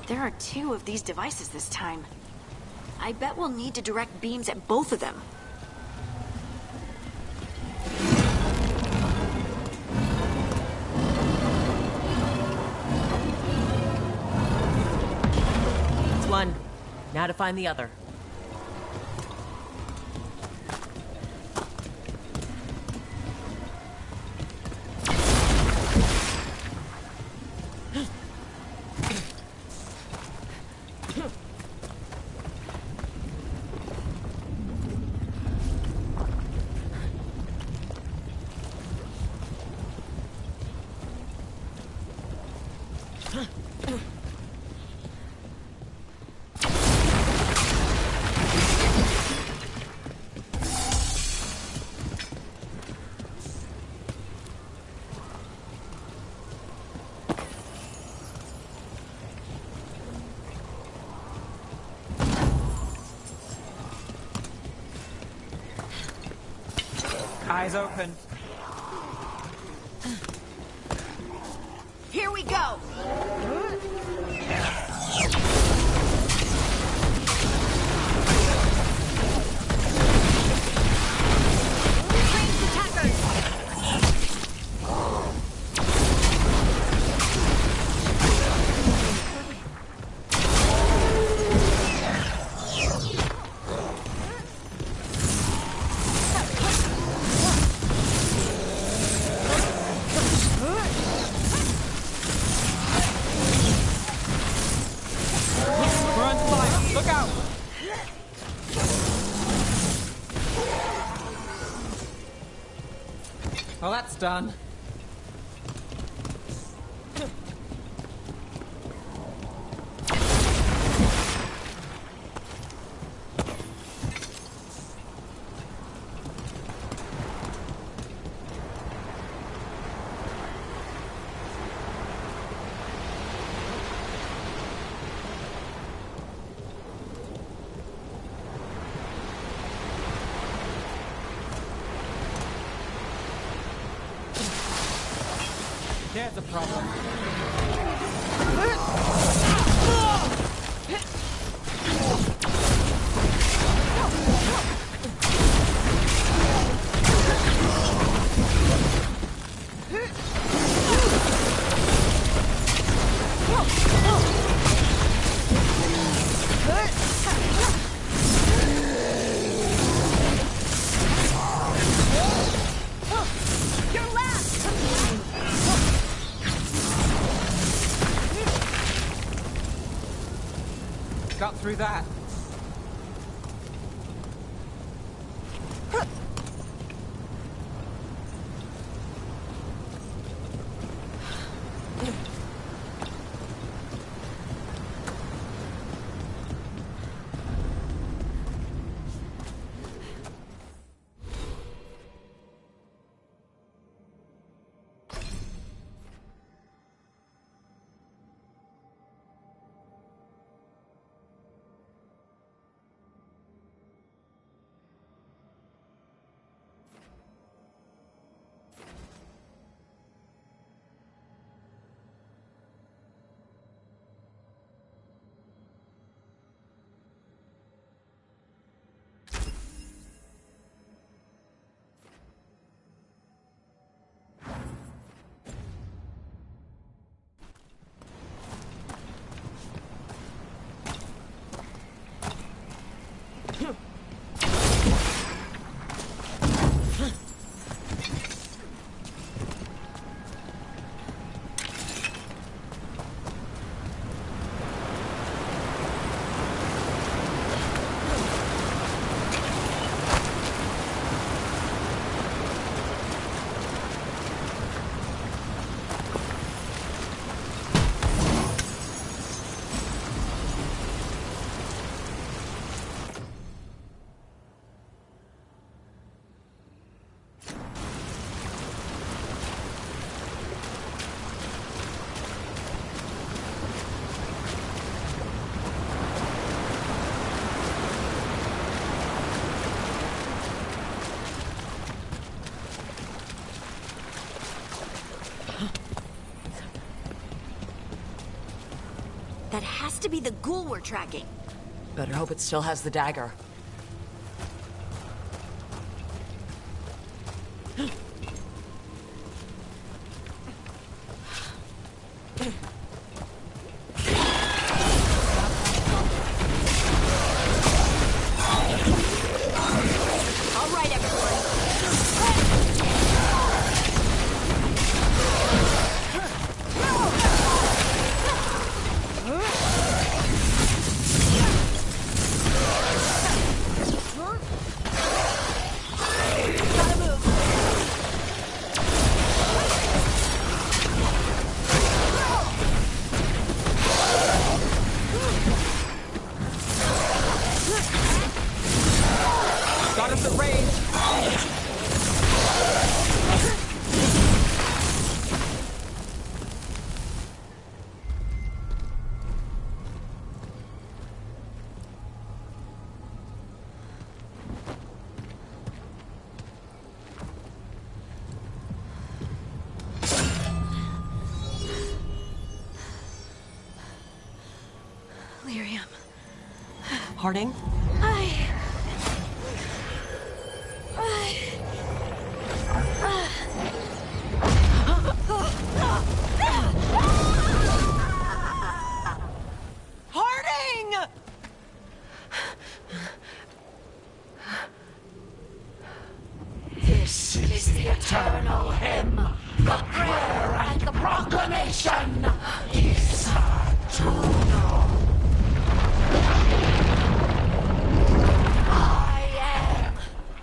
There are 2 of these devices this time. I bet we'll need to direct beams at both of them. That's one. Now to find the other. Eyes open. Here we go! Well, that's done. There's a problem. through that. That has to be the ghoul we're tracking. Better hope it still has the dagger. Harding? Harding! This is the eternal hymn, the prayer and the proclamation. Is to know.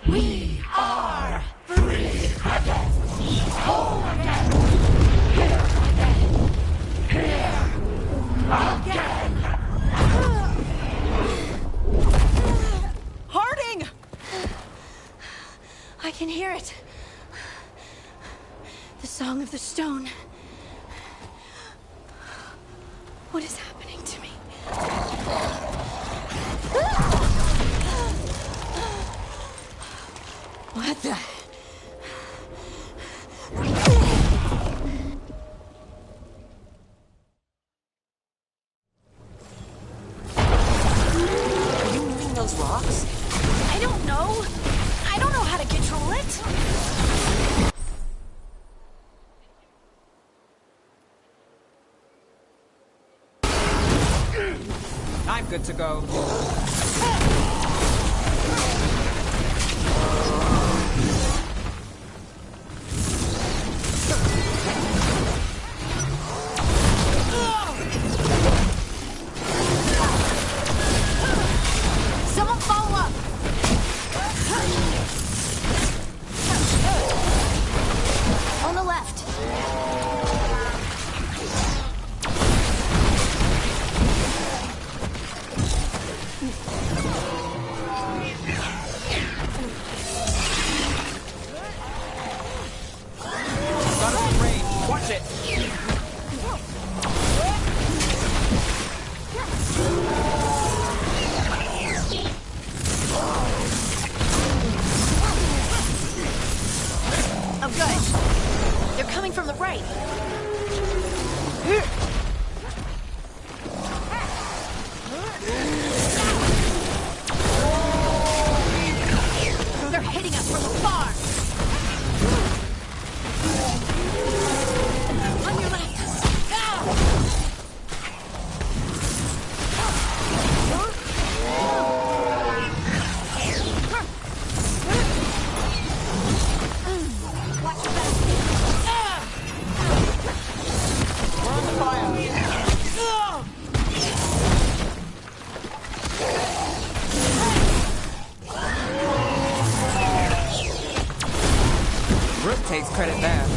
We are free again, whole again, here again. Harding! I can hear it. The Song of the Stone. What is happening to me? What the? Are you moving those rocks? I don't know. I don't know how to control it. I'm good to go. from the right. They're hitting us from afar. On your left. Rook takes credit there.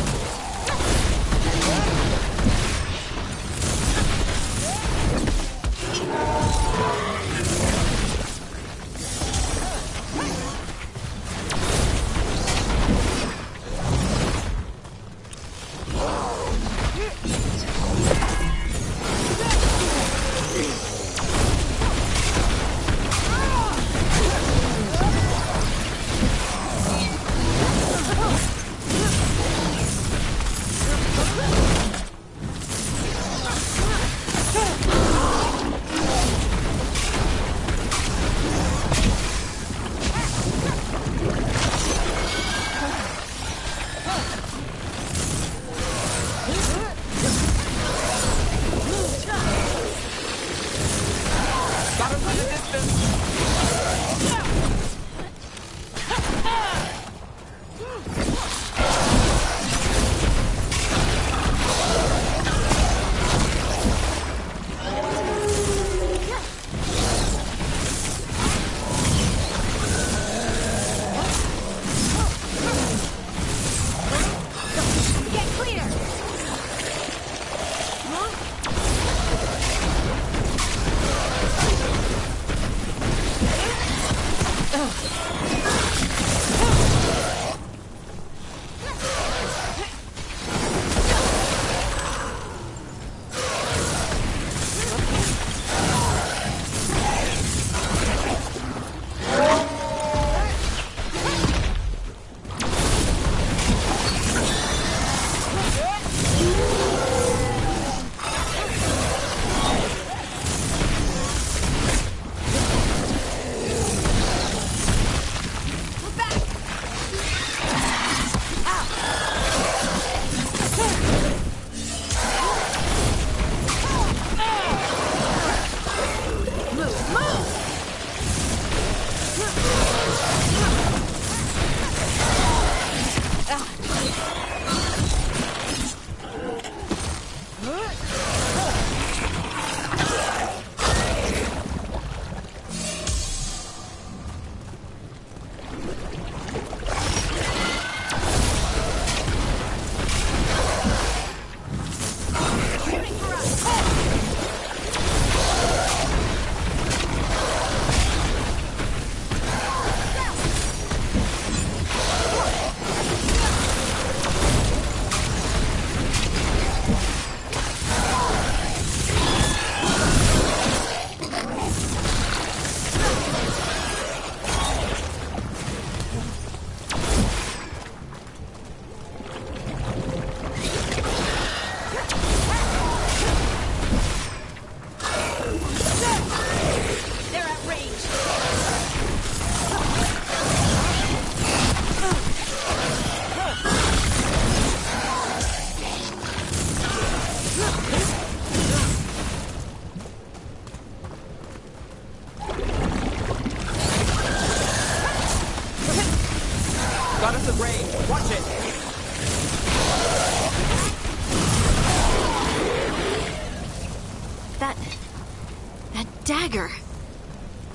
Dagger.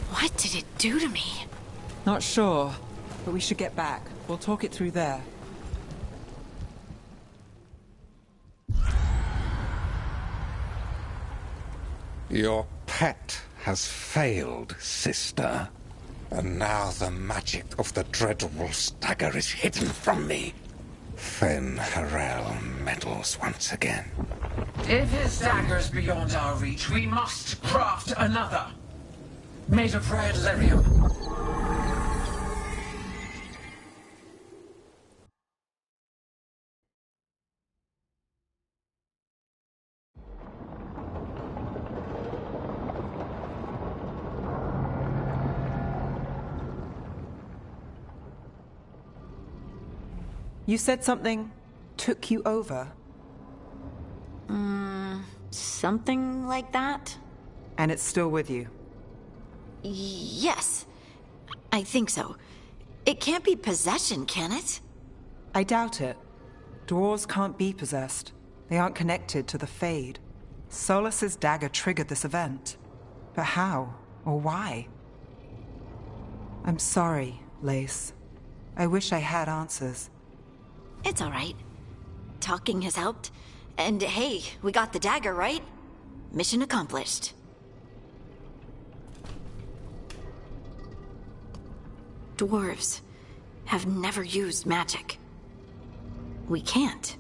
What did it do to me? Not sure, but we should get back. We'll talk it through there. Your pet has failed, sister. And now the magic of the Dreadwolf's dagger is hidden from me. Fen Harel meddles once again. If his dagger's beyond our reach, we must craft another. Made of red lyrium. You said something took you over? Something like that? And it's still with you? Yes. I think so. It can't be possession, can it? I doubt it. Dwarves can't be possessed. They aren't connected to the Fade. Solus's dagger triggered this event. But how? Or why? I'm sorry, Lace. I wish I had answers. It's all right. Talking has helped. And hey, we got the dagger, right? Mission accomplished. Dwarves have never used magic. We can't.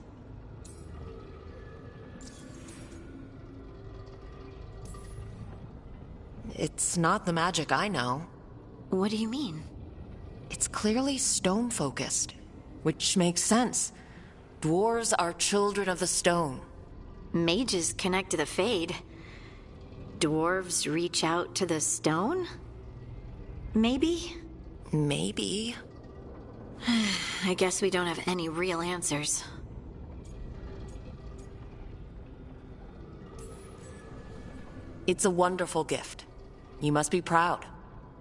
It's not the magic I know. What do you mean? It's clearly stone-focused, which makes sense. Dwarves are children of the stone. Mages connect to the Fade. Dwarves reach out to the stone? Maybe? Maybe. I guess we don't have any real answers. It's a wonderful gift. You must be proud.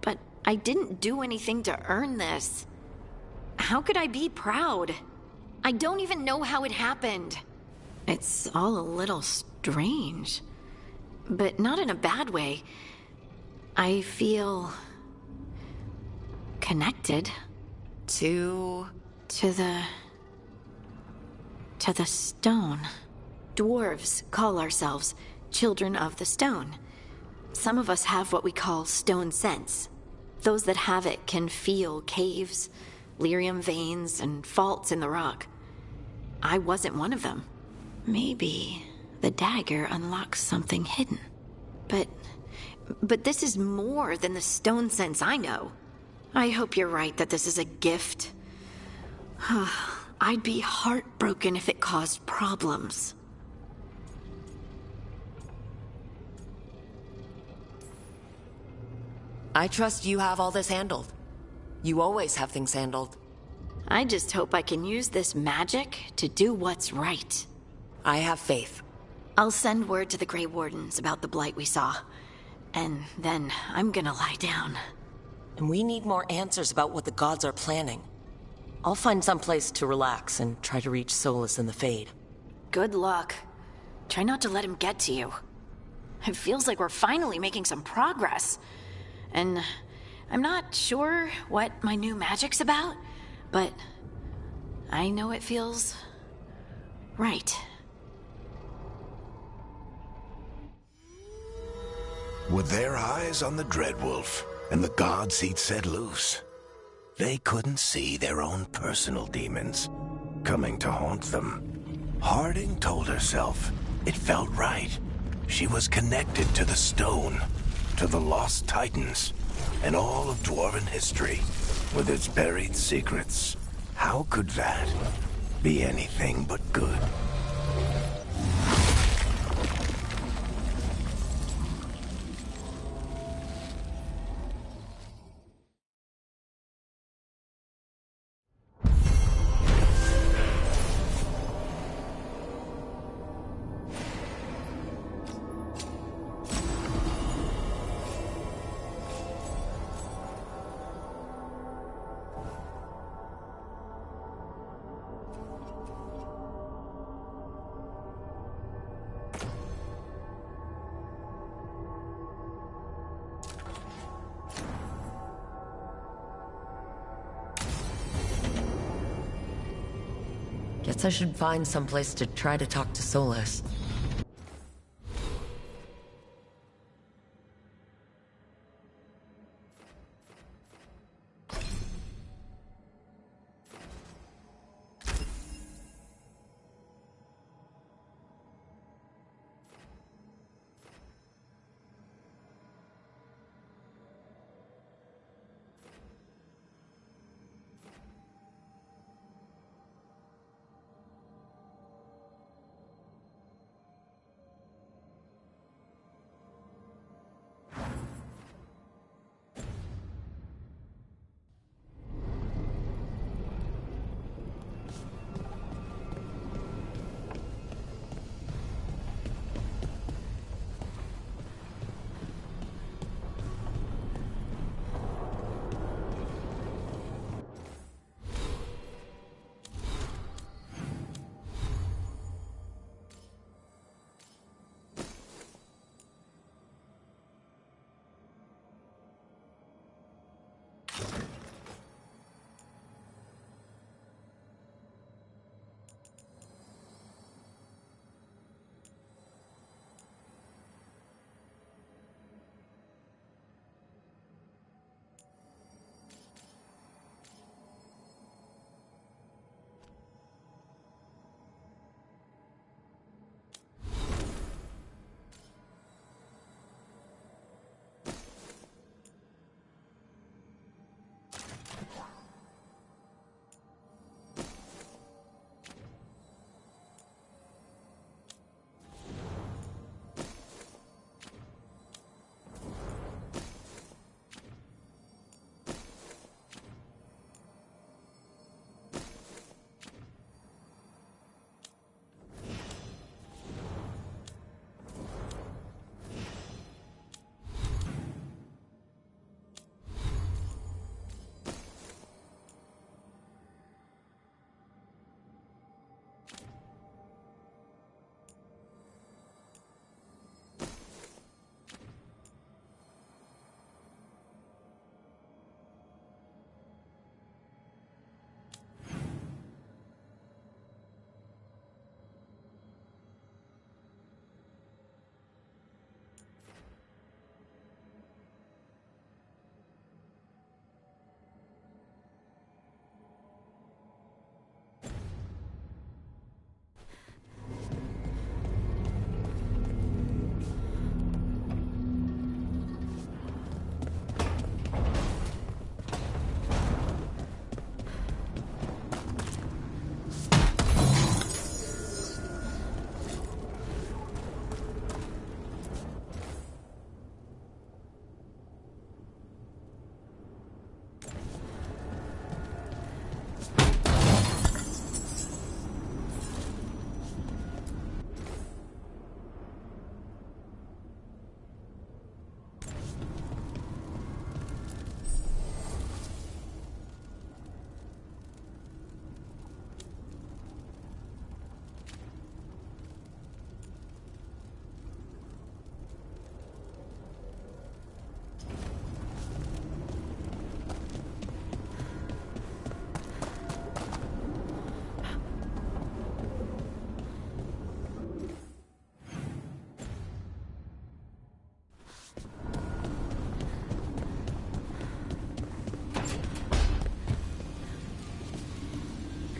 But I didn't do anything to earn this. How could I be proud? I don't even know how it happened. It's all a little strange. But not in a bad way. I feel... connected. To the stone. Dwarves call ourselves children of the stone. Some of us have what we call stone sense. Those that have it can feel caves, lyrium veins, and faults in the rock. I wasn't one of them. Maybe the dagger unlocks something hidden. But this is more than the stone sense I know. I hope you're right that this is a gift. I'd be heartbroken if it caused problems. I trust you have all this handled. You always have things handled. I just hope I can use this magic to do what's right. I have faith. I'll send word to the Grey Wardens about the blight we saw. And then I'm gonna lie down. And we need more answers about what the gods are planning. I'll find some place to relax and try to reach Solus in the Fade. Good luck. Try not to let him get to you. It feels like we're finally making some progress. And I'm not sure what my new magic's about, but I know it feels right. With their eyes on the Dreadwolf and the gods he'd set loose, they couldn't see their own personal demons coming to haunt them. Harding told herself it felt right. She was connected to the stone, to the lost titans, and all of dwarven history with its buried secrets. How could that be anything but good? Guess I should find someplace to try to talk to Solus.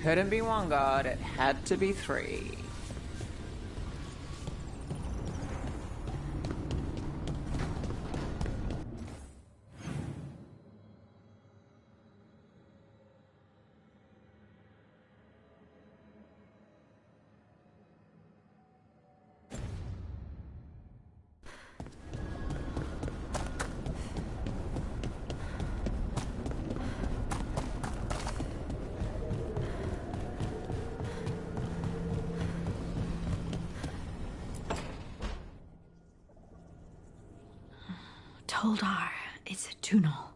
couldn't be one god, it had to be three. Toldar, it's a Tunal.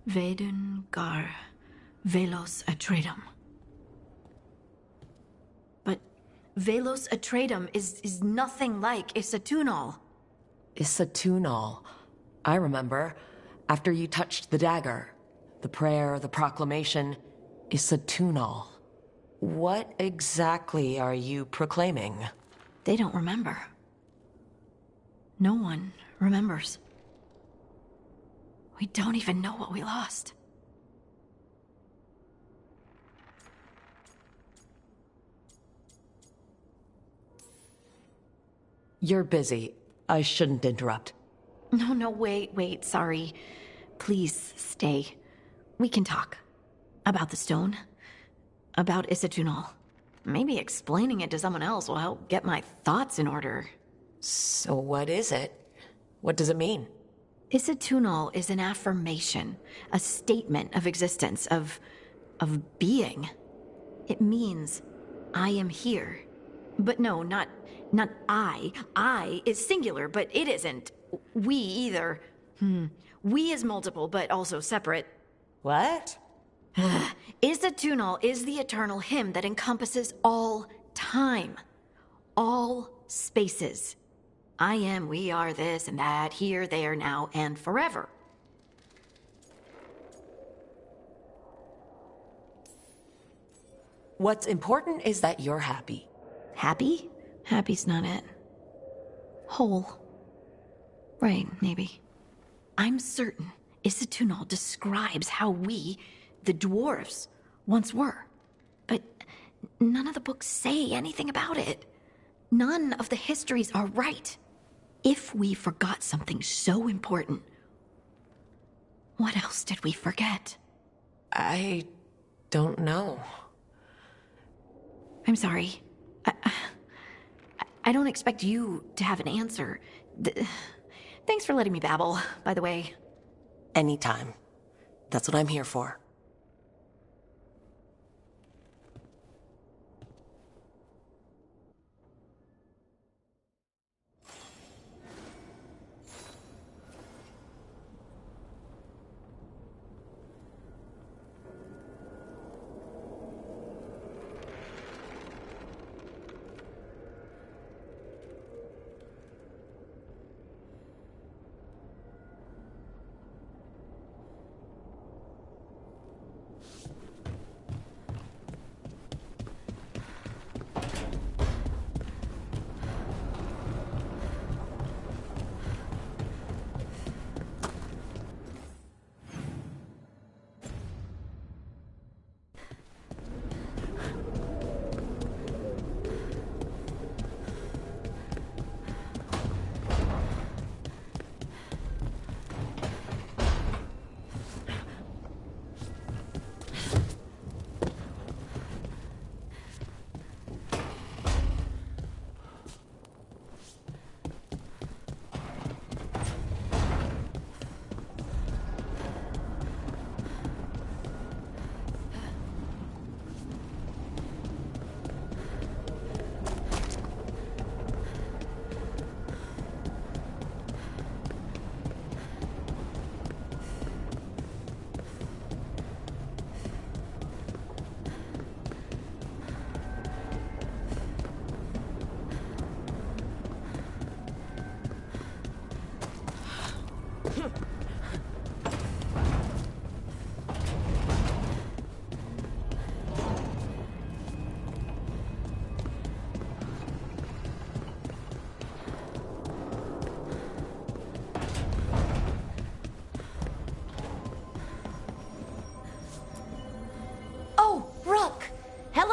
Veilguard, Velos Atreidim. But Velos Atreidim is nothing like Isatunal. Isatunal. I remember. After you touched the dagger. The prayer, the proclamation. Isatunal. What exactly are you proclaiming? They don't remember. No one remembers. We don't even know what we lost. You're busy. I shouldn't interrupt. No, wait, sorry. Please stay. We can talk. About the stone. About Isatunal. Maybe explaining it to someone else will help get my thoughts in order. So what is it? What does it mean? Isatunal is an affirmation, a statement of existence, of being. It means, I am here. But no, not I. I is singular, but it isn't. We either. We is multiple, but also separate. What? Isatunal is the eternal hymn that encompasses all time. All spaces. I am, we are, this and that, here, there, now, and forever. What's important is that you're happy. Happy? Happy's not it. Whole. Right, maybe. I'm certain Isatunal describes how we, the dwarves, once were. But none of the books say anything about it. None of the histories are right. If we forgot something so important, what else did we forget? I don't know. I'm sorry. I don't expect you to have an answer. Thanks for letting me babble, by the way. Anytime. That's what I'm here for.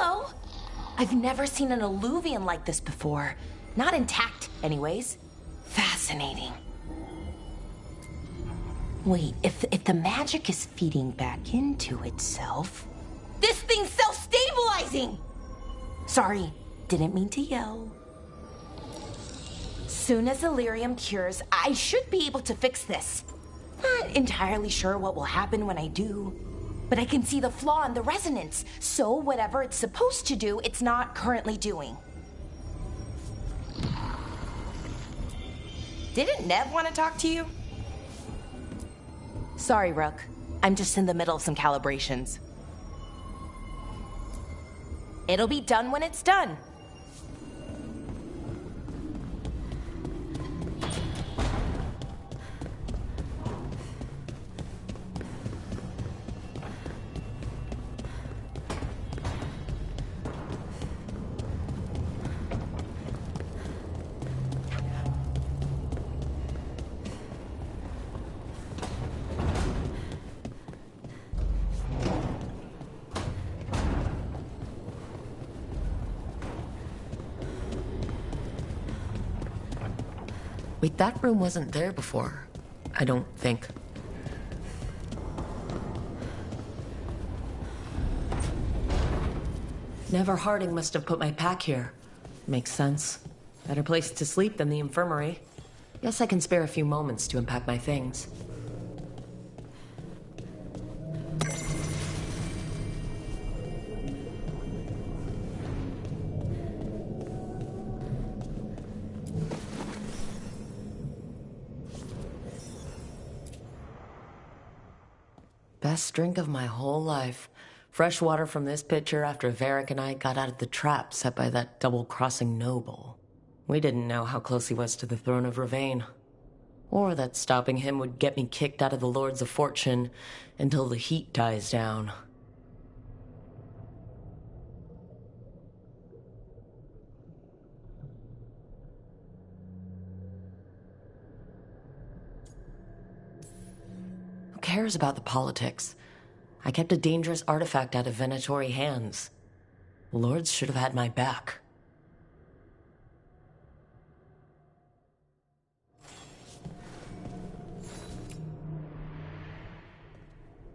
Hello? I've never seen an alluvian like this before. Not intact, anyways. Fascinating. Wait, if the magic is feeding back into itself... This thing's self-stabilizing! Sorry, didn't mean to yell. Soon as Illyrium cures, I should be able to fix this. Not entirely sure what will happen when I do, but I can see the flaw in the resonance, so whatever it's supposed to do, it's not currently doing. Didn't Nev want to talk to you? Sorry, Rook. I'm just in the middle of some calibrations. It'll be done when it's done. Wait, that room wasn't there before. I don't think. Never Harding must have put my pack here. Makes sense. Better place to sleep than the infirmary. Guess I can spare a few moments to unpack my things. Best drink of my whole life. Fresh water from this pitcher after Varric and I got out of the trap set by that double-crossing noble. We didn't know how close he was to the throne of Ravain. Or that stopping him would get me kicked out of the Lords of Fortune until the heat dies down. Who cares about the politics? I kept a dangerous artifact out of Venatori hands. The Lords should have had my back.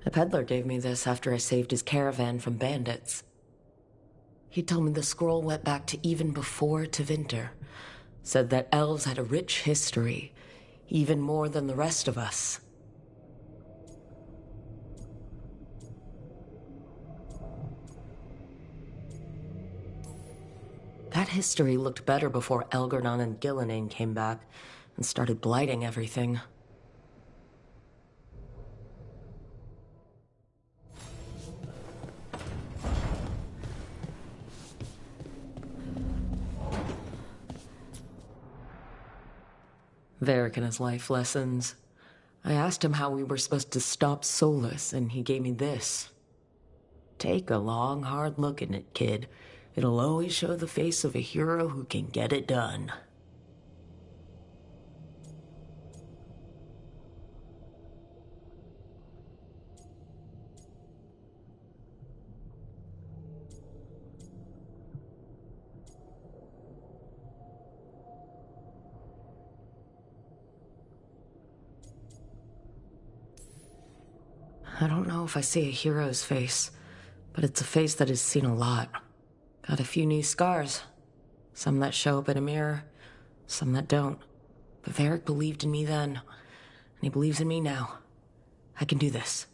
A peddler gave me this after I saved his caravan from bandits. He told me the scroll went back to even before Tevinter. Said that elves had a rich history, even more than the rest of us. That history looked better before Elgardon and Gillenane came back and started blighting everything. Varric and his life lessons. I asked him how we were supposed to stop Solus, and he gave me this. Take a long, hard look at it, kid. It'll always show the face of a hero who can get it done. I don't know if I see a hero's face, but it's a face that has seen a lot. Got a few new scars. Some that show up in a mirror, some that don't. But Varric believed in me then, and he believes in me now. I can do this.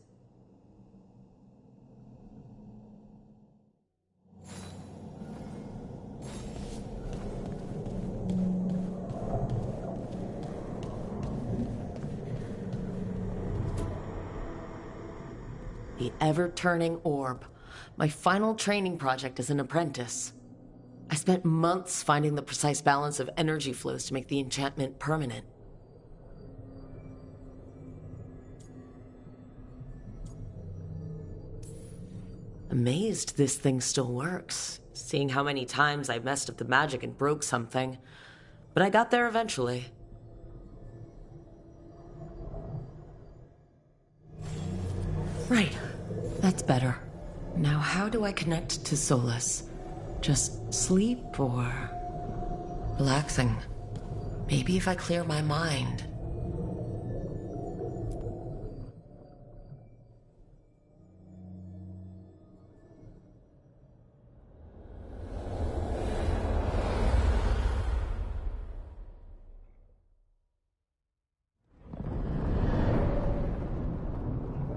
The ever-turning orb. My final training project as an apprentice. I spent months finding the precise balance of energy flows to make the enchantment permanent. Amazed this thing still works, seeing how many times I messed up the magic and broke something. But I got there eventually. Right. That's better. Now, how do I connect to Solus? Just sleep or relaxing? Maybe if I clear my mind.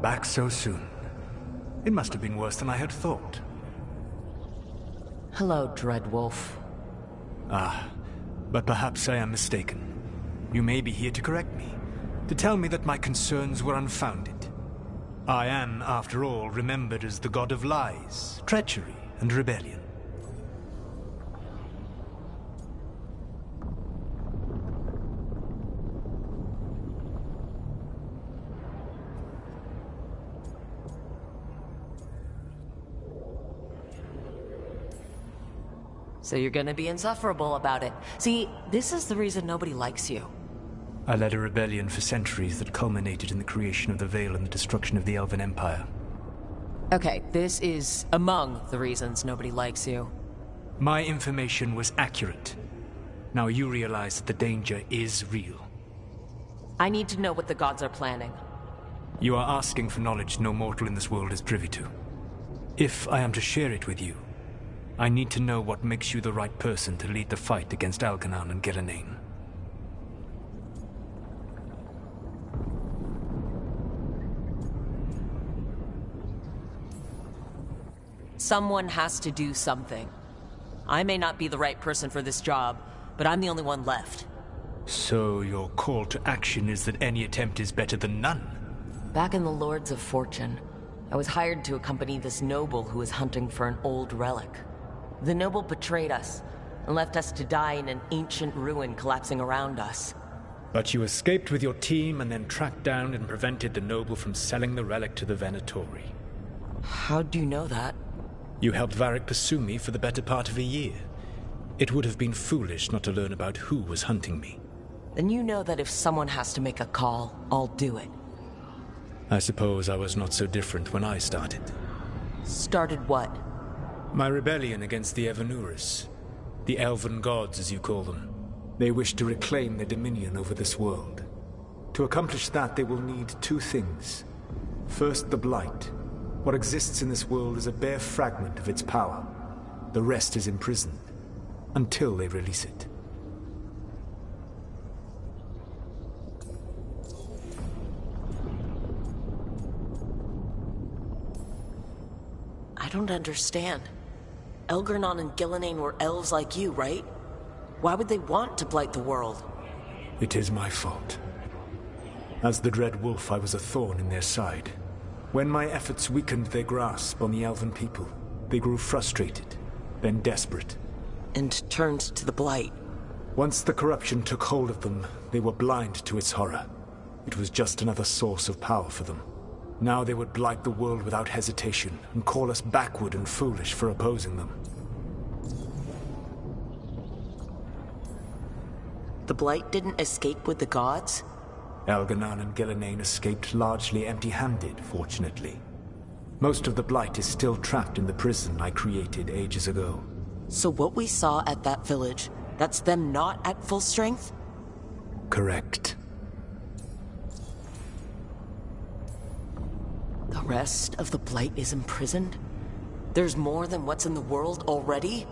Back so soon. It must have been worse than I had thought. Hello, Dreadwolf. Ah, but perhaps I am mistaken. You may be here to correct me, to tell me that my concerns were unfounded. I am, after all, remembered as the god of lies, treachery, and rebellion. So you're gonna be insufferable about it. See, this is the reason nobody likes you. I led a rebellion for centuries that culminated in the creation of the Veil and the destruction of the Elven Empire. Okay, this is among the reasons nobody likes you. My information was accurate. Now you realize that the danger is real. I need to know what the gods are planning. You are asking for knowledge no mortal in this world is privy to. If I am to share it with you, I need to know what makes you the right person to lead the fight against Algernon and Gillenane. Someone has to do something. I may not be the right person for this job, but I'm the only one left. So your call to action is that any attempt is better than none? Back in the Lords of Fortune, I was hired to accompany this noble who was hunting for an old relic. The noble betrayed us and left us to die in an ancient ruin collapsing around us. But you escaped with your team and then tracked down and prevented the noble from selling the relic to the Venatori. How do you know that? You helped Varric pursue me for the better part of a year. It would have been foolish not to learn about who was hunting me. Then you know that if someone has to make a call, I'll do it. I suppose I was not so different when I started. Started what? My rebellion against the Evanuris. The Elven Gods, as you call them. They wish to reclaim their dominion over this world. To accomplish that, they will need two things. First, the Blight. What exists in this world is a bare fragment of its power. The rest is imprisoned, until they release it. I don't understand. Algernon and Gillenane were elves like you, right? Why would they want to blight the world? It is my fault. As the Dread Wolf, I was a thorn in their side. When my efforts weakened their grasp on the Elven people, they grew frustrated, then desperate. And turned to the Blight. Once the corruption took hold of them, they were blind to its horror. It was just another source of power for them. Now they would blight the world without hesitation, and call us backward and foolish for opposing them. The Blight didn't escape with the gods? Algernon and Gillenane escaped largely empty-handed, fortunately. Most of the Blight is still trapped in the prison I created ages ago. So what we saw at that village, that's them not at full strength? Correct. The rest of the Blight is imprisoned? There's more than what's in the world already?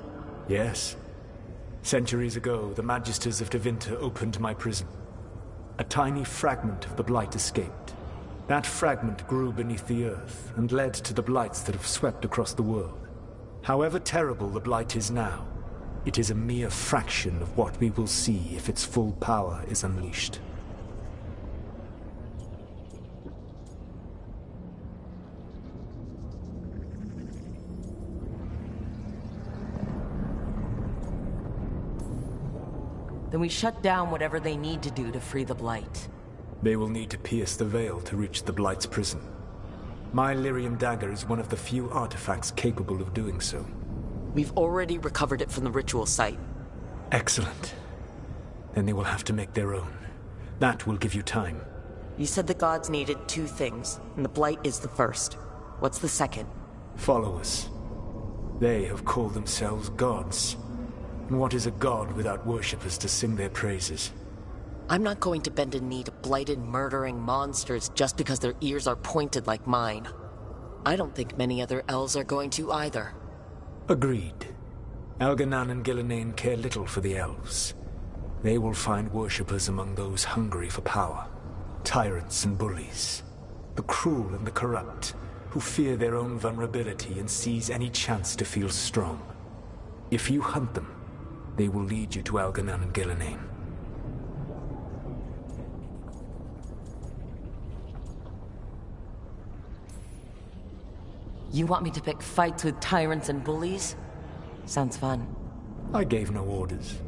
Yes. Centuries ago, the Magisters of Tevinter opened my prison. A tiny fragment of the Blight escaped. That fragment grew beneath the earth and led to the Blights that have swept across the world. However terrible the Blight is now, it is a mere fraction of what we will see if its full power is unleashed. Then we shut down whatever they need to do to free the Blight. They will need to pierce the veil to reach the Blight's prison. My Lyrium dagger is one of the few artifacts capable of doing so. We've already recovered it from the ritual site. Excellent. Then they will have to make their own. That will give you time. You said the gods needed two things, and the Blight is the first. What's the second? Followers. They have called themselves gods. And what is a god without worshippers to sing their praises? I'm not going to bend a knee to blighted, murdering monsters just because their ears are pointed like mine. I don't think many other elves are going to either. Agreed. Elganan and Gillenane care little for the elves. They will find worshippers among those hungry for power. Tyrants and bullies. The cruel and the corrupt, who fear their own vulnerability and seize any chance to feel strong. If you hunt them, they will lead you to Elganan and Gillenane. You want me to pick fights with tyrants and bullies? Sounds fun. I gave no orders.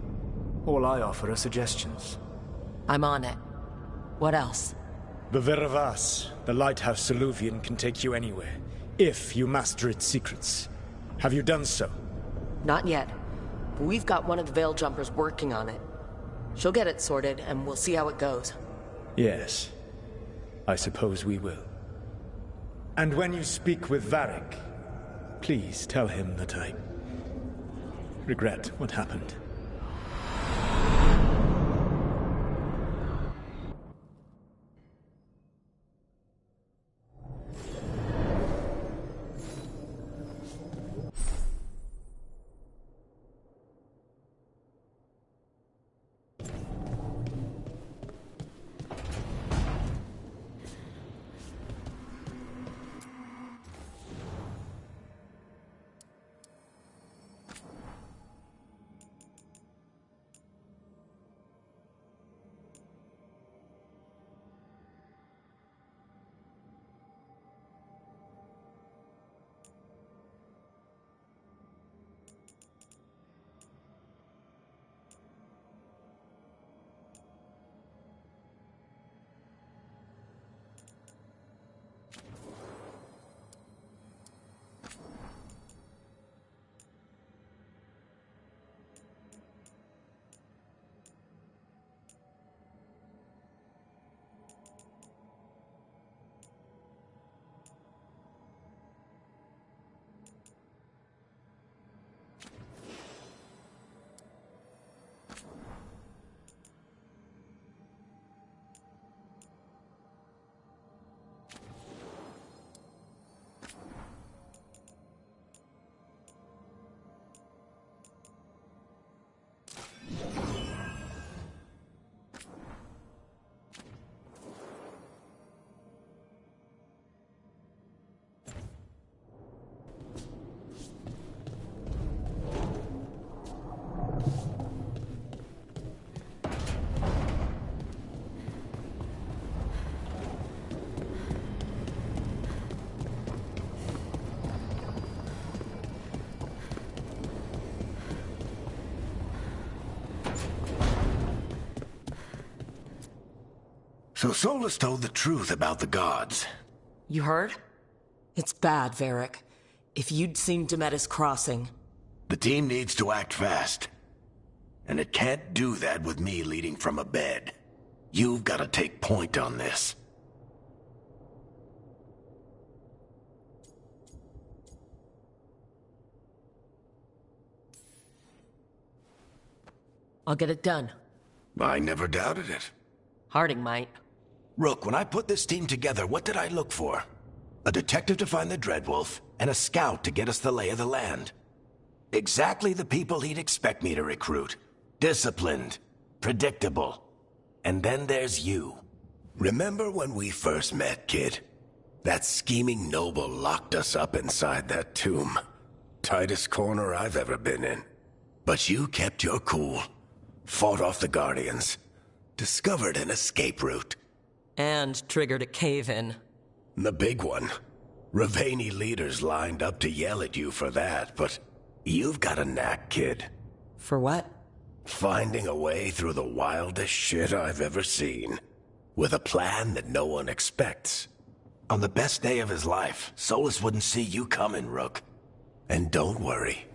All I offer are suggestions. I'm on it. What else? The Veravas, the lighthouse Soluvian, can take you anywhere, if you master its secrets. Have you done so? Not yet. But we've got one of the Veil Jumpers working on it. She'll get it sorted, and we'll see how it goes. Yes. I suppose we will. And when you speak with Varric, please tell him that I regret what happened. So Solus told the truth about the gods. You heard? It's bad, Varric. If you'd seen Demetis crossing... The team needs to act fast. And it can't do that with me leading from a bed. You've got to take point on this. I'll get it done. I never doubted it. Harding might. Rook, when I put this team together, what did I look for? A detective to find the Dreadwolf, and a scout to get us the lay of the land. Exactly the people he'd expect me to recruit. Disciplined, predictable. And then there's you. Remember when we first met, kid? That scheming noble locked us up inside that tomb. Tightest corner I've ever been in. But you kept your cool. Fought off the Guardians. Discovered an escape route. And triggered a cave-in. The big one. Ravani leaders lined up to yell at you for that, but you've got a knack, kid. For what? Finding a way through the wildest shit I've ever seen. With a plan that no one expects. On the best day of his life, Solus wouldn't see you coming, Rook. And don't worry.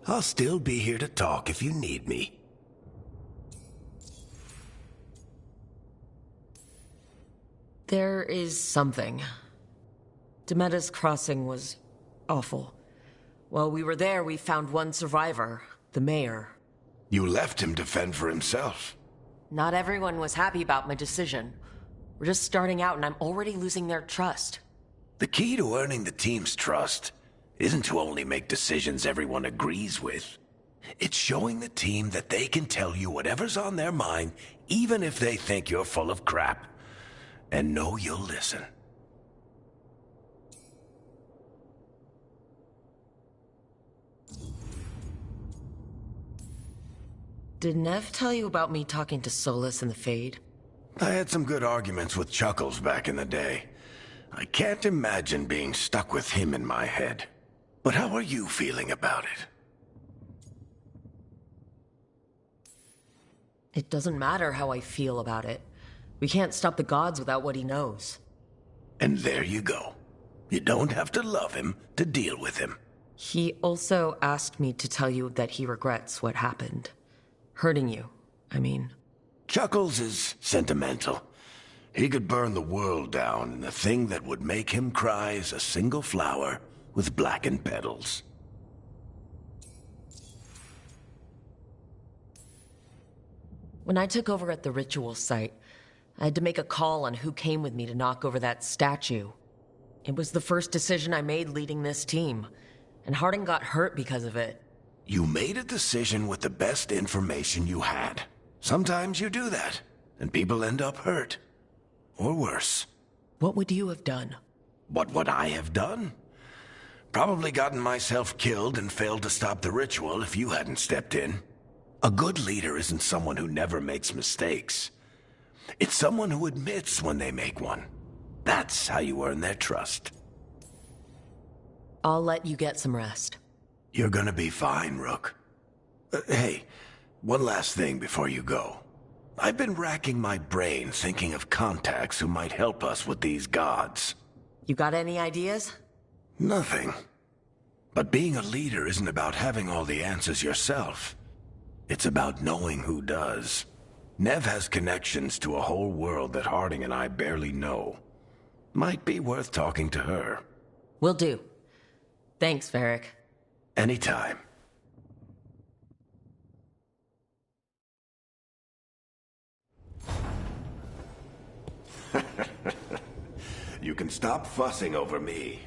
I'll still be here to talk if you need me. There is something. Demetis Crossing was awful. While we were there, we found one survivor, the mayor. You left him to fend for himself. Not everyone was happy about my decision. We're just starting out and I'm already losing their trust. The key to earning the team's trust isn't to only make decisions everyone agrees with. It's showing the team that they can tell you whatever's on their mind, even if they think you're full of crap. And know you'll listen. Did Nev tell you about me talking to Solus in the Fade? I had some good arguments with Chuckles back in the day. I can't imagine being stuck with him in my head. But how are you feeling about it? It doesn't matter how I feel about it. We can't stop the gods without what he knows. And there you go. You don't have to love him to deal with him. He also asked me to tell you that he regrets what happened. Hurting you, I mean. Chuckles is sentimental. He could burn the world down, and the thing that would make him cry is a single flower with blackened petals. When I took over at the ritual site, I had to make a call on who came with me to knock over that statue. It was the first decision I made leading this team, and Harding got hurt because of it. You made a decision with the best information you had. Sometimes you do that, and people end up hurt. Or worse. What would you have done? What would I have done? Probably gotten myself killed and failed to stop the ritual if you hadn't stepped in. A good leader isn't someone who never makes mistakes. It's someone who admits when they make one. That's how you earn their trust. I'll let you get some rest. You're gonna be fine, Rook. Hey, one last thing before you go. I've been racking my brain thinking of contacts who might help us with these gods. You got any ideas? Nothing. But being a leader isn't about having all the answers yourself. It's about knowing who does. Nev has connections to a whole world that Harding and I barely know. Might be worth talking to her. Will do. Thanks, Varric. Anytime. You can stop fussing over me.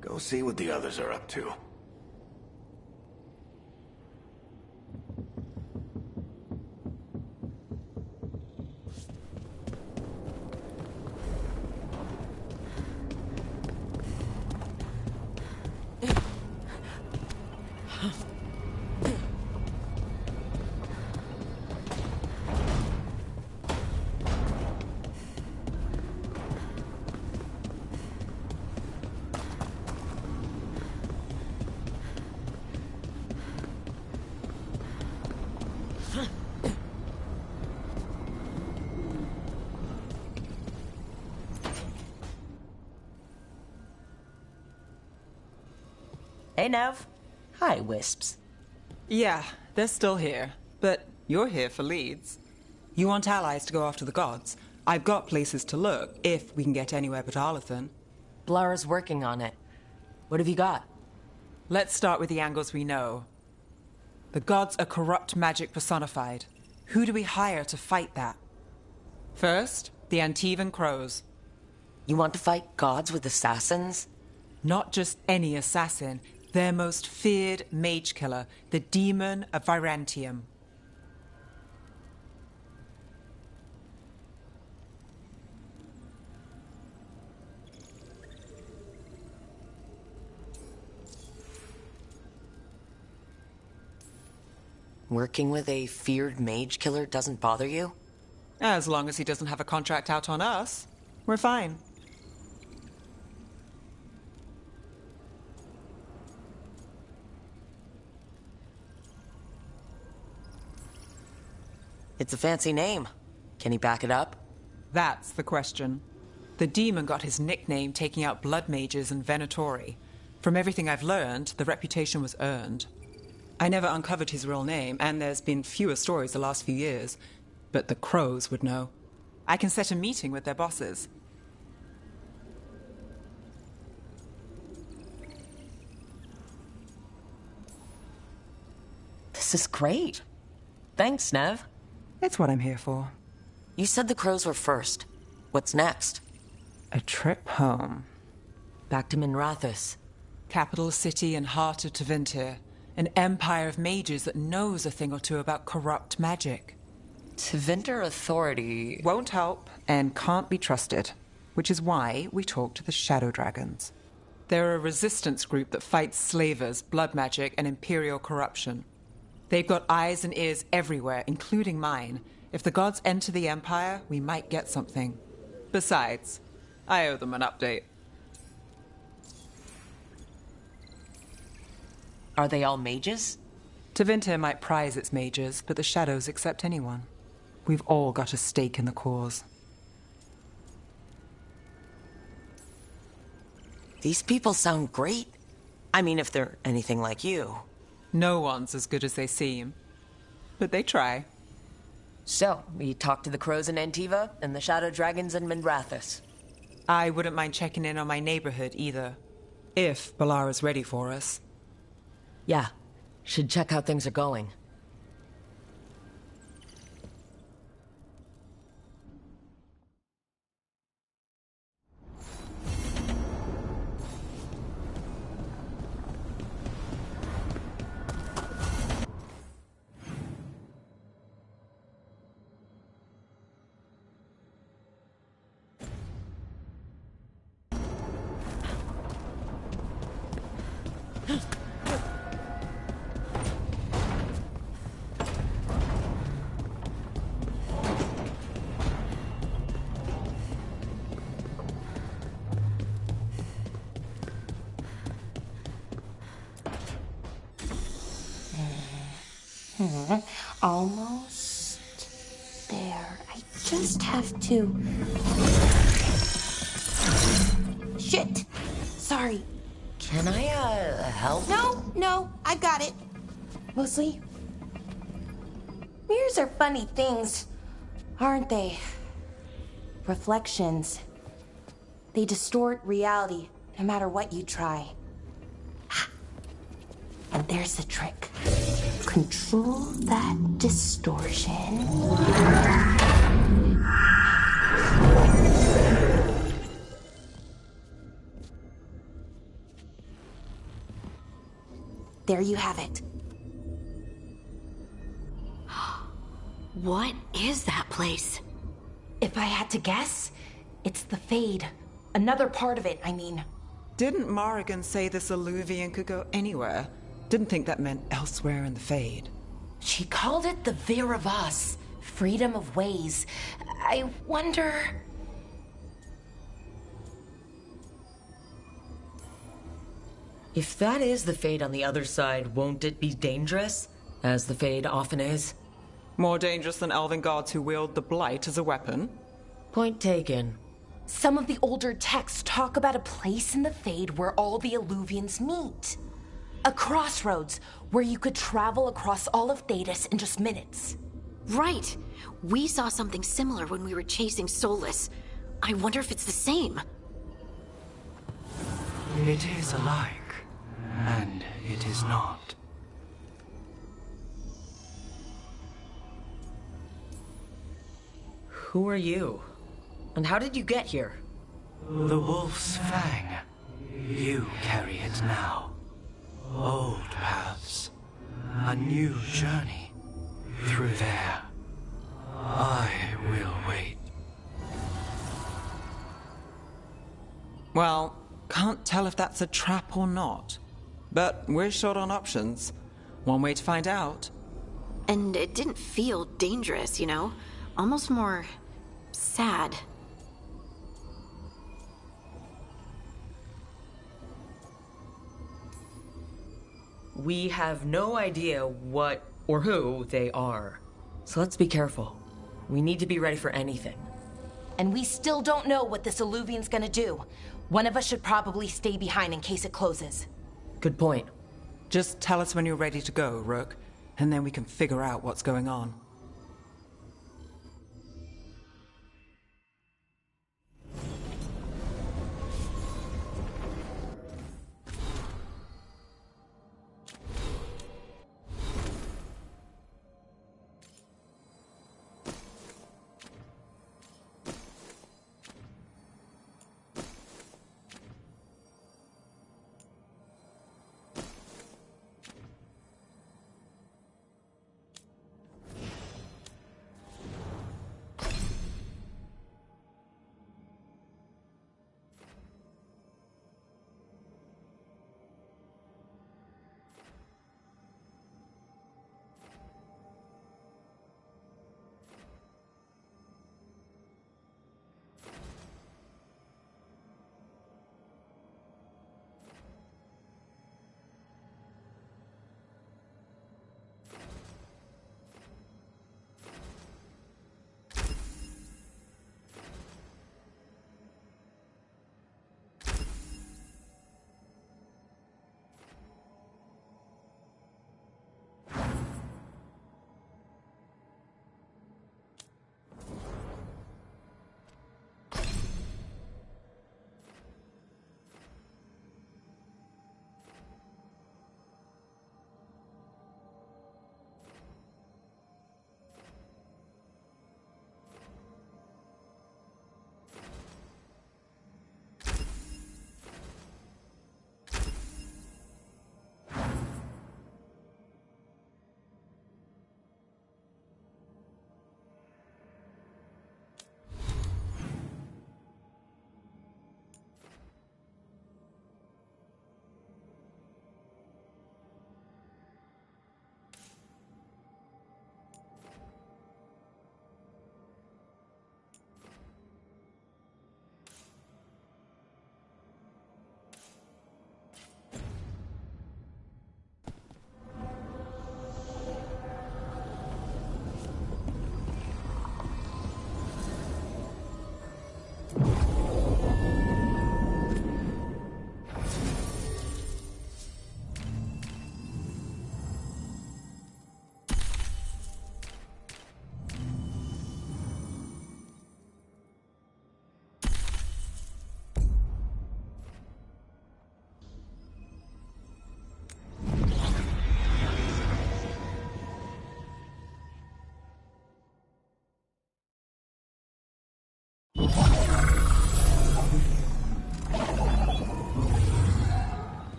Go see what the others are up to. Hey, Nev. Hi, Wisps. Yeah, they're still here. But you're here for leads. You want allies to go after the gods? I've got places to look, if we can get anywhere but Arlathan. Blara's working on it. What have you got? Let's start with the angles we know. The gods are corrupt magic personified. Who do we hire to fight that? First, the Antivan Crows. You want to fight gods with assassins? Not just any assassin. Their most feared mage killer, the Demon of Virantium. Working with a feared mage killer doesn't bother you? As long as he doesn't have a contract out on us, we're fine. It's a fancy name. Can he back it up? That's the question. The demon got his nickname taking out blood mages and Venatori. From everything I've learned, the reputation was earned. I never uncovered his real name, and there's been fewer stories the last few years. But the Crows would know. I can set a meeting with their bosses. This is great. Thanks, Nev. It's what I'm here for. You said the crows were first. What's next? A trip home. Back to Minrathous. Capital city and heart of Tevinter. An empire of mages that knows a thing or two about corrupt magic. Tevinter authority... Won't help and can't be trusted. Which is why we talk to the Shadow Dragons. They're a resistance group that fights slavers, blood magic, and imperial corruption. They've got eyes and ears everywhere, including mine. If the gods enter the Empire, we might get something. Besides, I owe them an update. Are they all mages? Tevinter might prize its mages, but the Shadows accept anyone. We've all got a stake in the cause. These people sound great. I mean, if they're anything like you. No one's as good as they seem. But they try. So, we talked to the crows in Antiva and the Shadow Dragons in Minrathous. I wouldn't mind checking in on my neighborhood either. If Balara's ready for us. Yeah. Should check how things are going. Almost there. I just have to... Shit! Sorry. Can I, help? No, I've got it. Mostly. Mirrors are funny things, aren't they? Reflections. They distort reality, no matter what you try. And there's the trick. Control that distortion. There you have it. What is that place? If I had to guess, it's the Fade. Another part of it, I mean. Didn't Morrigan say this Illuvian could go anywhere? Didn't think that meant elsewhere in the Fade. She called it the Viravas, freedom of ways. I wonder... If that is the Fade on the other side, won't it be dangerous? As the Fade often is. More dangerous than elven gods who wield the Blight as a weapon? Point taken. Some of the older texts talk about a place in the Fade where all the Illuvians meet. A crossroads where you could travel across all of Thedas in just minutes. Right. We saw something similar when we were chasing Solus. I wonder if it's the same. It is alike, and it is not. Who are you? And how did you get here? The Wolf's Fang. You carry it now. Old paths. A new journey. Through there. I will wait. Well, can't tell if that's a trap or not. But we're short on options. One way to find out. And it didn't feel dangerous, you know? Almost more... sad. We have no idea what or who they are. So let's be careful. We need to be ready for anything. And we still don't know what this Illuvian's gonna do. One of us should probably stay behind in case it closes. Good point. Just tell us when you're ready to go, Rook, and then we can figure out what's going on.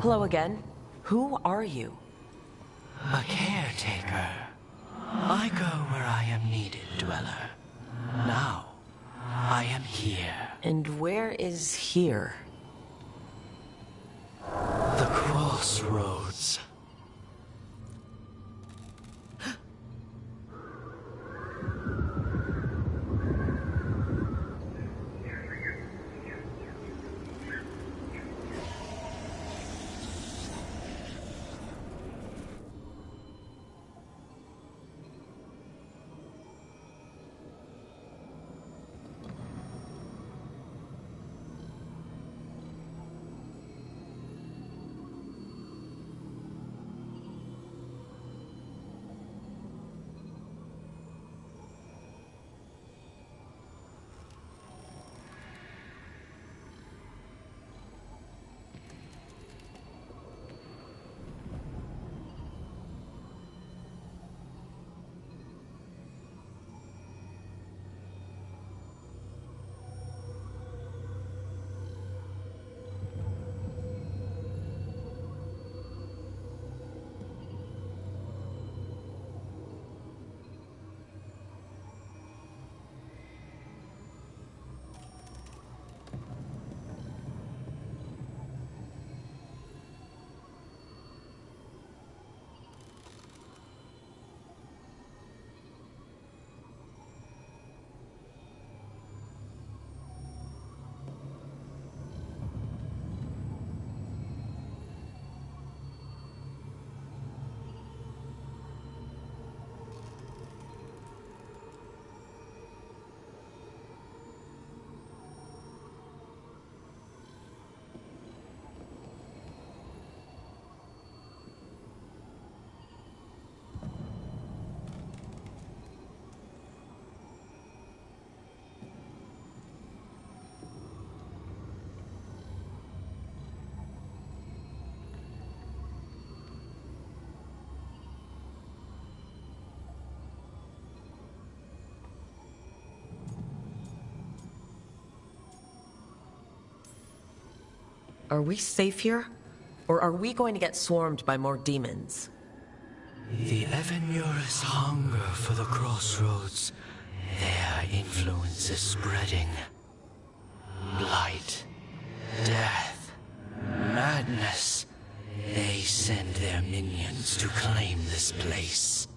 Hello again. Who are you? A caretaker. I go where I am needed, Dweller. Now, I am here. And where is here? The crossroads. Are we safe here? Or are we going to get swarmed by more demons? The Evanurus hunger for the crossroads. Their influence is spreading. Blight, death, madness. They send their minions to claim this place.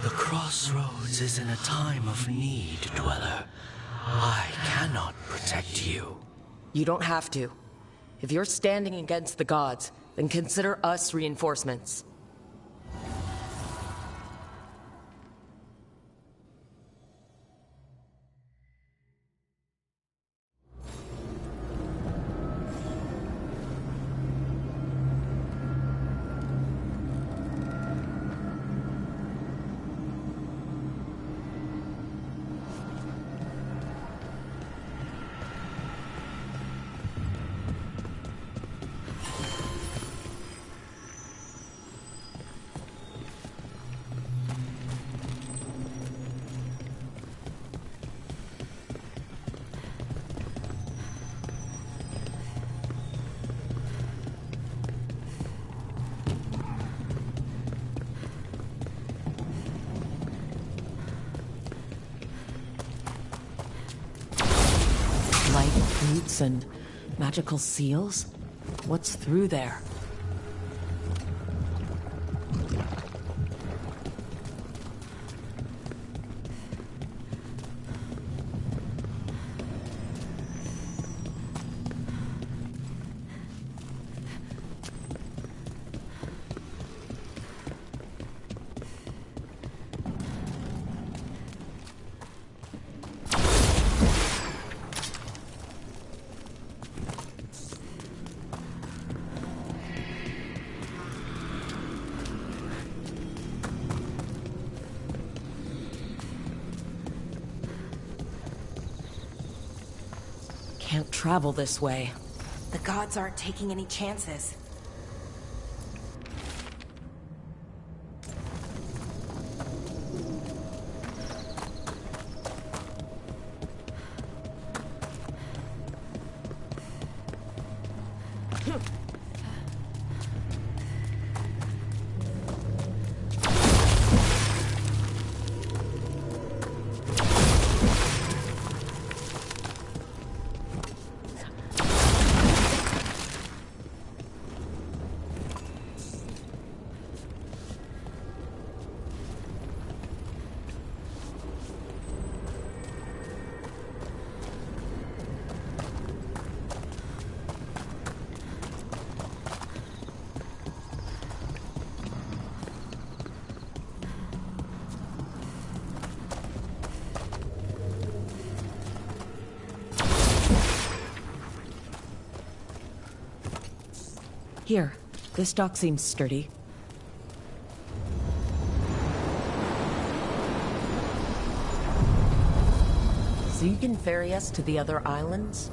The crossroads is in a time of need, Dweller. I cannot protect you. You don't have to. If you're standing against the gods, then consider us reinforcements. Fruits and magical seals? What's through there? Can't travel this way. The gods aren't taking any chances. Here, this dock seems sturdy. So you can ferry us to the other islands?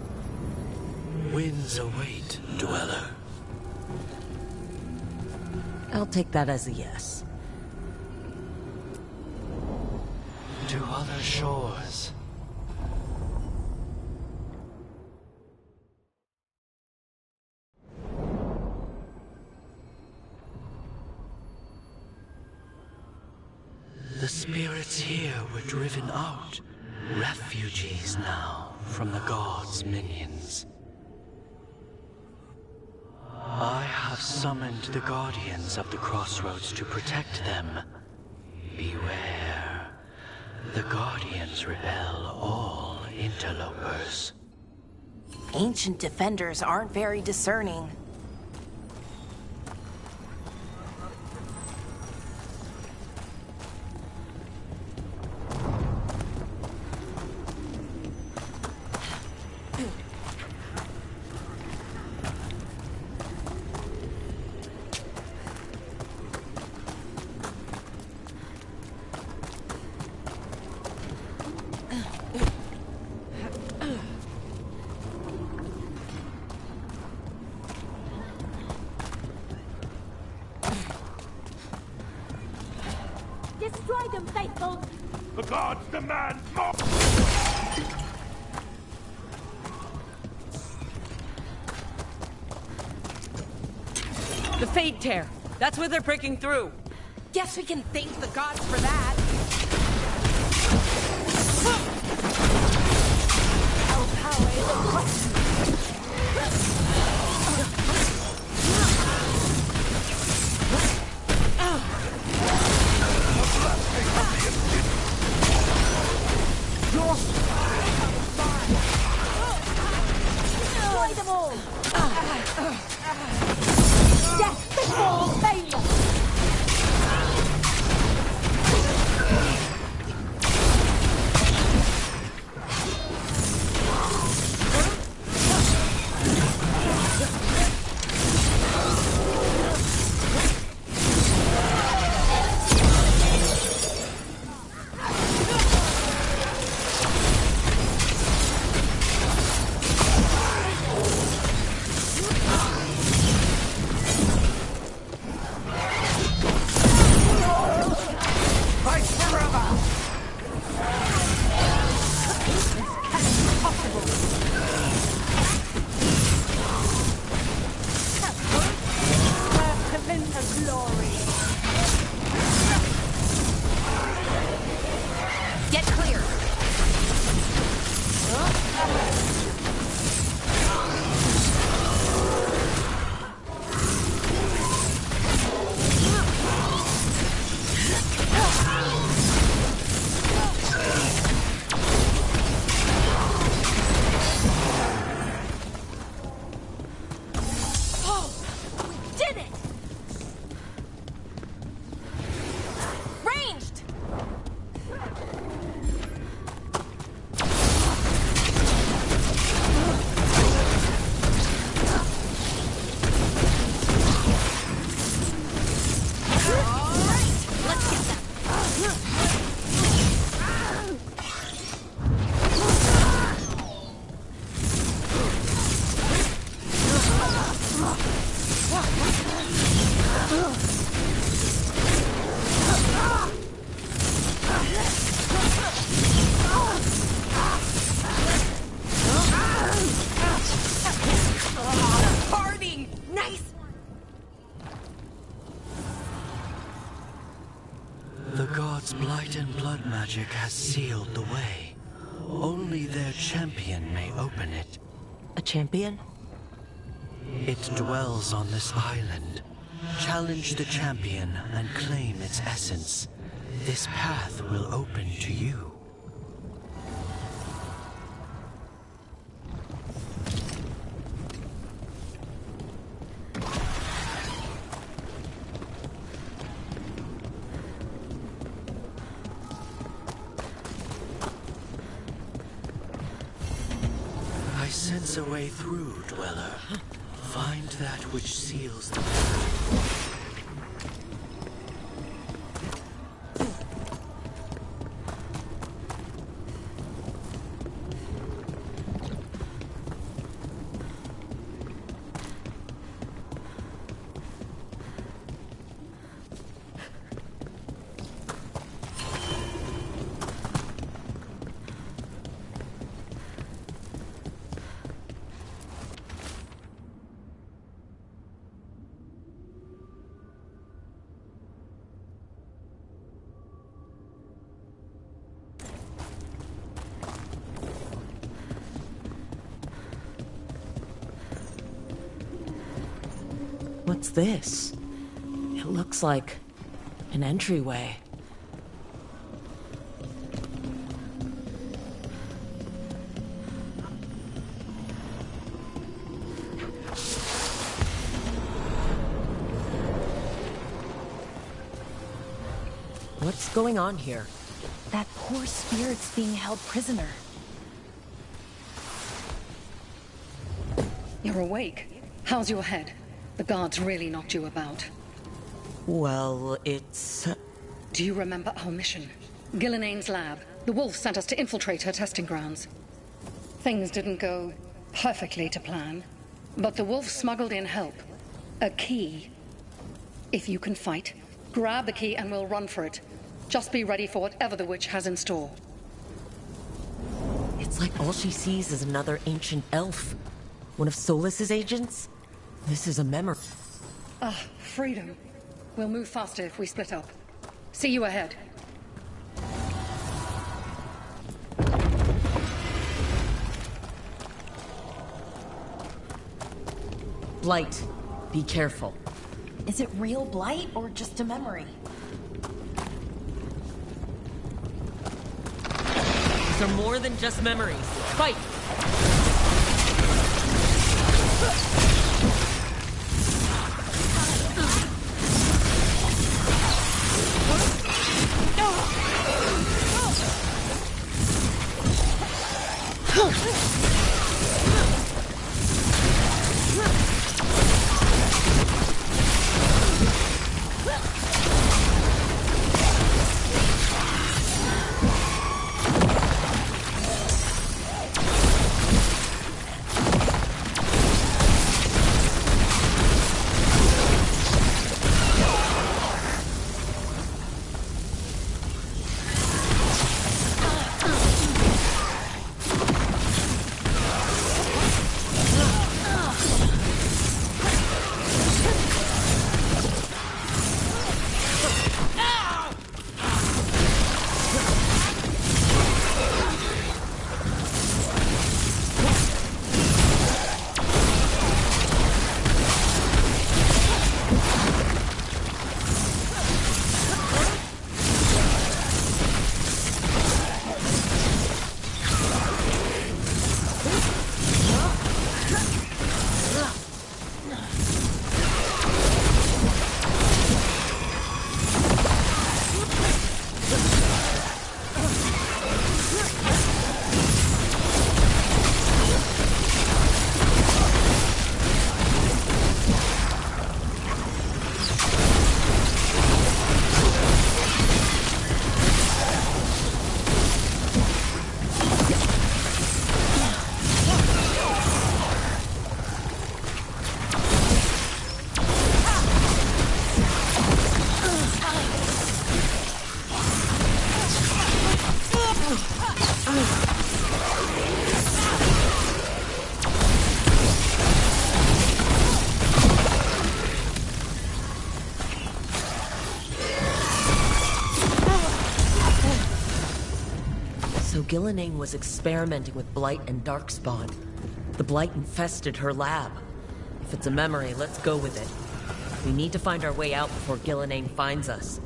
Winds await, Dweller. I'll take that as a yes. To other shores. The spirits here were driven out. Refugees now from the gods' minions. I have summoned the guardians of the crossroads to protect them. Beware. The guardians repel all interlopers. Ancient defenders aren't very discerning. Destroy them, faithful! The gods demand more! The Fade Tear. That's where they're breaking through. Guess we can thank the gods for that. Our power is a question. Destroy them all! Death before failure! Get clear! Oh! We did it! Ranged! Party! Nice! The gods' blight and blood magic has sealed the way. Only their champion may open it. A champion? It dwells on this island. Challenge the champion and claim its essence. This path will open to you. I sense a way through, Dweller. Find that which seals the path. What's this? It looks like an entryway. What's going on here? That poor spirit's being held prisoner. You're awake. How's your head? The guards really knocked you about. Well, it's... Do you remember our mission? Gillenane's lab. The wolf sent us to infiltrate her testing grounds. Things didn't go perfectly to plan, but the wolf smuggled in help. A key. If you can fight, grab the key and we'll run for it. Just be ready for whatever the witch has in store. It's like all she sees is another ancient elf. One of Solas's agents? This is a memory. Ah, freedom. We'll move faster if we split up. See you ahead. Blight, be careful. Is it real blight or just a memory? These are more than just memories. Fight! Gillenane was experimenting with Blight and Darkspawn. The Blight infested her lab. If it's a memory, let's go with it. We need to find our way out before Gillenane finds us.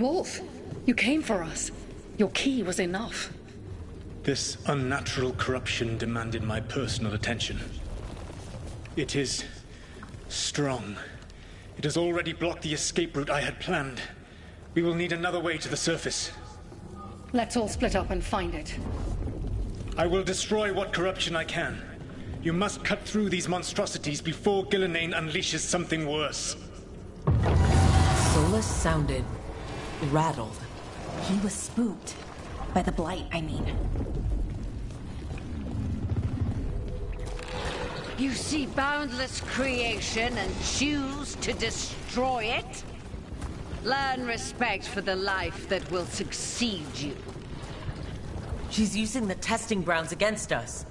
Wolf, you came for us. Your key was enough. This unnatural corruption demanded my personal attention. It is strong. It has already blocked the escape route I had planned. We will need another way to the surface. Let's all split up and find it. I will destroy what corruption I can. You must cut through these monstrosities before Gillenane unleashes something worse. Solus sounded rattled. He was spooked. By the blight, I mean. You see boundless creation and choose to destroy it? Learn respect for the life that will succeed you. She's using the testing grounds against us.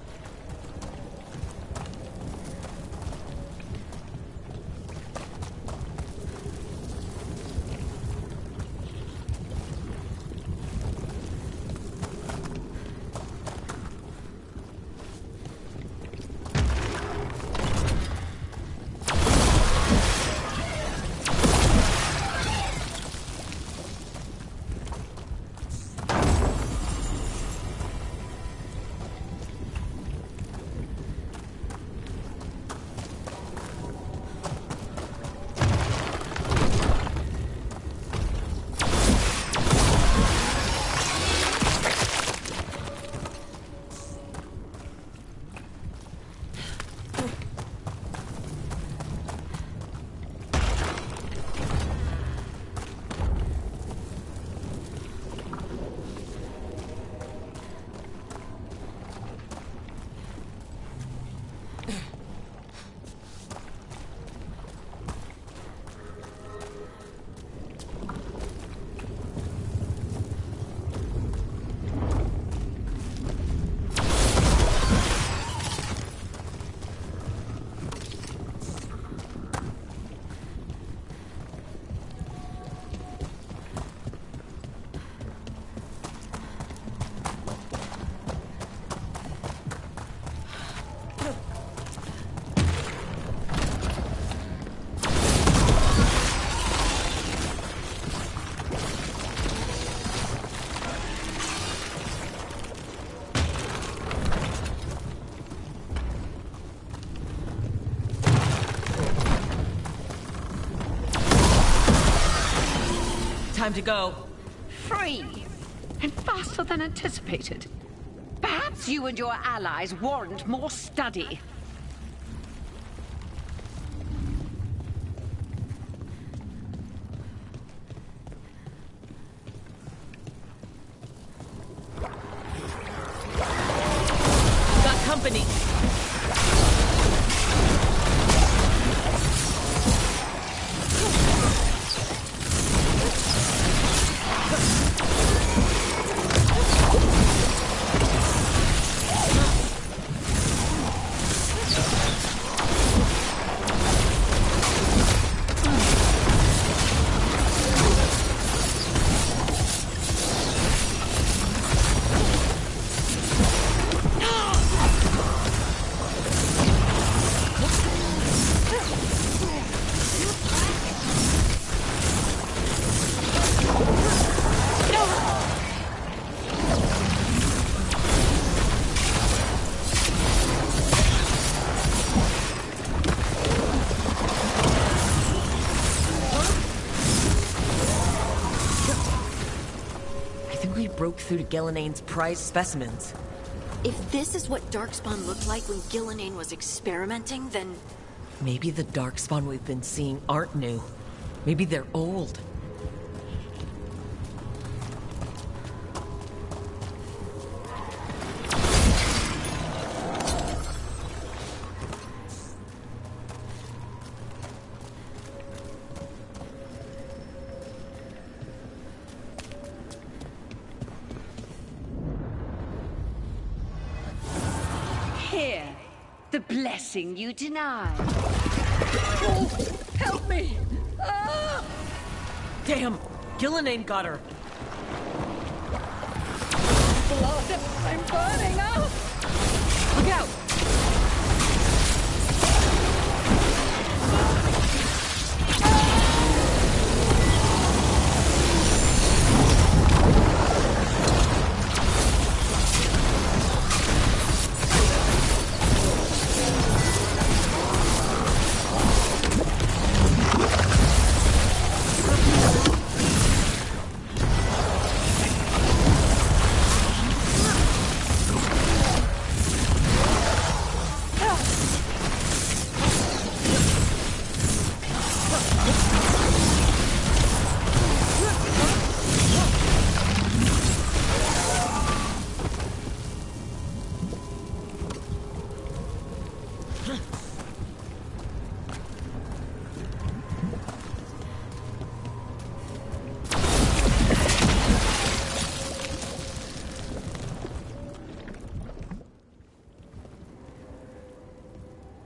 Time to go. Free! And faster than anticipated. Perhaps you and your allies warrant more study. Got company. Broke through to Gillenane's prized specimens. If this is what Darkspawn looked like when Gillenane was experimenting, then... Maybe the Darkspawn we've been seeing aren't new. Maybe they're old. Here, the blessing you denied. Oh, help me! Ah! Damn! Gillenane got her! Blood! I'm burning up! Look out!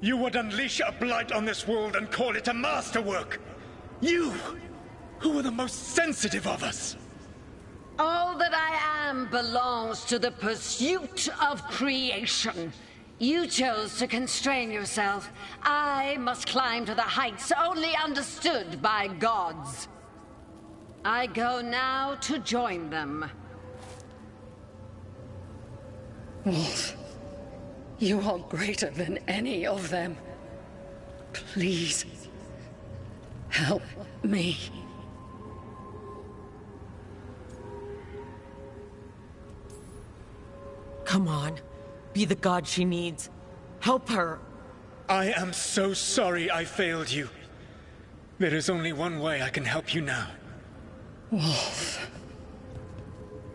You would unleash a blight on this world and call it a masterwork! You, who were the most sensitive of us! All that I am belongs to the pursuit of creation. You chose to constrain yourself. I must climb to the heights only understood by gods. I go now to join them. Wolf, you are greater than any of them. Please, help me. Come on. Be the god she needs. Help her. I am so sorry I failed you. There is only one way I can help you now. Wolf.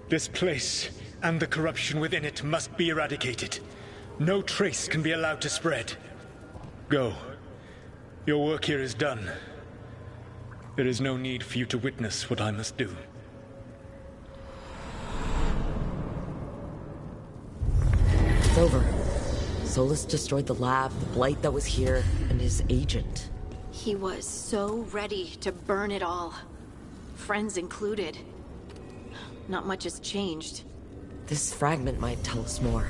This place and the corruption within it must be eradicated. No trace can be allowed to spread. Go. Your work here is done. There is no need for you to witness what I must do. It's over. Solus destroyed the lab, the blight that was here, and his agent. He was so ready to burn it all. Friends included. Not much has changed. This fragment might tell us more.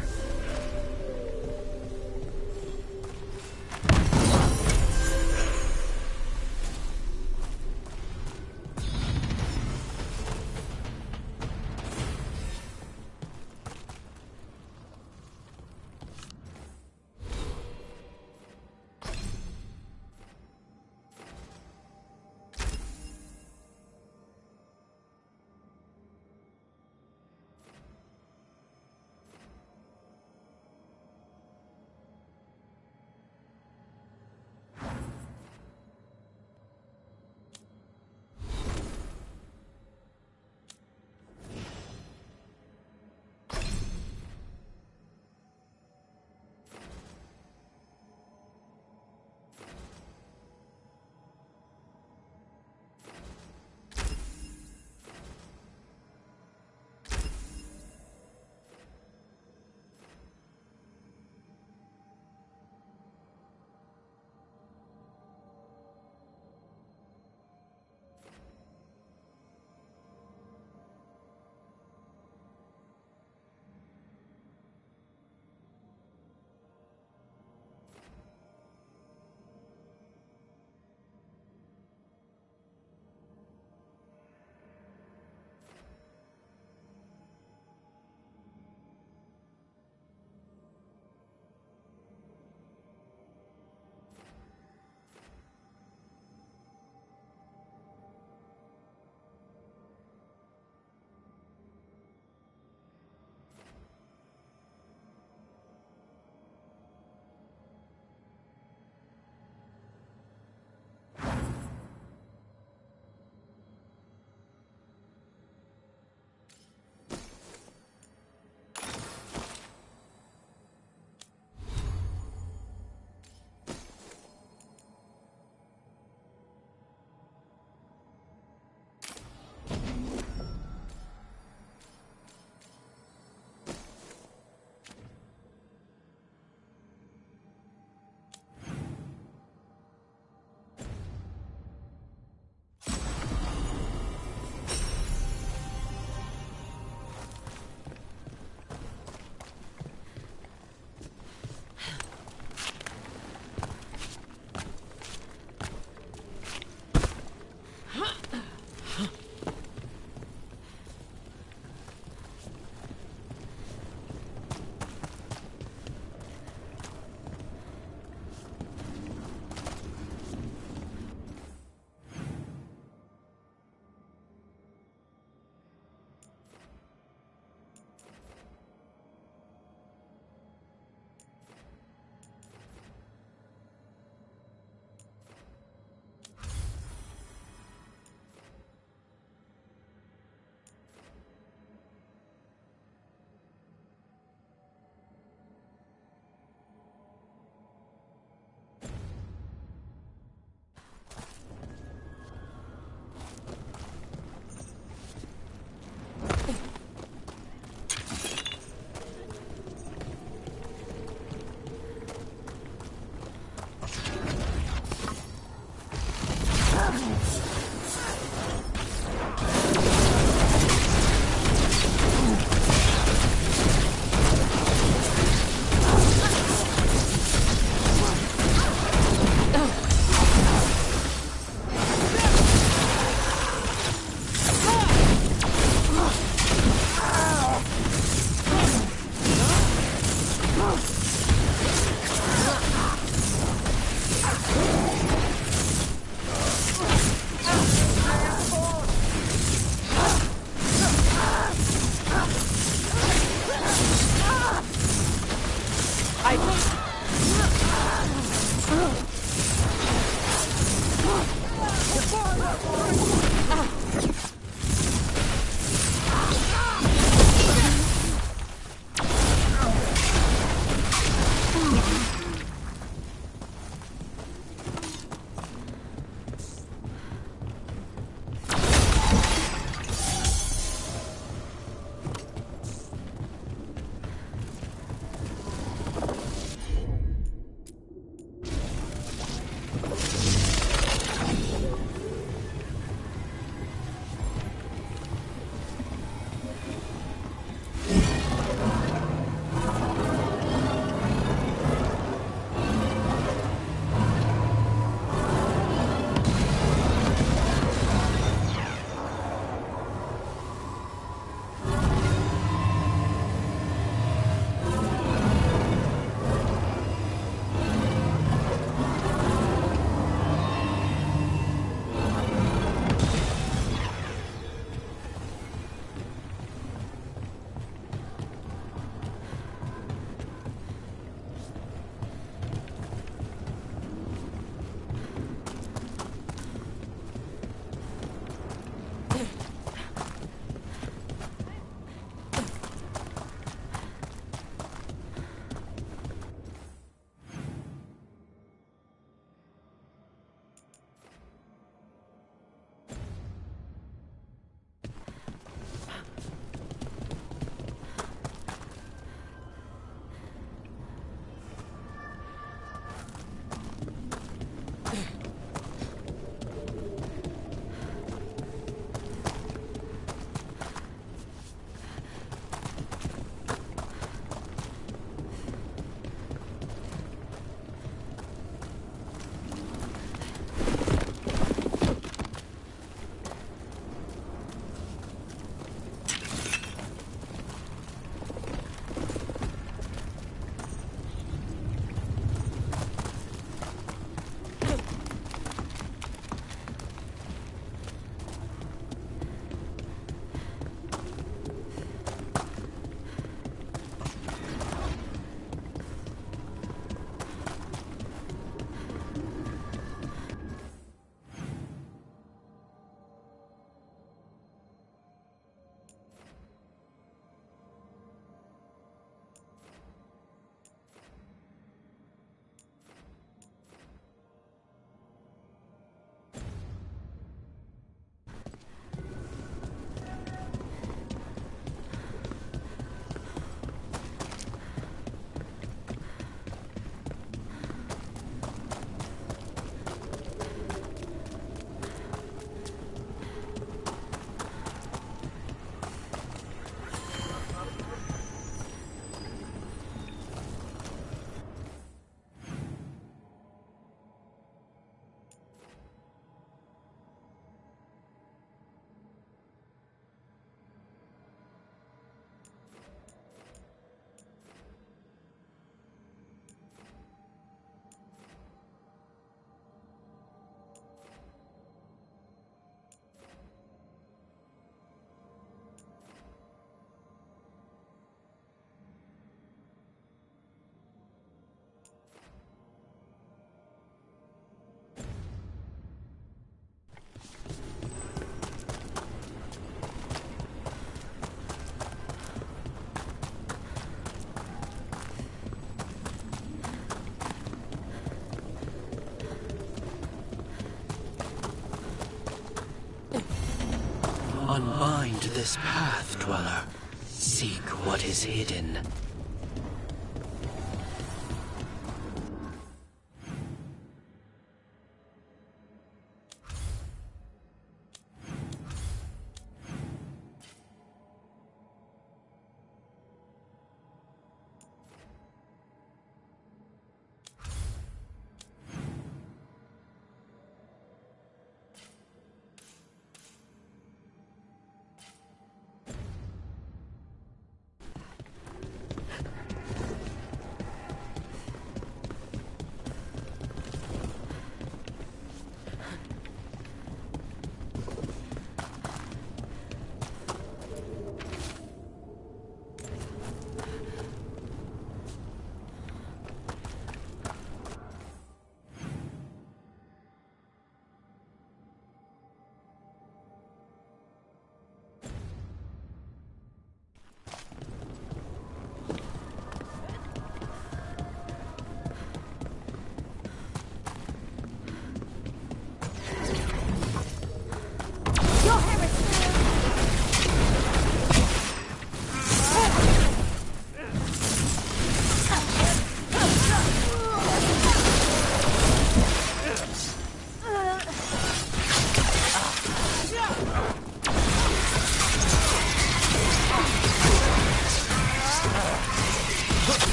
Unbind this path, Dweller. Seek what is hidden.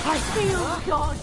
I feel God.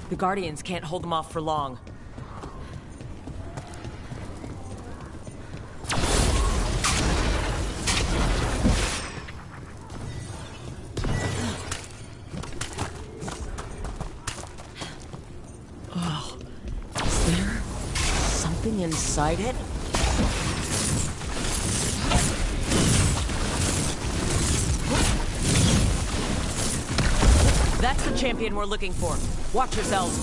The Guardians can't hold them off for long. Oh, is there something inside it? That's the champion we're looking for. Watch yourselves.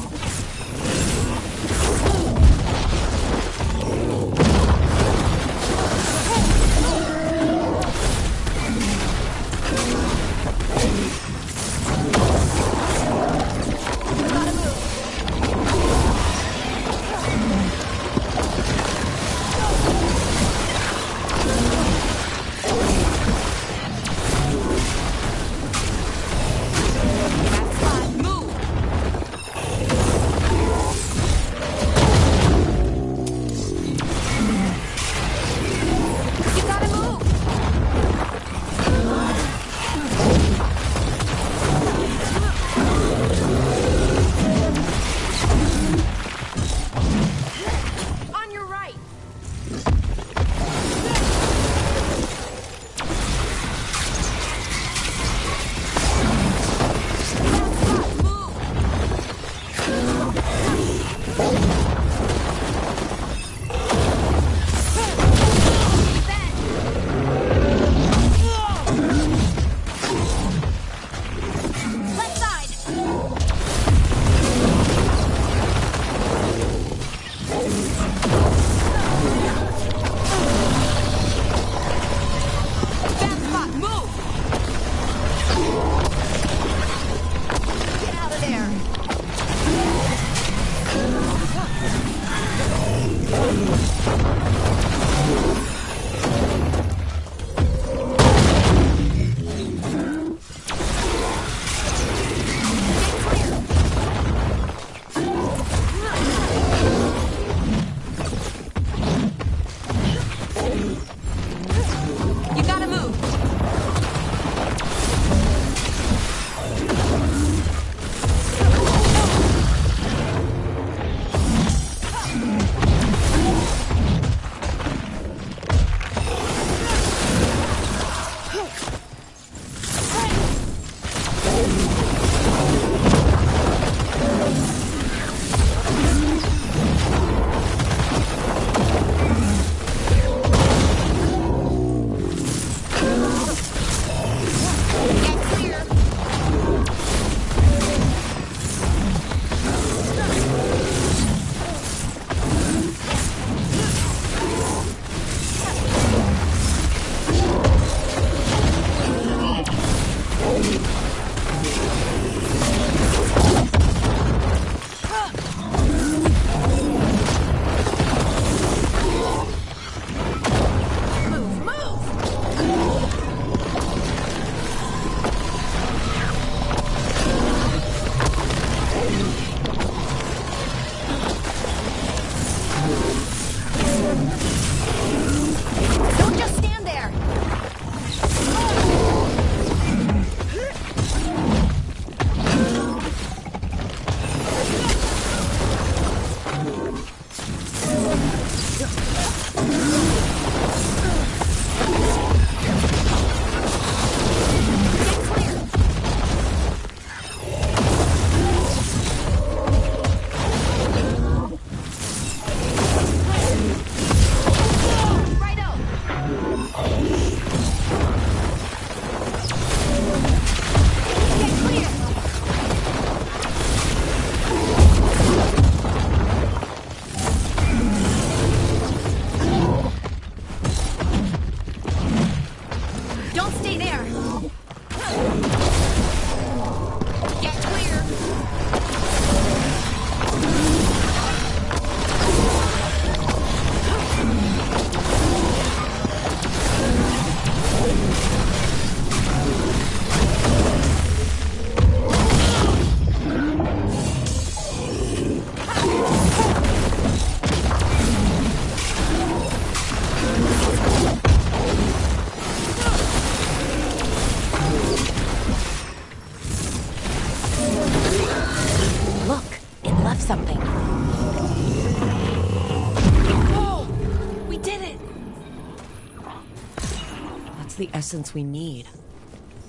essence we need.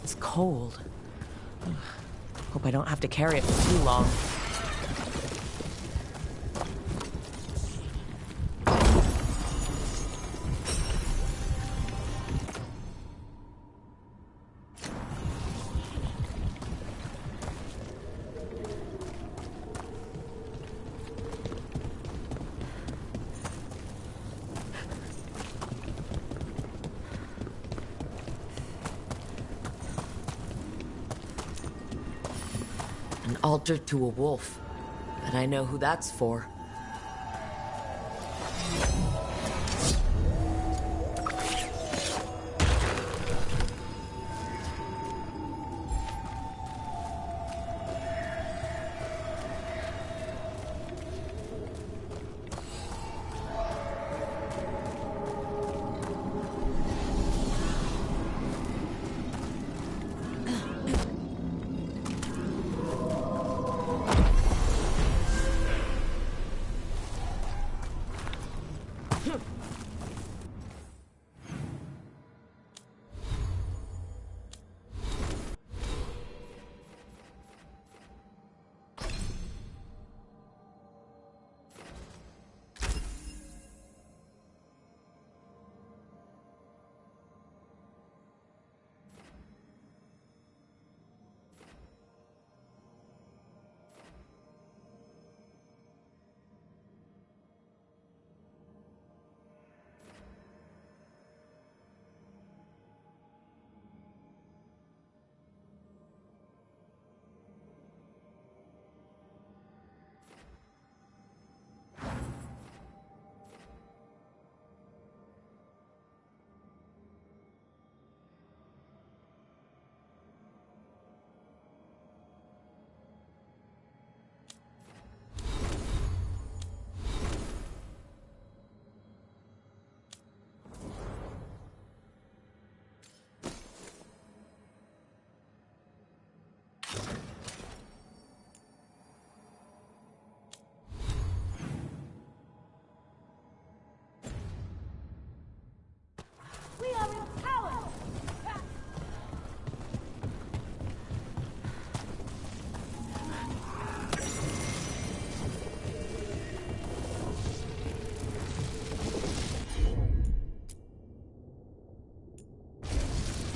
It's cold. Hope I don't have to carry it for too long. An altar to a wolf. But I know who that's for.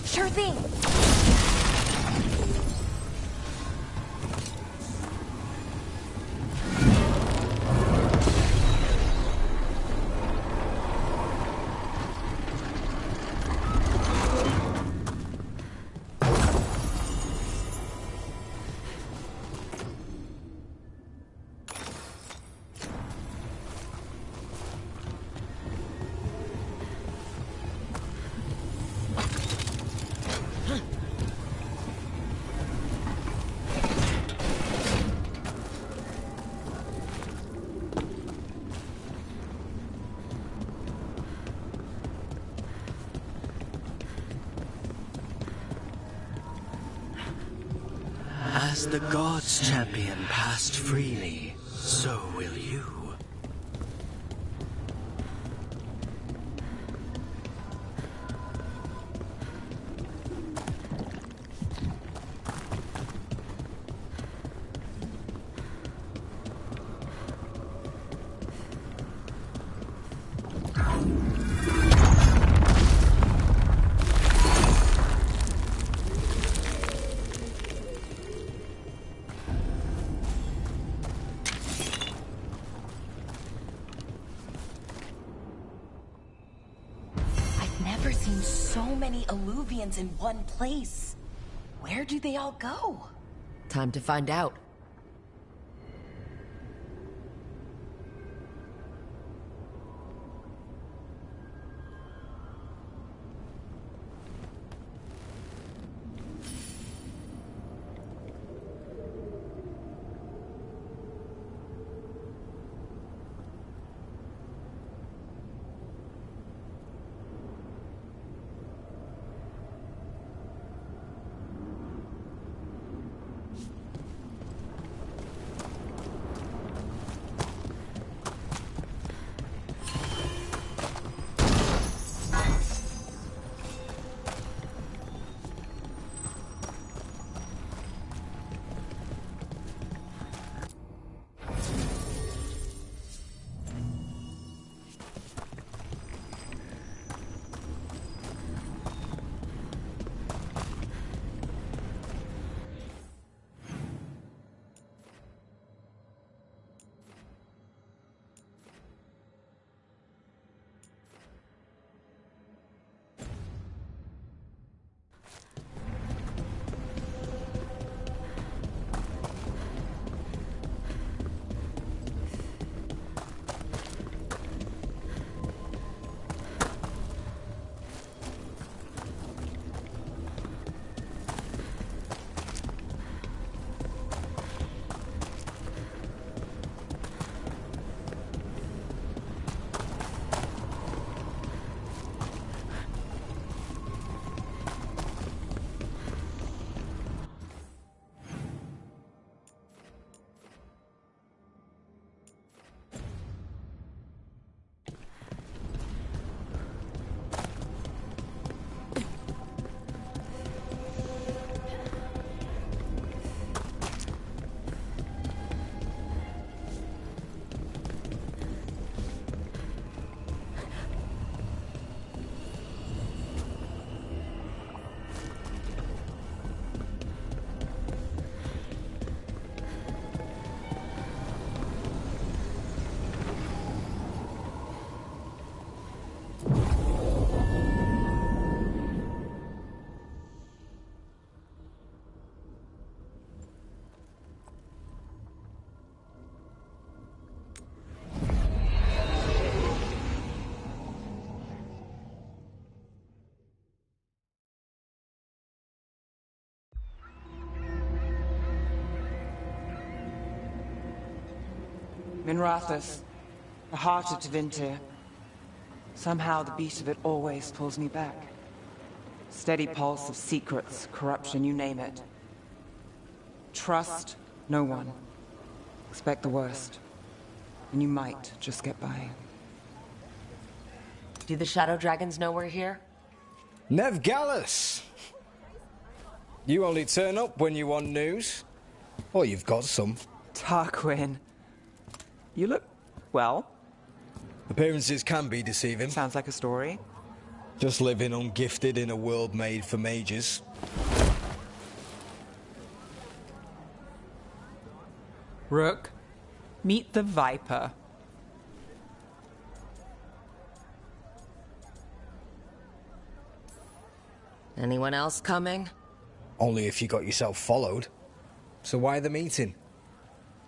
Sure thing. As the gods' champion passed freely, so will you. Never seen so many Illuvians in one place. Where do they all go? Time to find out. Minrathous, the heart of Tevinter. Somehow the beat of it always pulls me back. Steady pulse of secrets, corruption, you name it. Trust no one. Expect the worst. And you might just get by. Do the Shadow Dragons know we're here? Nev Gallus! You only turn up when you want news. Or you've got some. Tarquin. You look... well. Appearances can be deceiving. Sounds like a story. Just living ungifted in a world made for mages. Rook, meet the Viper. Anyone else coming? Only if you got yourself followed. So why the meeting?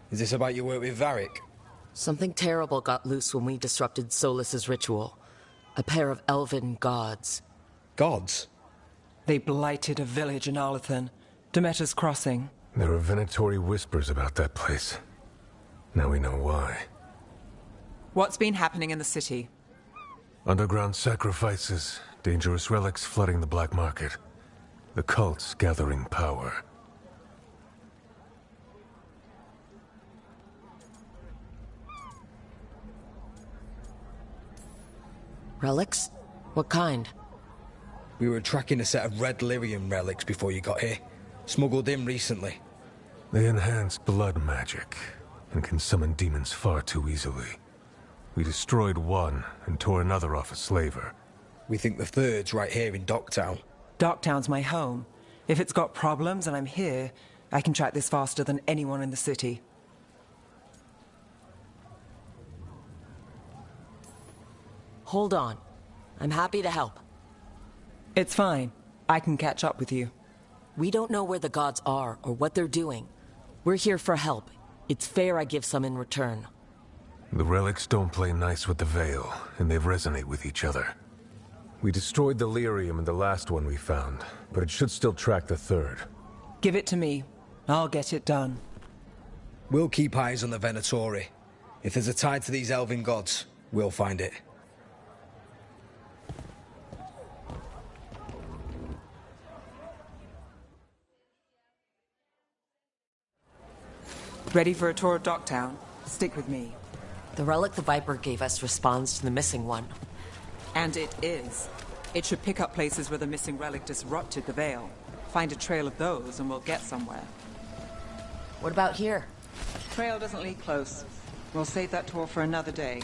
Is this about your work with Varric? Something terrible got loose when we disrupted Solus's ritual. A pair of elven gods. Gods? They blighted a village in Arlathan, Demeter's Crossing. There are venatory whispers about that place. Now we know why. What's been happening in the city? Underground sacrifices, dangerous relics flooding the black market. The cults gathering power. Relics? What kind? We were tracking a set of red lyrium relics before you got here. Smuggled in recently. They enhance blood magic and can summon demons far too easily. We destroyed one and tore another off a slaver. We think the third's right here in Docktown. Docktown's my home. If it's got problems and I'm here, I can track this faster than anyone in the city. Hold on. I'm happy to help. It's fine. I can catch up with you. We don't know where the gods are or what they're doing. We're here for help. It's fair I give some in return. The relics don't play nice with the Veil, and they resonate with each other. We destroyed the lyrium in the last one we found, but it should still track the third. Give it to me. I'll get it done. We'll keep eyes on the Venatori. If there's a tie to these elven gods, we'll find it. Ready for a tour of Docktown? Stick with me. The relic the Viper gave us responds to the missing one. And it is. It should pick up places where the missing relic disrupted the Veil. Find a trail of those and we'll get somewhere. What about here? Trail doesn't lead close. We'll save that tour for another day.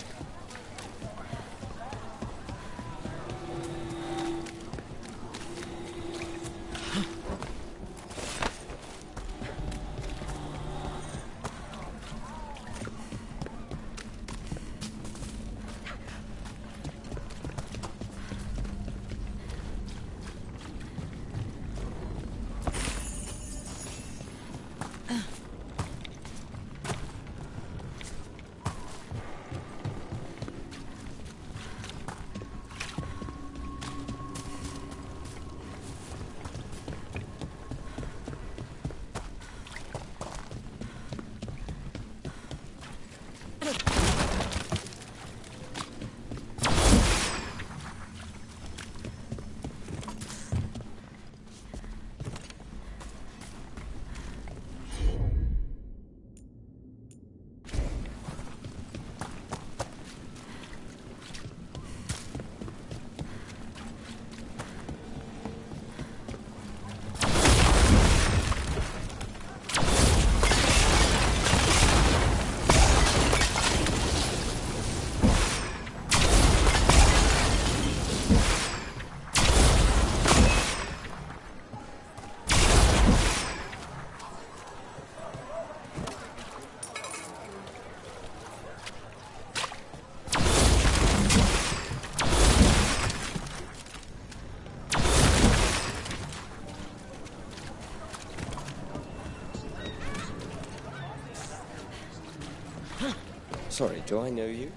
Sorry, do I know you?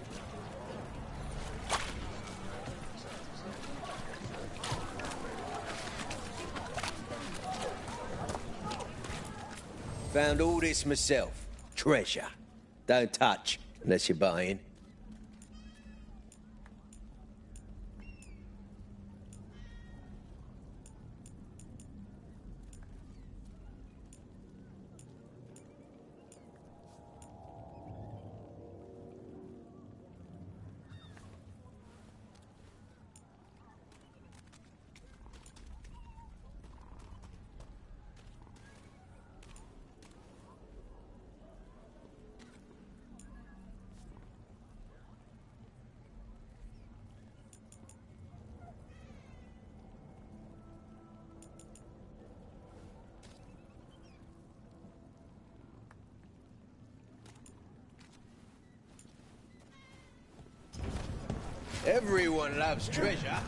Found all this myself. Treasure. Don't touch. Unless you're buying. Everyone loves treasure.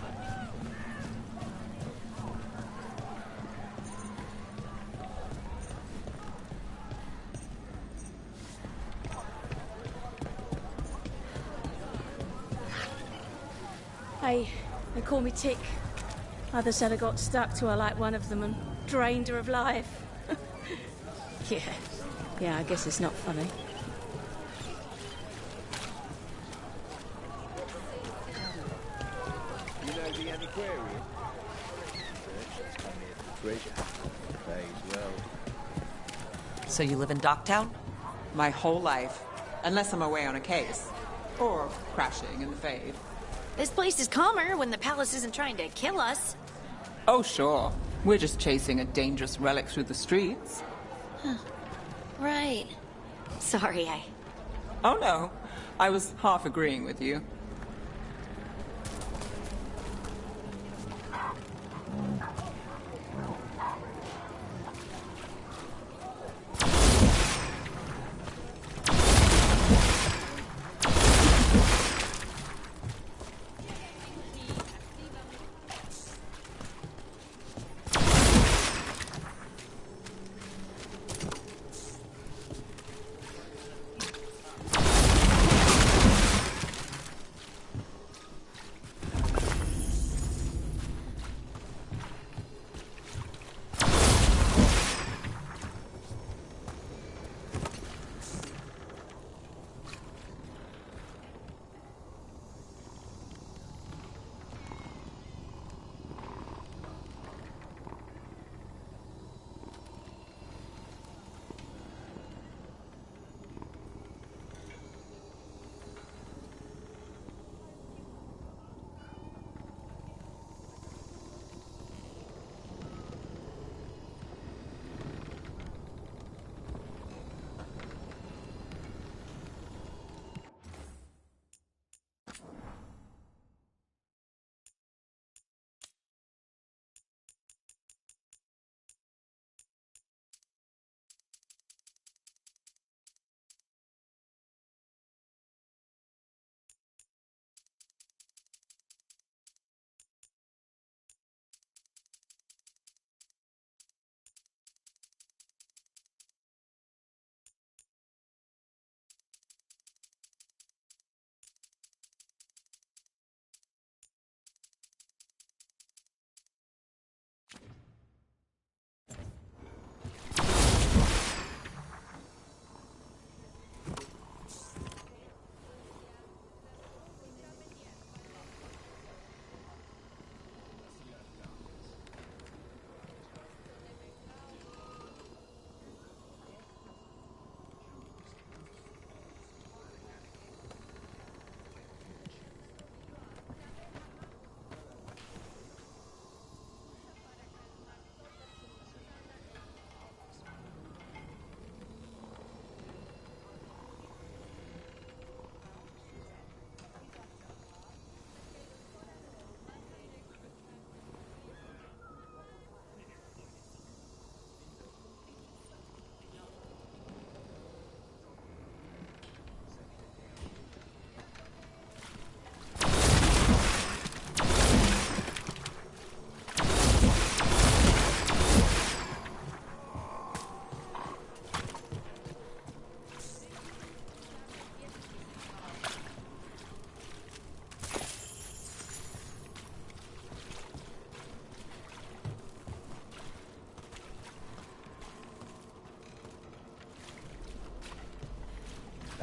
They call me Tick. Others said I got stuck to her like one of them and drained her of life. Yeah, I guess it's not funny. You know the antiquarian? Merchants come here for treasure. Pays well. So you live in Docktown? My whole life. Unless I'm away on a case. Or crashing in the Fade. This place is calmer when the palace isn't trying to kill us. Oh, sure. We're just chasing a dangerous relic through the streets. Huh. Right. Sorry, Oh, no. I was half agreeing with you.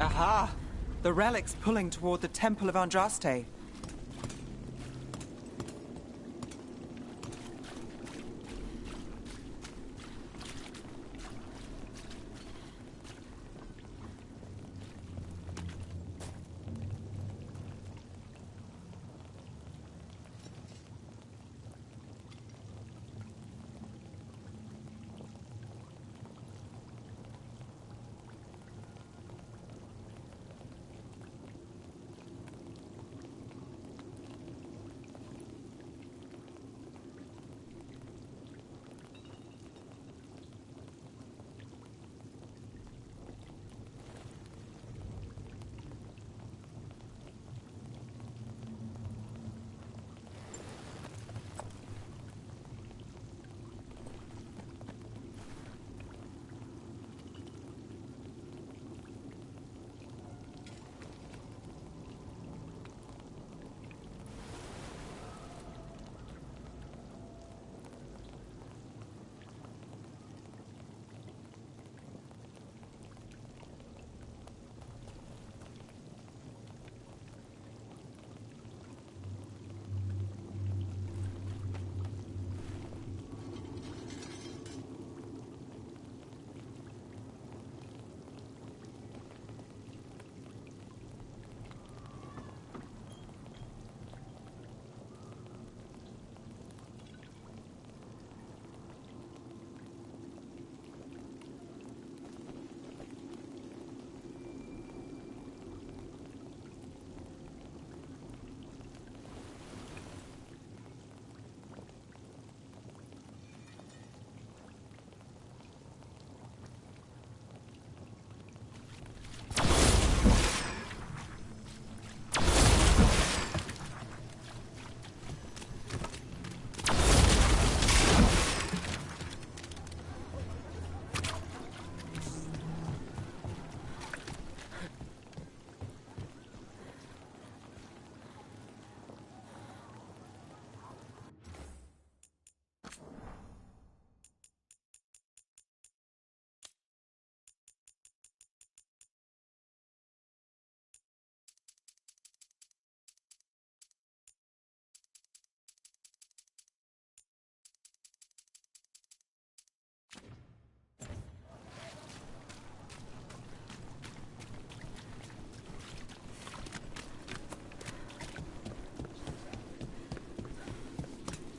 Aha! The relic's pulling toward the Temple of Andraste.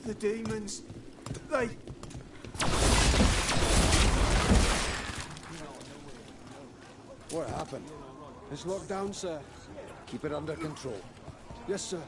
The demons, they... What happened? It's locked down, sir. Keep it under control. Yes, sir.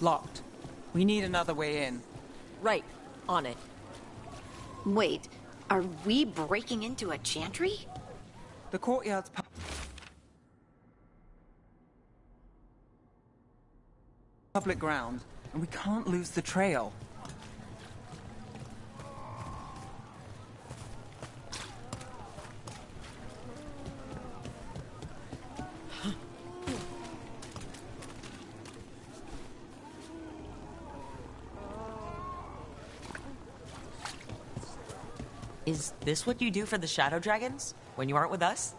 Locked. We need another way in. Right. On it. Wait, are we breaking into a chantry? The courtyard's public ground, and we can't lose the trail. Is this what you do for the Shadow Dragons? When you aren't with us?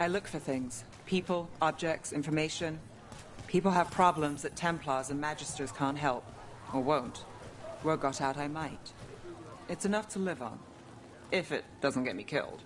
I look for things. People, objects, information. People have problems that Templars and Magisters can't help. Or won't. Word got out I might. It's enough to live on. If it doesn't get me killed.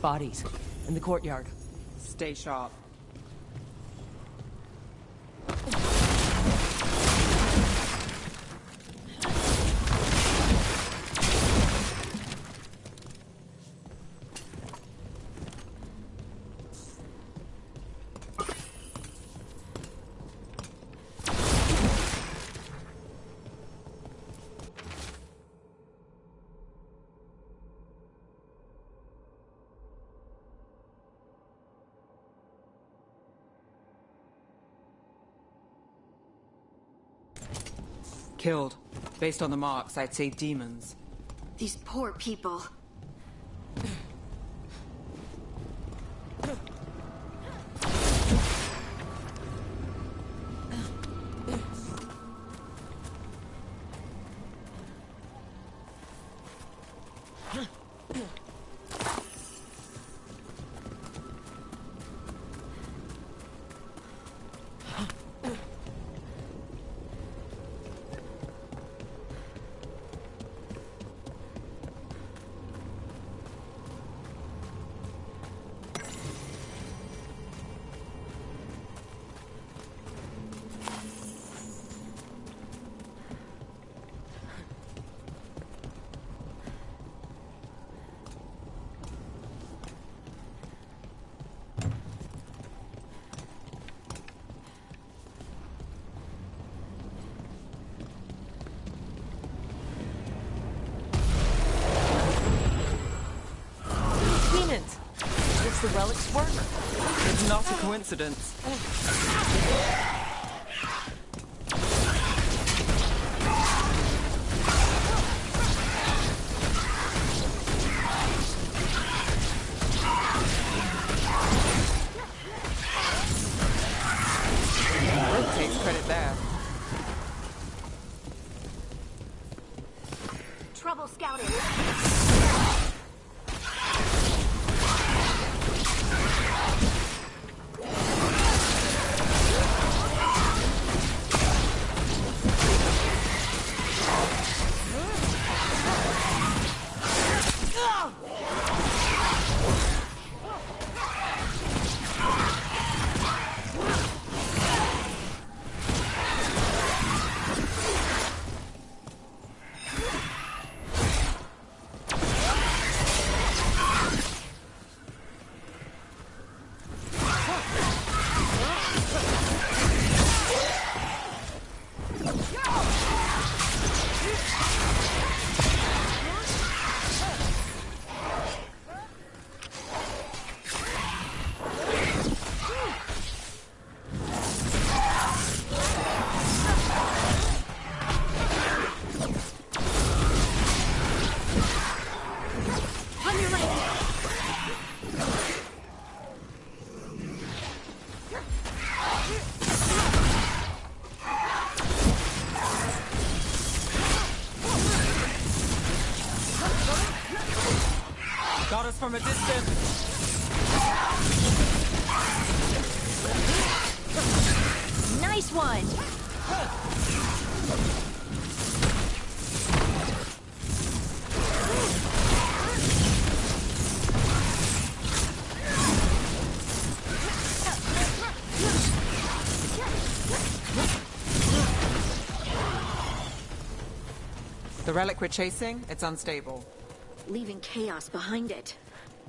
Bodies. In the courtyard. Stay sharp. Killed. Based on the marks, I'd say demons. These poor people. The relics work? It's not a coincidence. Rook takes credit there. Trouble scouting. from a distance. Nice one! The relic we're chasing, it's unstable. Leaving chaos behind it.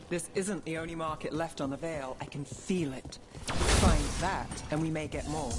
This isn't the only market left on the Veil. I can feel it. Find that, and we may get more.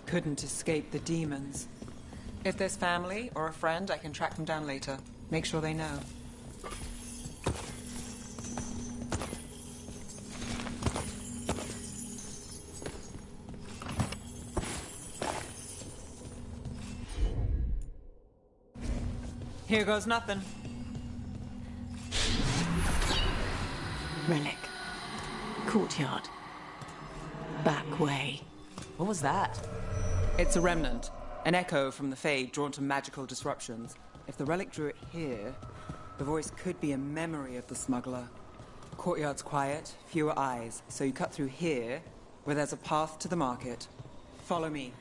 Couldn't escape the demons. If there's family or a friend, I can track them down later. Make sure they know. Here goes nothing. Relic. Courtyard. Back way. What was that? It's a remnant. An echo from the Fade drawn to magical disruptions. If the relic drew it here, the voice could be a memory of the smuggler. Courtyard's quiet, fewer eyes, so you cut through here, where there's a path to the market. Follow me.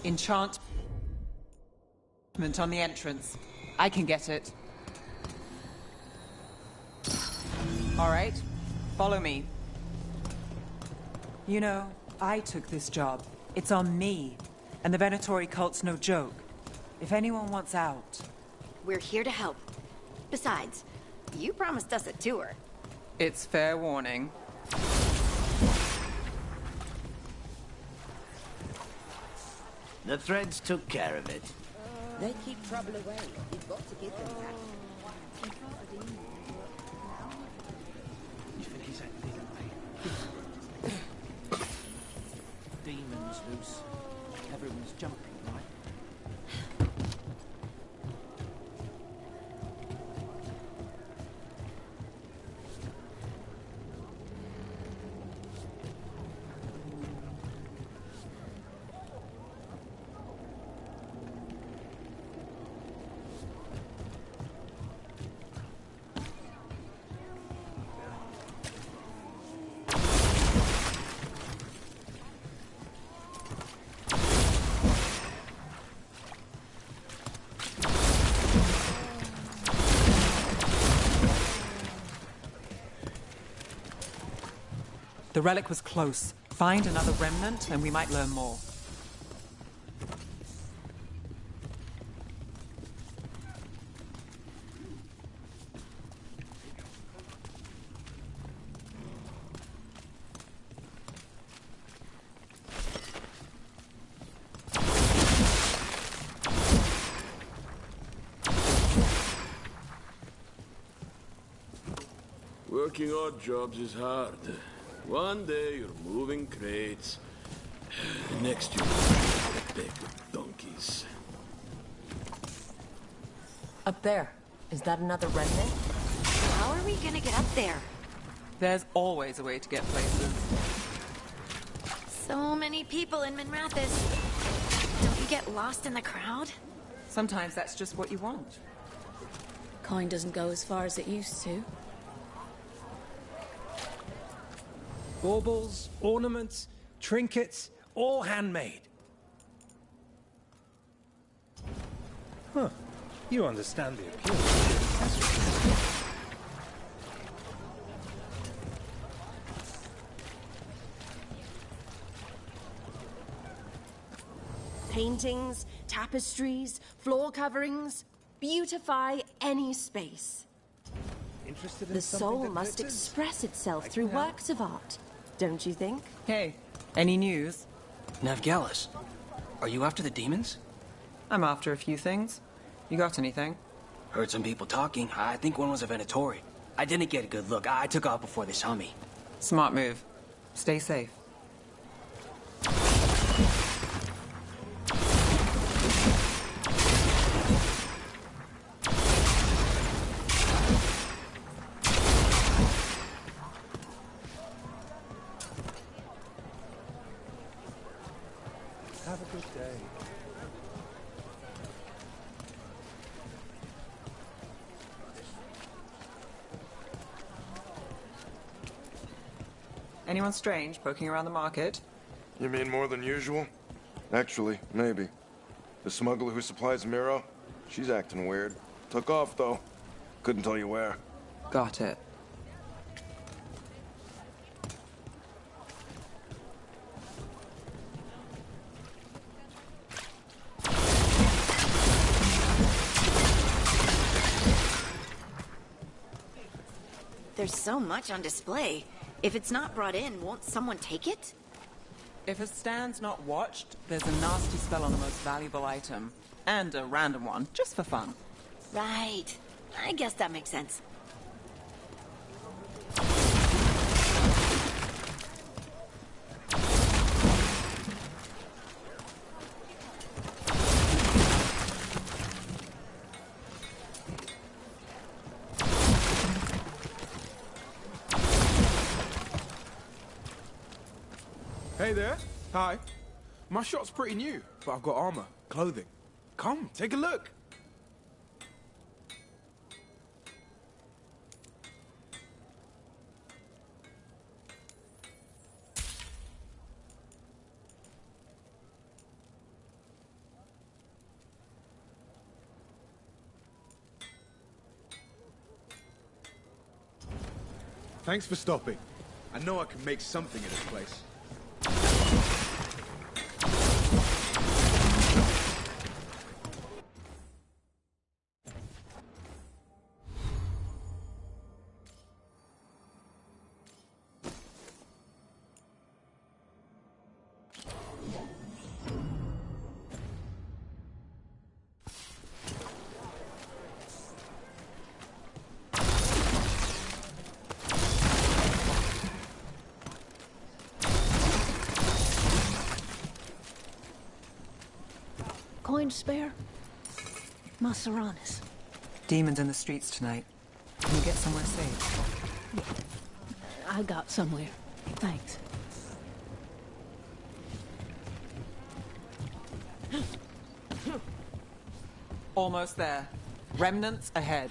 Enchantment on the entrance. I can get it. All right, follow me. You know, I took this job. It's on me. And the Venatori cult's no joke. If anyone wants out... We're here to help. Besides, you promised us a tour. It's fair warning. The Threads took care of it. They keep trouble away. You've got to give them that. You think he's acting away? Demons loose. Everyone's jumping, right? The relic was close. Find another remnant, and we might learn more. Working odd jobs is hard. One day you're moving crates. The next you're big donkeys. Up there. Is that another remnant? How are we gonna get up there? There's always a way to get places. So many people in Minrathis. Don't you get lost in the crowd? Sometimes that's just what you want. Kind doesn't go as far as it used to. Baubles, ornaments, trinkets, all handmade. Huh. You understand the appeal of the accessories. Paintings, tapestries, floor coverings. Beautify any space. Interested in The something soul that must glitters? express itself I through can help. works of art, don't you think? Hey, any news? Navgalis, are you after the demons? I'm after a few things. You got anything? Heard some people talking. I think one was a Venatori. I didn't get a good look. I took off before they saw me. Smart move. Stay safe. Have a good day. Anyone strange poking around the market? You mean more than usual? Actually, maybe. The smuggler who supplies Miro, she's acting weird. Took off, though. Couldn't tell you where. Got it. There's so much on display. If it's not brought in, won't someone take it? If a stand's not watched, there's a nasty spell on the most valuable item. And a random one, just for fun. Right. I guess that makes sense. Hey there. Hi. My shop's pretty new, but I've got armor, clothing. Come, take a look. Thanks for stopping. I know I can make something of this place. Coin spare? Maseranis. Demons in the streets tonight. Can you get somewhere safe? I got somewhere. Thanks. Almost there. Remnants ahead.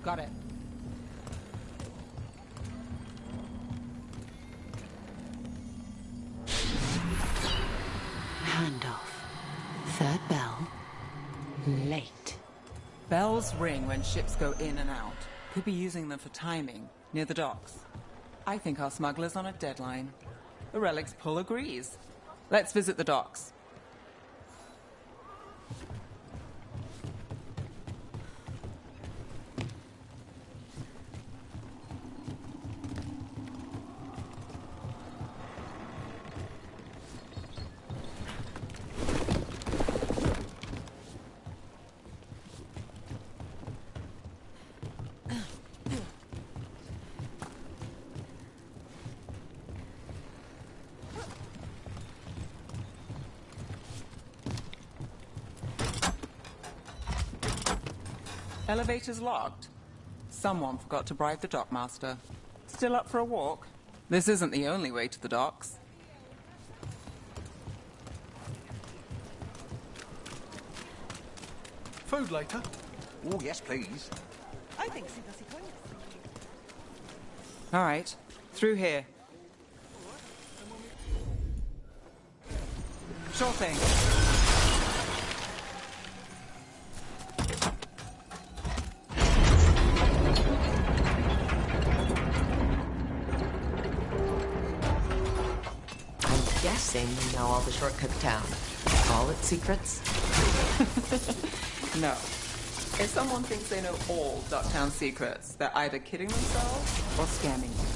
Got it. Handoff. Third bell. Late. Bells ring when ships go in and out. Could be using them for timing, near the docks. I think our smuggler's on a deadline. The relics pull agrees. Let's visit the docks. Elevator's locked. Someone forgot to bribe the dockmaster. Still up for a walk? This isn't the only way to the docks. Food later? Oh, yes, please. I think sí, sí, sí. All right, through here. Sure thing. I'm guessing you know all the shortcut to town. All its secrets? No. If someone thinks they know all Ducktown secrets, they're either kidding themselves or scamming you.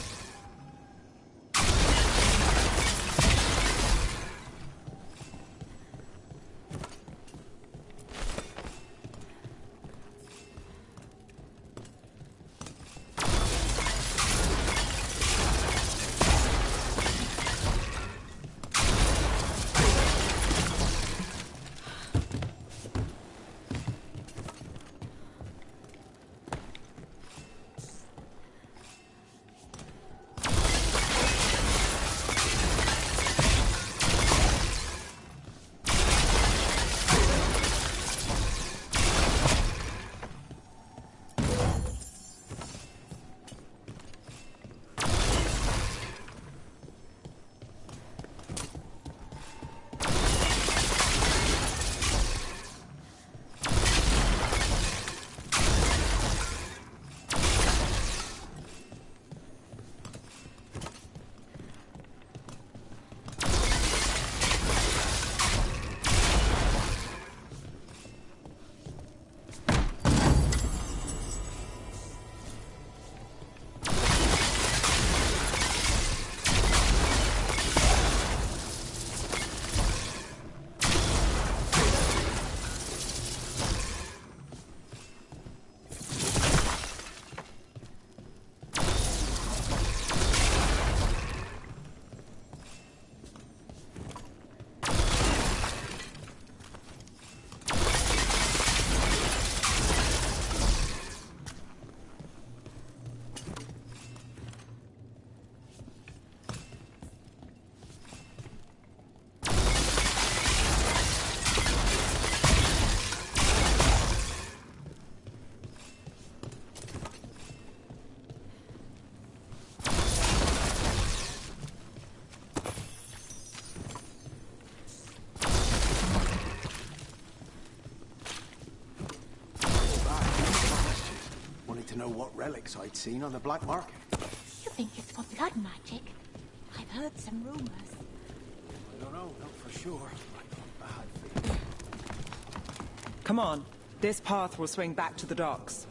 To know what relics I'd seen on the black market. You think it's for blood magic? I've heard some rumors. I don't know, not for sure. I got a bad feeling. Come on. This path will swing back to the docks.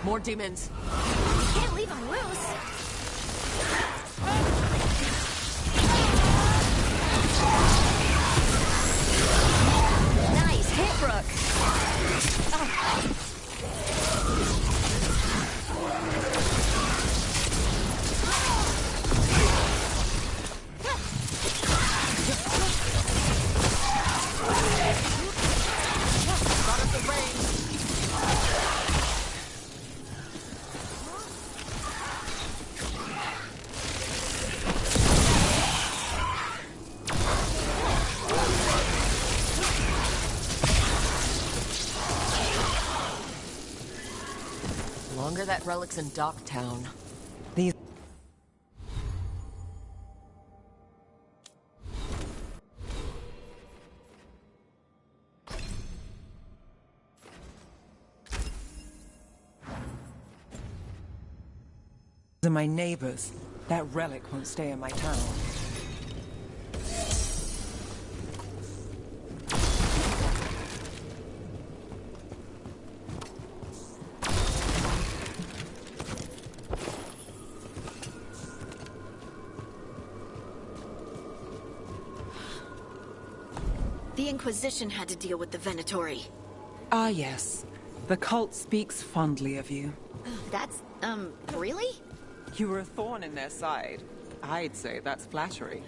More demons. You can't leave them loose. Nice hit, Brooke. Got up the range. Longer that relic's in Docktown. These... They're my neighbors. That relic won't stay in my town. The Inquisition had to deal with the Venatori. Ah, yes. The cult speaks fondly of you. That's, really? You were a thorn in their side. I'd say that's flattery.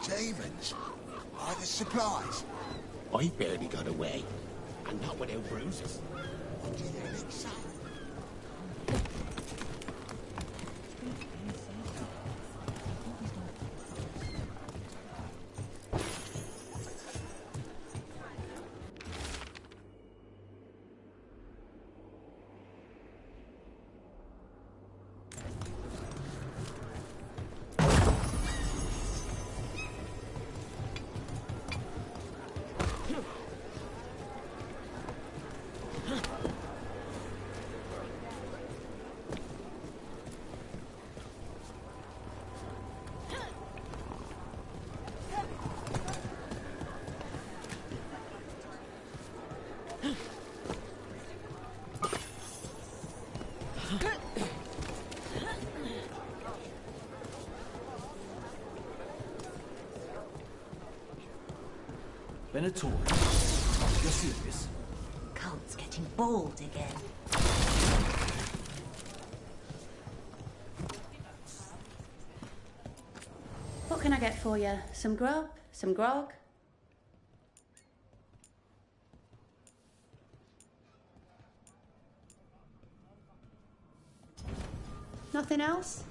Demons? Are the supplies? I barely got away, and not without bruises. What do you think so? Venator, you're serious? Cult's getting bold again. What can I get for you? Some grub? Some grog? Nothing else?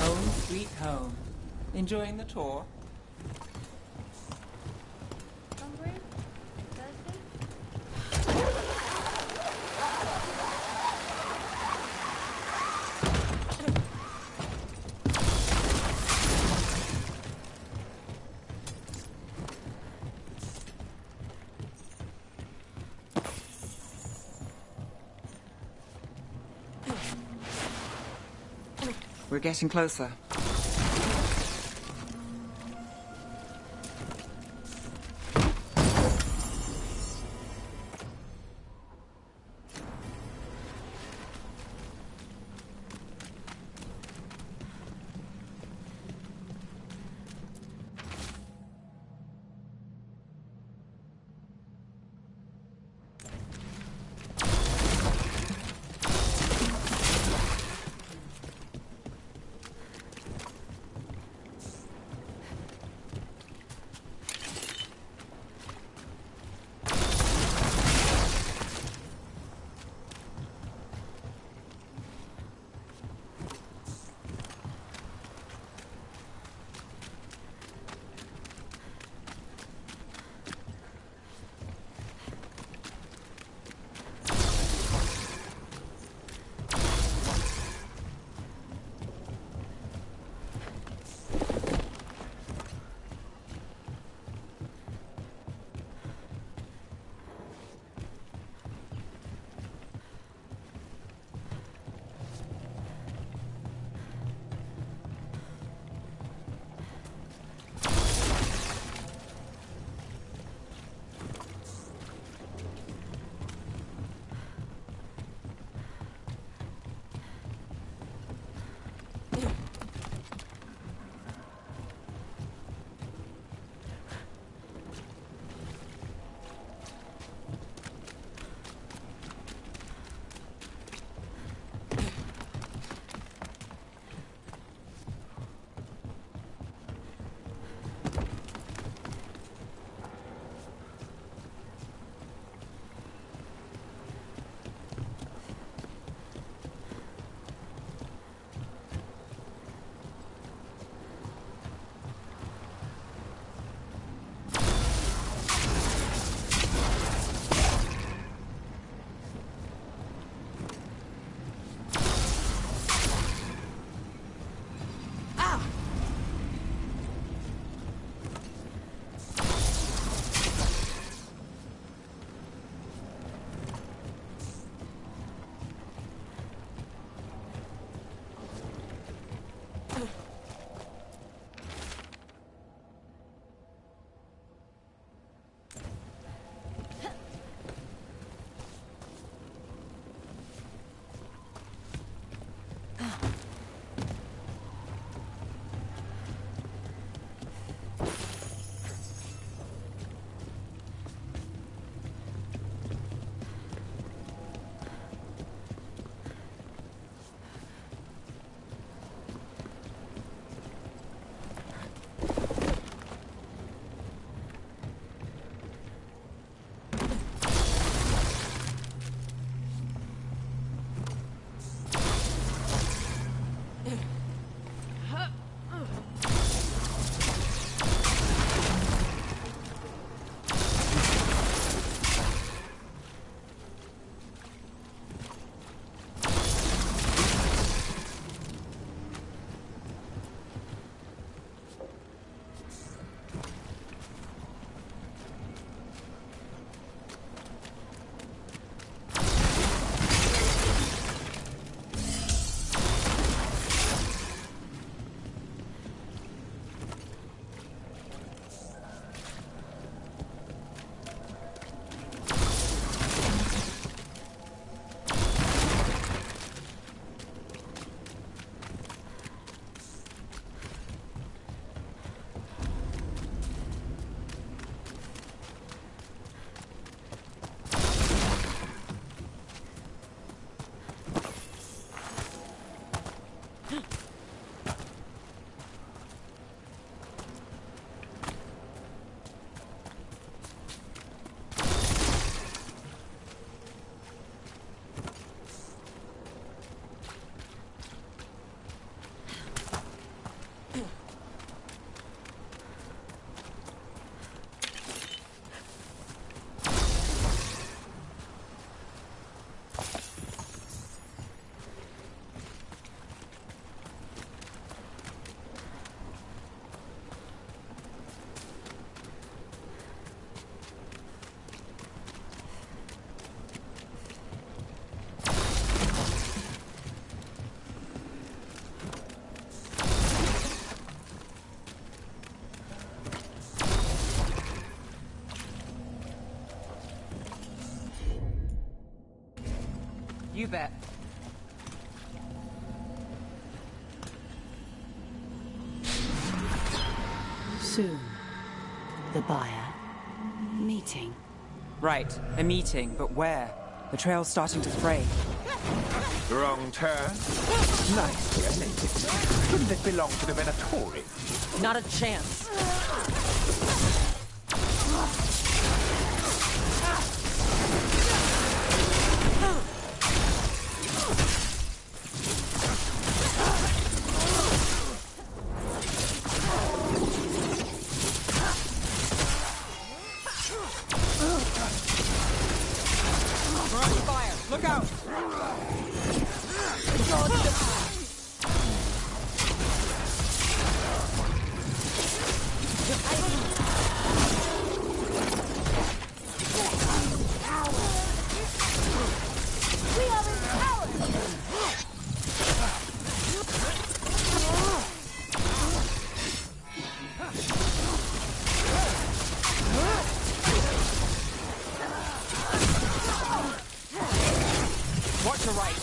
Home sweet home. Enjoying the tour? We're getting closer. You bet. Soon, the buyer. Meeting. Right, a meeting, but where? The trail's starting to fray. Wrong turn. Nicely related. Couldn't it belong to the Venatori? Not a chance. We're under fire! Look out! We are in power! Watch your right.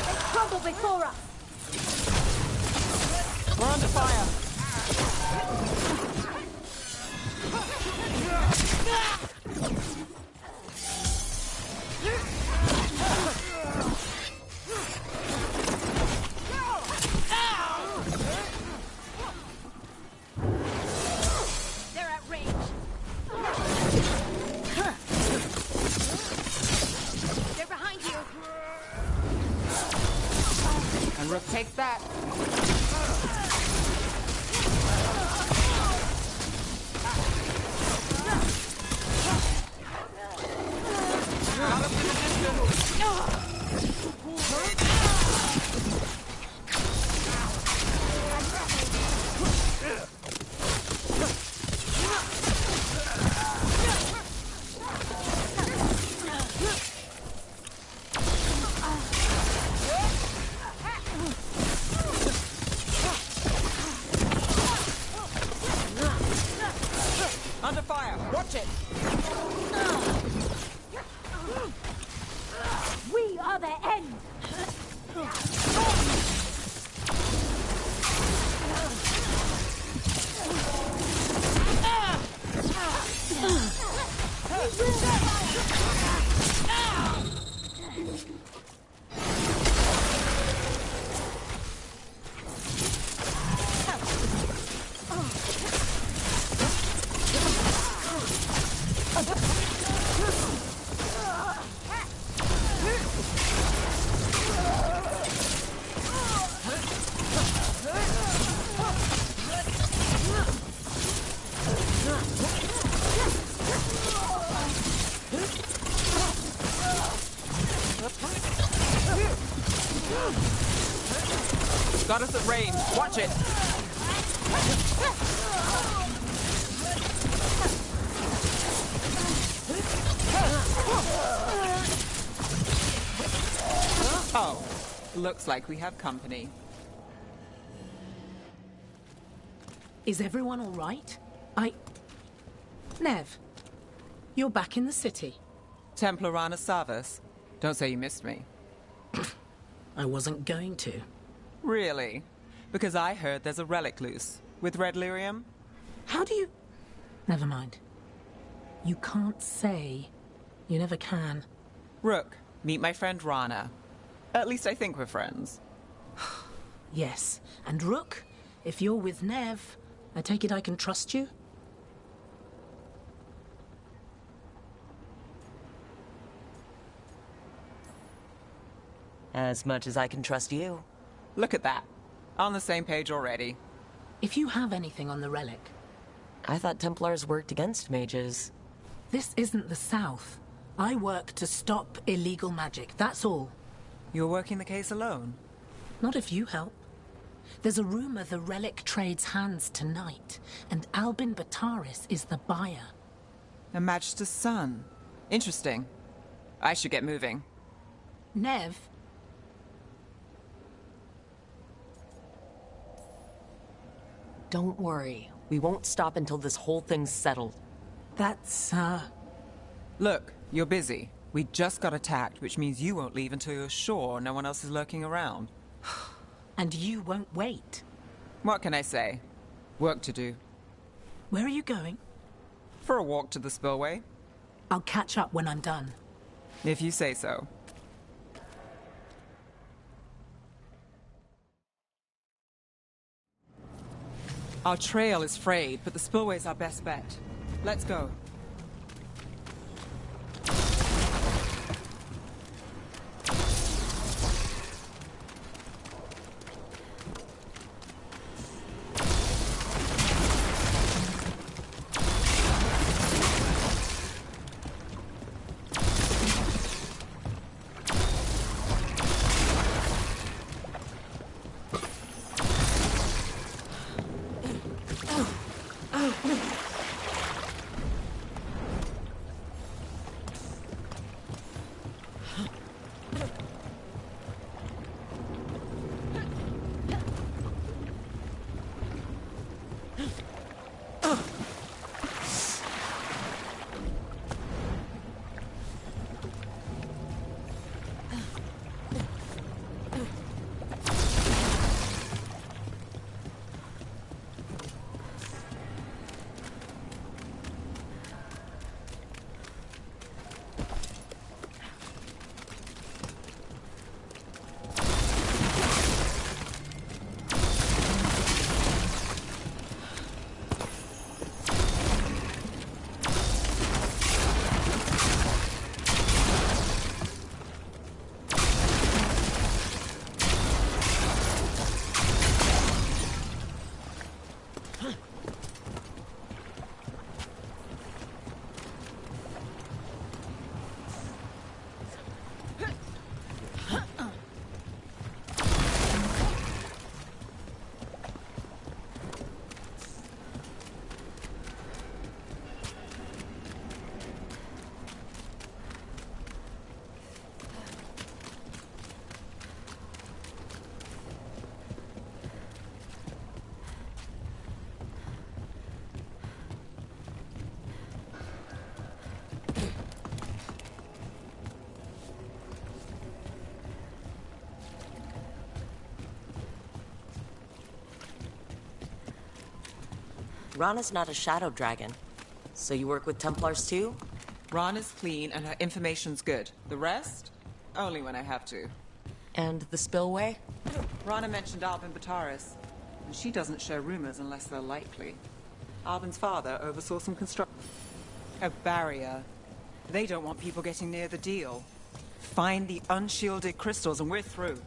They crumble before us! We're under fire. They're at range. They're behind you. And Rook takes that. Out of the distance. Under fire. Watch it. We are the end! Got us at range. Watch it. Oh, looks like we have company. Is everyone all right? Nev, you're back in the city. Templarana Savas. Don't say you missed me. I wasn't going to. Really? Because I heard there's a relic loose. With red lyrium? How do you... Never mind. You can't say. You never can. Rook, meet my friend Rana. At least I think we're friends. Yes. And Rook, if you're with Nev, I take it I can trust you? As much as I can trust you. Look at that. On the same page already. If you have anything on the relic... I thought Templars worked against mages. This isn't the South. I work to stop illegal magic, that's all. You're working the case alone? Not if you help. There's a rumor the relic trades hands tonight, and Albin Bataris is the buyer. A Magister's son. Interesting. I should get moving. Nev? Don't worry. We won't stop until this whole thing's settled. That's, Look, you're busy. We just got attacked, which means you won't leave until you're sure no one else is lurking around. And you won't wait. What can I say? Work to do. Where are you going? For a walk to the spillway. I'll catch up when I'm done. If you say so. Our trail is frayed, but the spillway's our best bet. Let's go. Rana's not a shadow dragon. So you work with Templars too? Rana's clean and her information's good. The rest? Only when I have to. And the spillway? Rana mentioned Albin Bataris, and she doesn't share rumors unless they're likely. Albin's father oversaw some construction. A barrier. They don't want people getting near the deal. Find the unshielded crystals and we're through.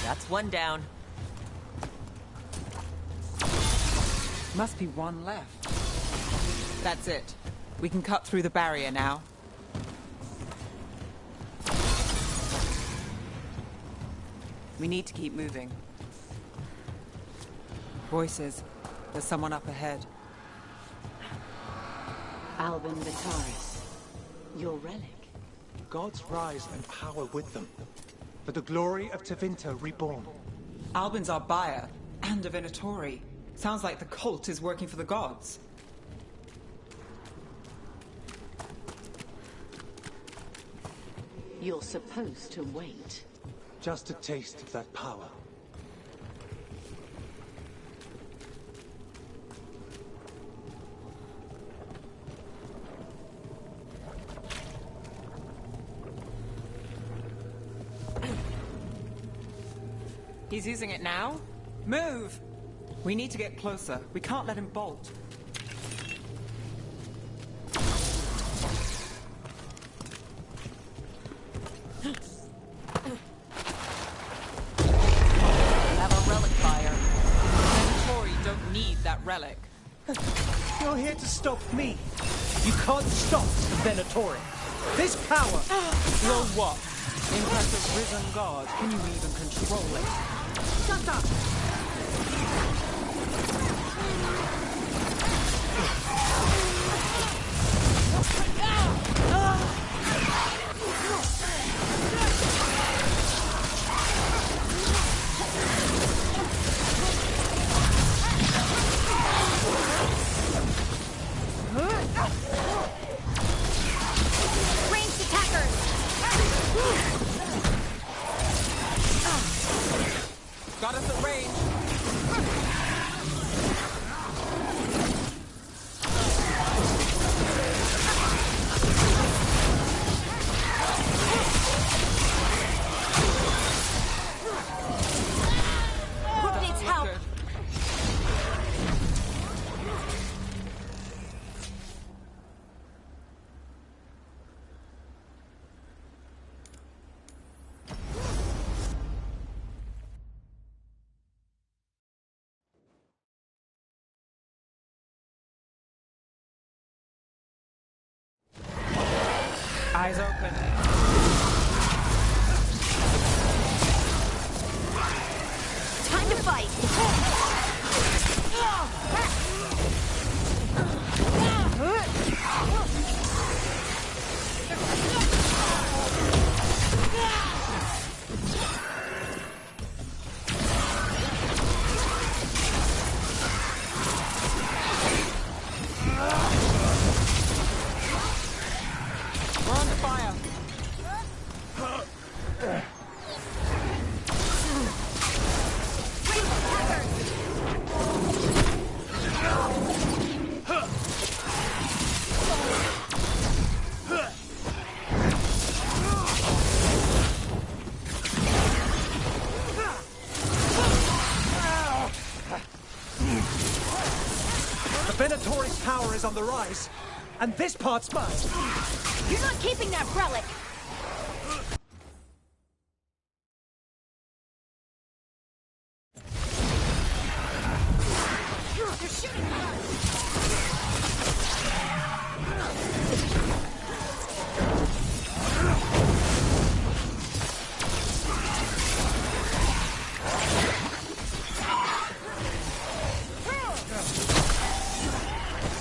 That's one down. Must be one left. That's it. We can cut through the barrier now. We need to keep moving. Voices. There's someone up ahead. Albin Bataris. Your relic. Gods rise and power with them. For the glory of Tevinter reborn. Albin's our buyer, and a Venatori. Sounds like the cult is working for the gods. You're supposed to wait. Just a taste of that power. He's using it now? Move! We need to get closer. We can't let him bolt. Have a relic fire. Venatori don't need that relic. You're here to stop me. You can't stop the Venatori. This power! Well, what? Impressive risen god. Can you even control it? Shut up! Ranged attackers! Got us at range. Who needs help? Eyes open. Time to fight! We're under fire. The Venatori's power is on the rise, and this part's mine. You're not keeping that relic! They're shooting at us!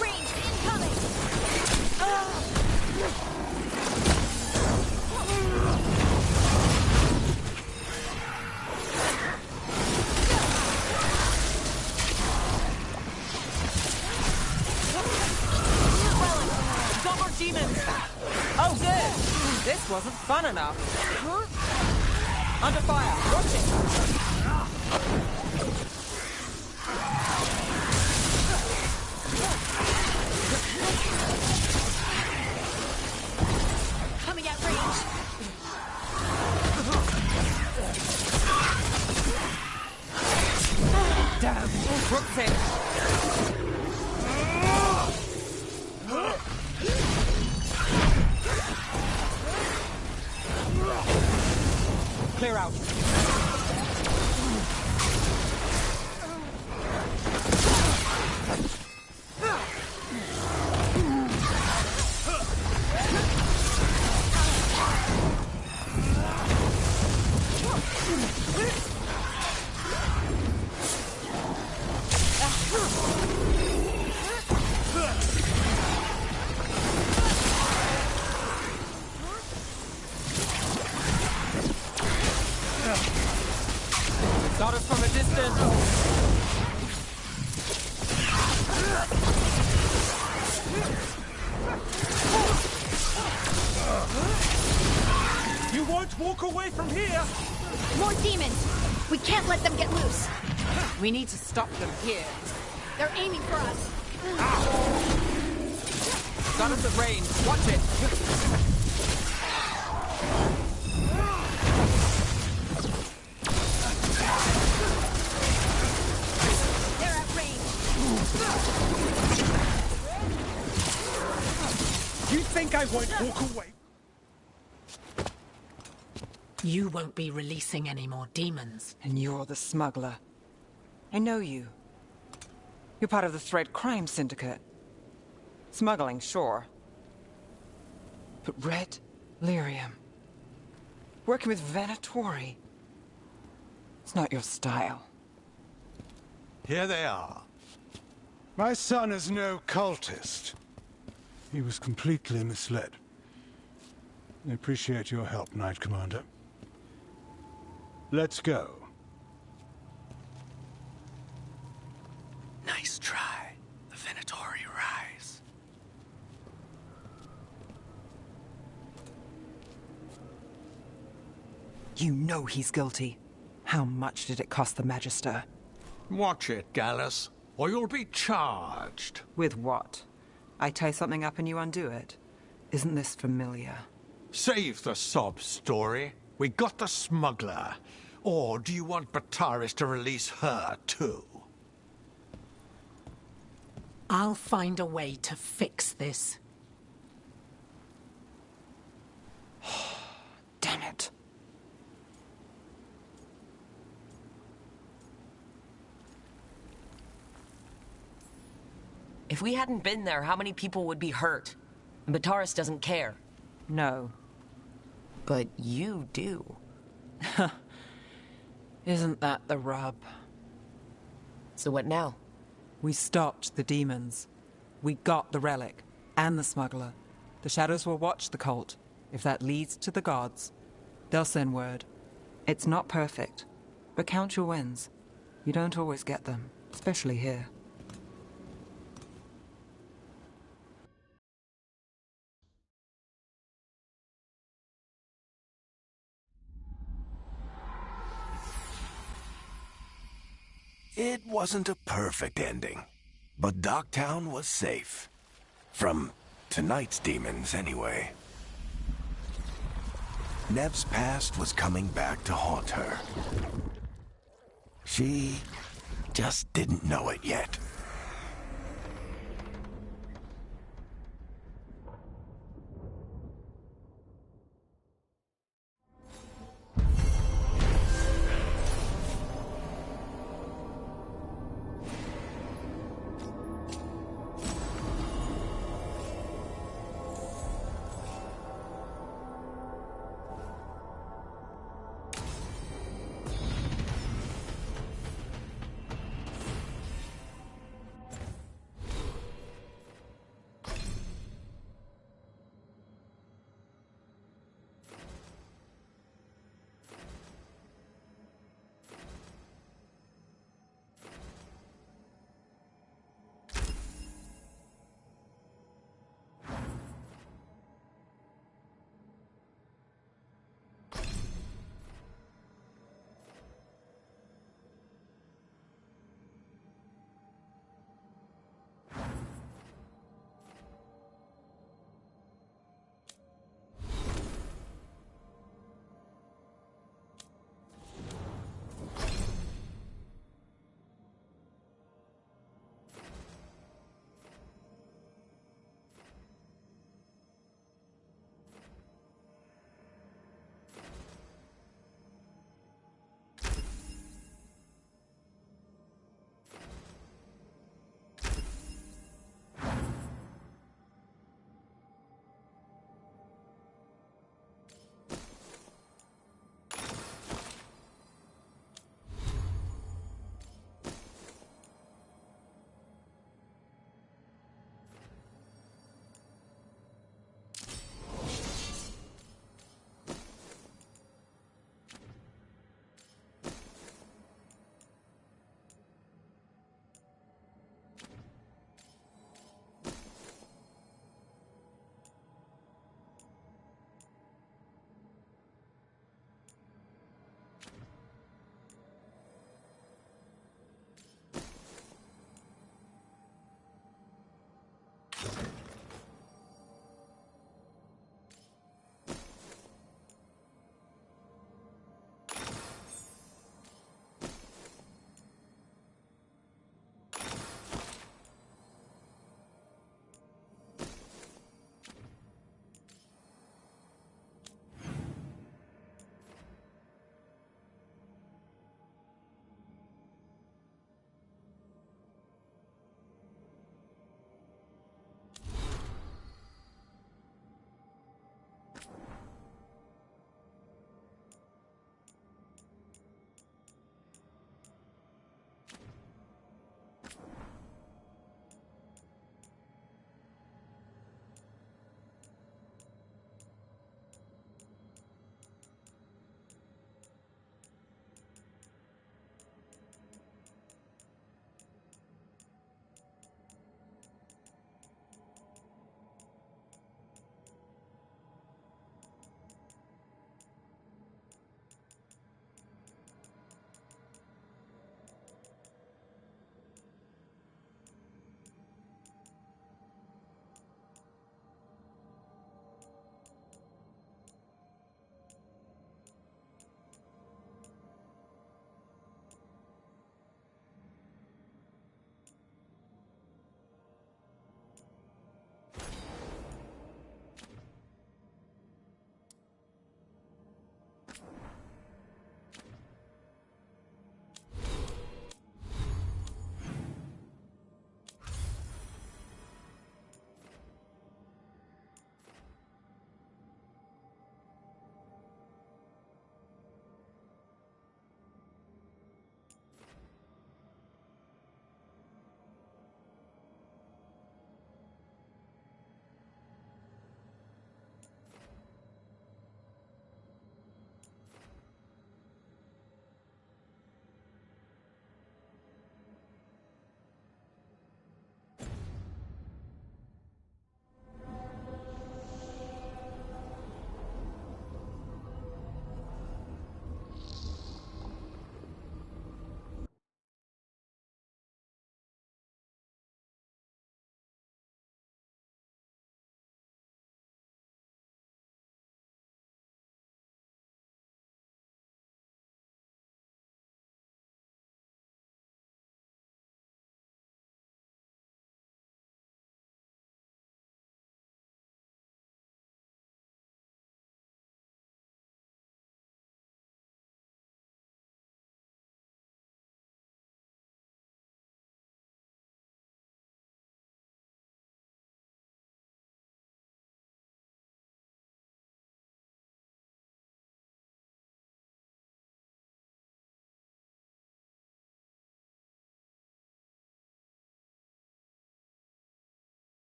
Ranged incoming! Got more demons. Oh, good. This wasn't fun enough. Under fire. Watch it. Coming at range! Damn. Brooks in. Clear out. Got us from a distance. You won't walk away from here! More demons! We can't let them get loose! We need to stop them here. They're aiming for us! Got us at range. Watch it. They're at range! You think I won't walk away? You won't be releasing any more demons. And you're the smuggler. I know you. You're part of the Thread Crime Syndicate. Smuggling, sure. But Red Lyrium. Working with Venatori. It's not your style. Here they are. My son is no cultist. He was completely misled. I appreciate your help, Knight Commander. Let's go. Nice try. The Venatori rise. You know he's guilty. How much did it cost the Magister? Watch it, Gallus, or you'll be charged. With what? I tie something up and you undo it. Isn't this familiar? Save the sob story. We got the smuggler. Or do you want Bataris to release her, too? I'll find a way to fix this. Damn it. If we hadn't been there, how many people would be hurt? And Bataris doesn't care. No. But you do. Isn't that the rub? So what now? We stopped the demons. We got the relic. And the smuggler. The shadows will watch the cult. If that leads to the gods, they'll send word. It's not perfect, but count your wins. You don't always get them, especially here. It wasn't a perfect ending, but Docktown was safe. From tonight's demons, anyway. Nev's past was coming back to haunt her. She just didn't know it yet.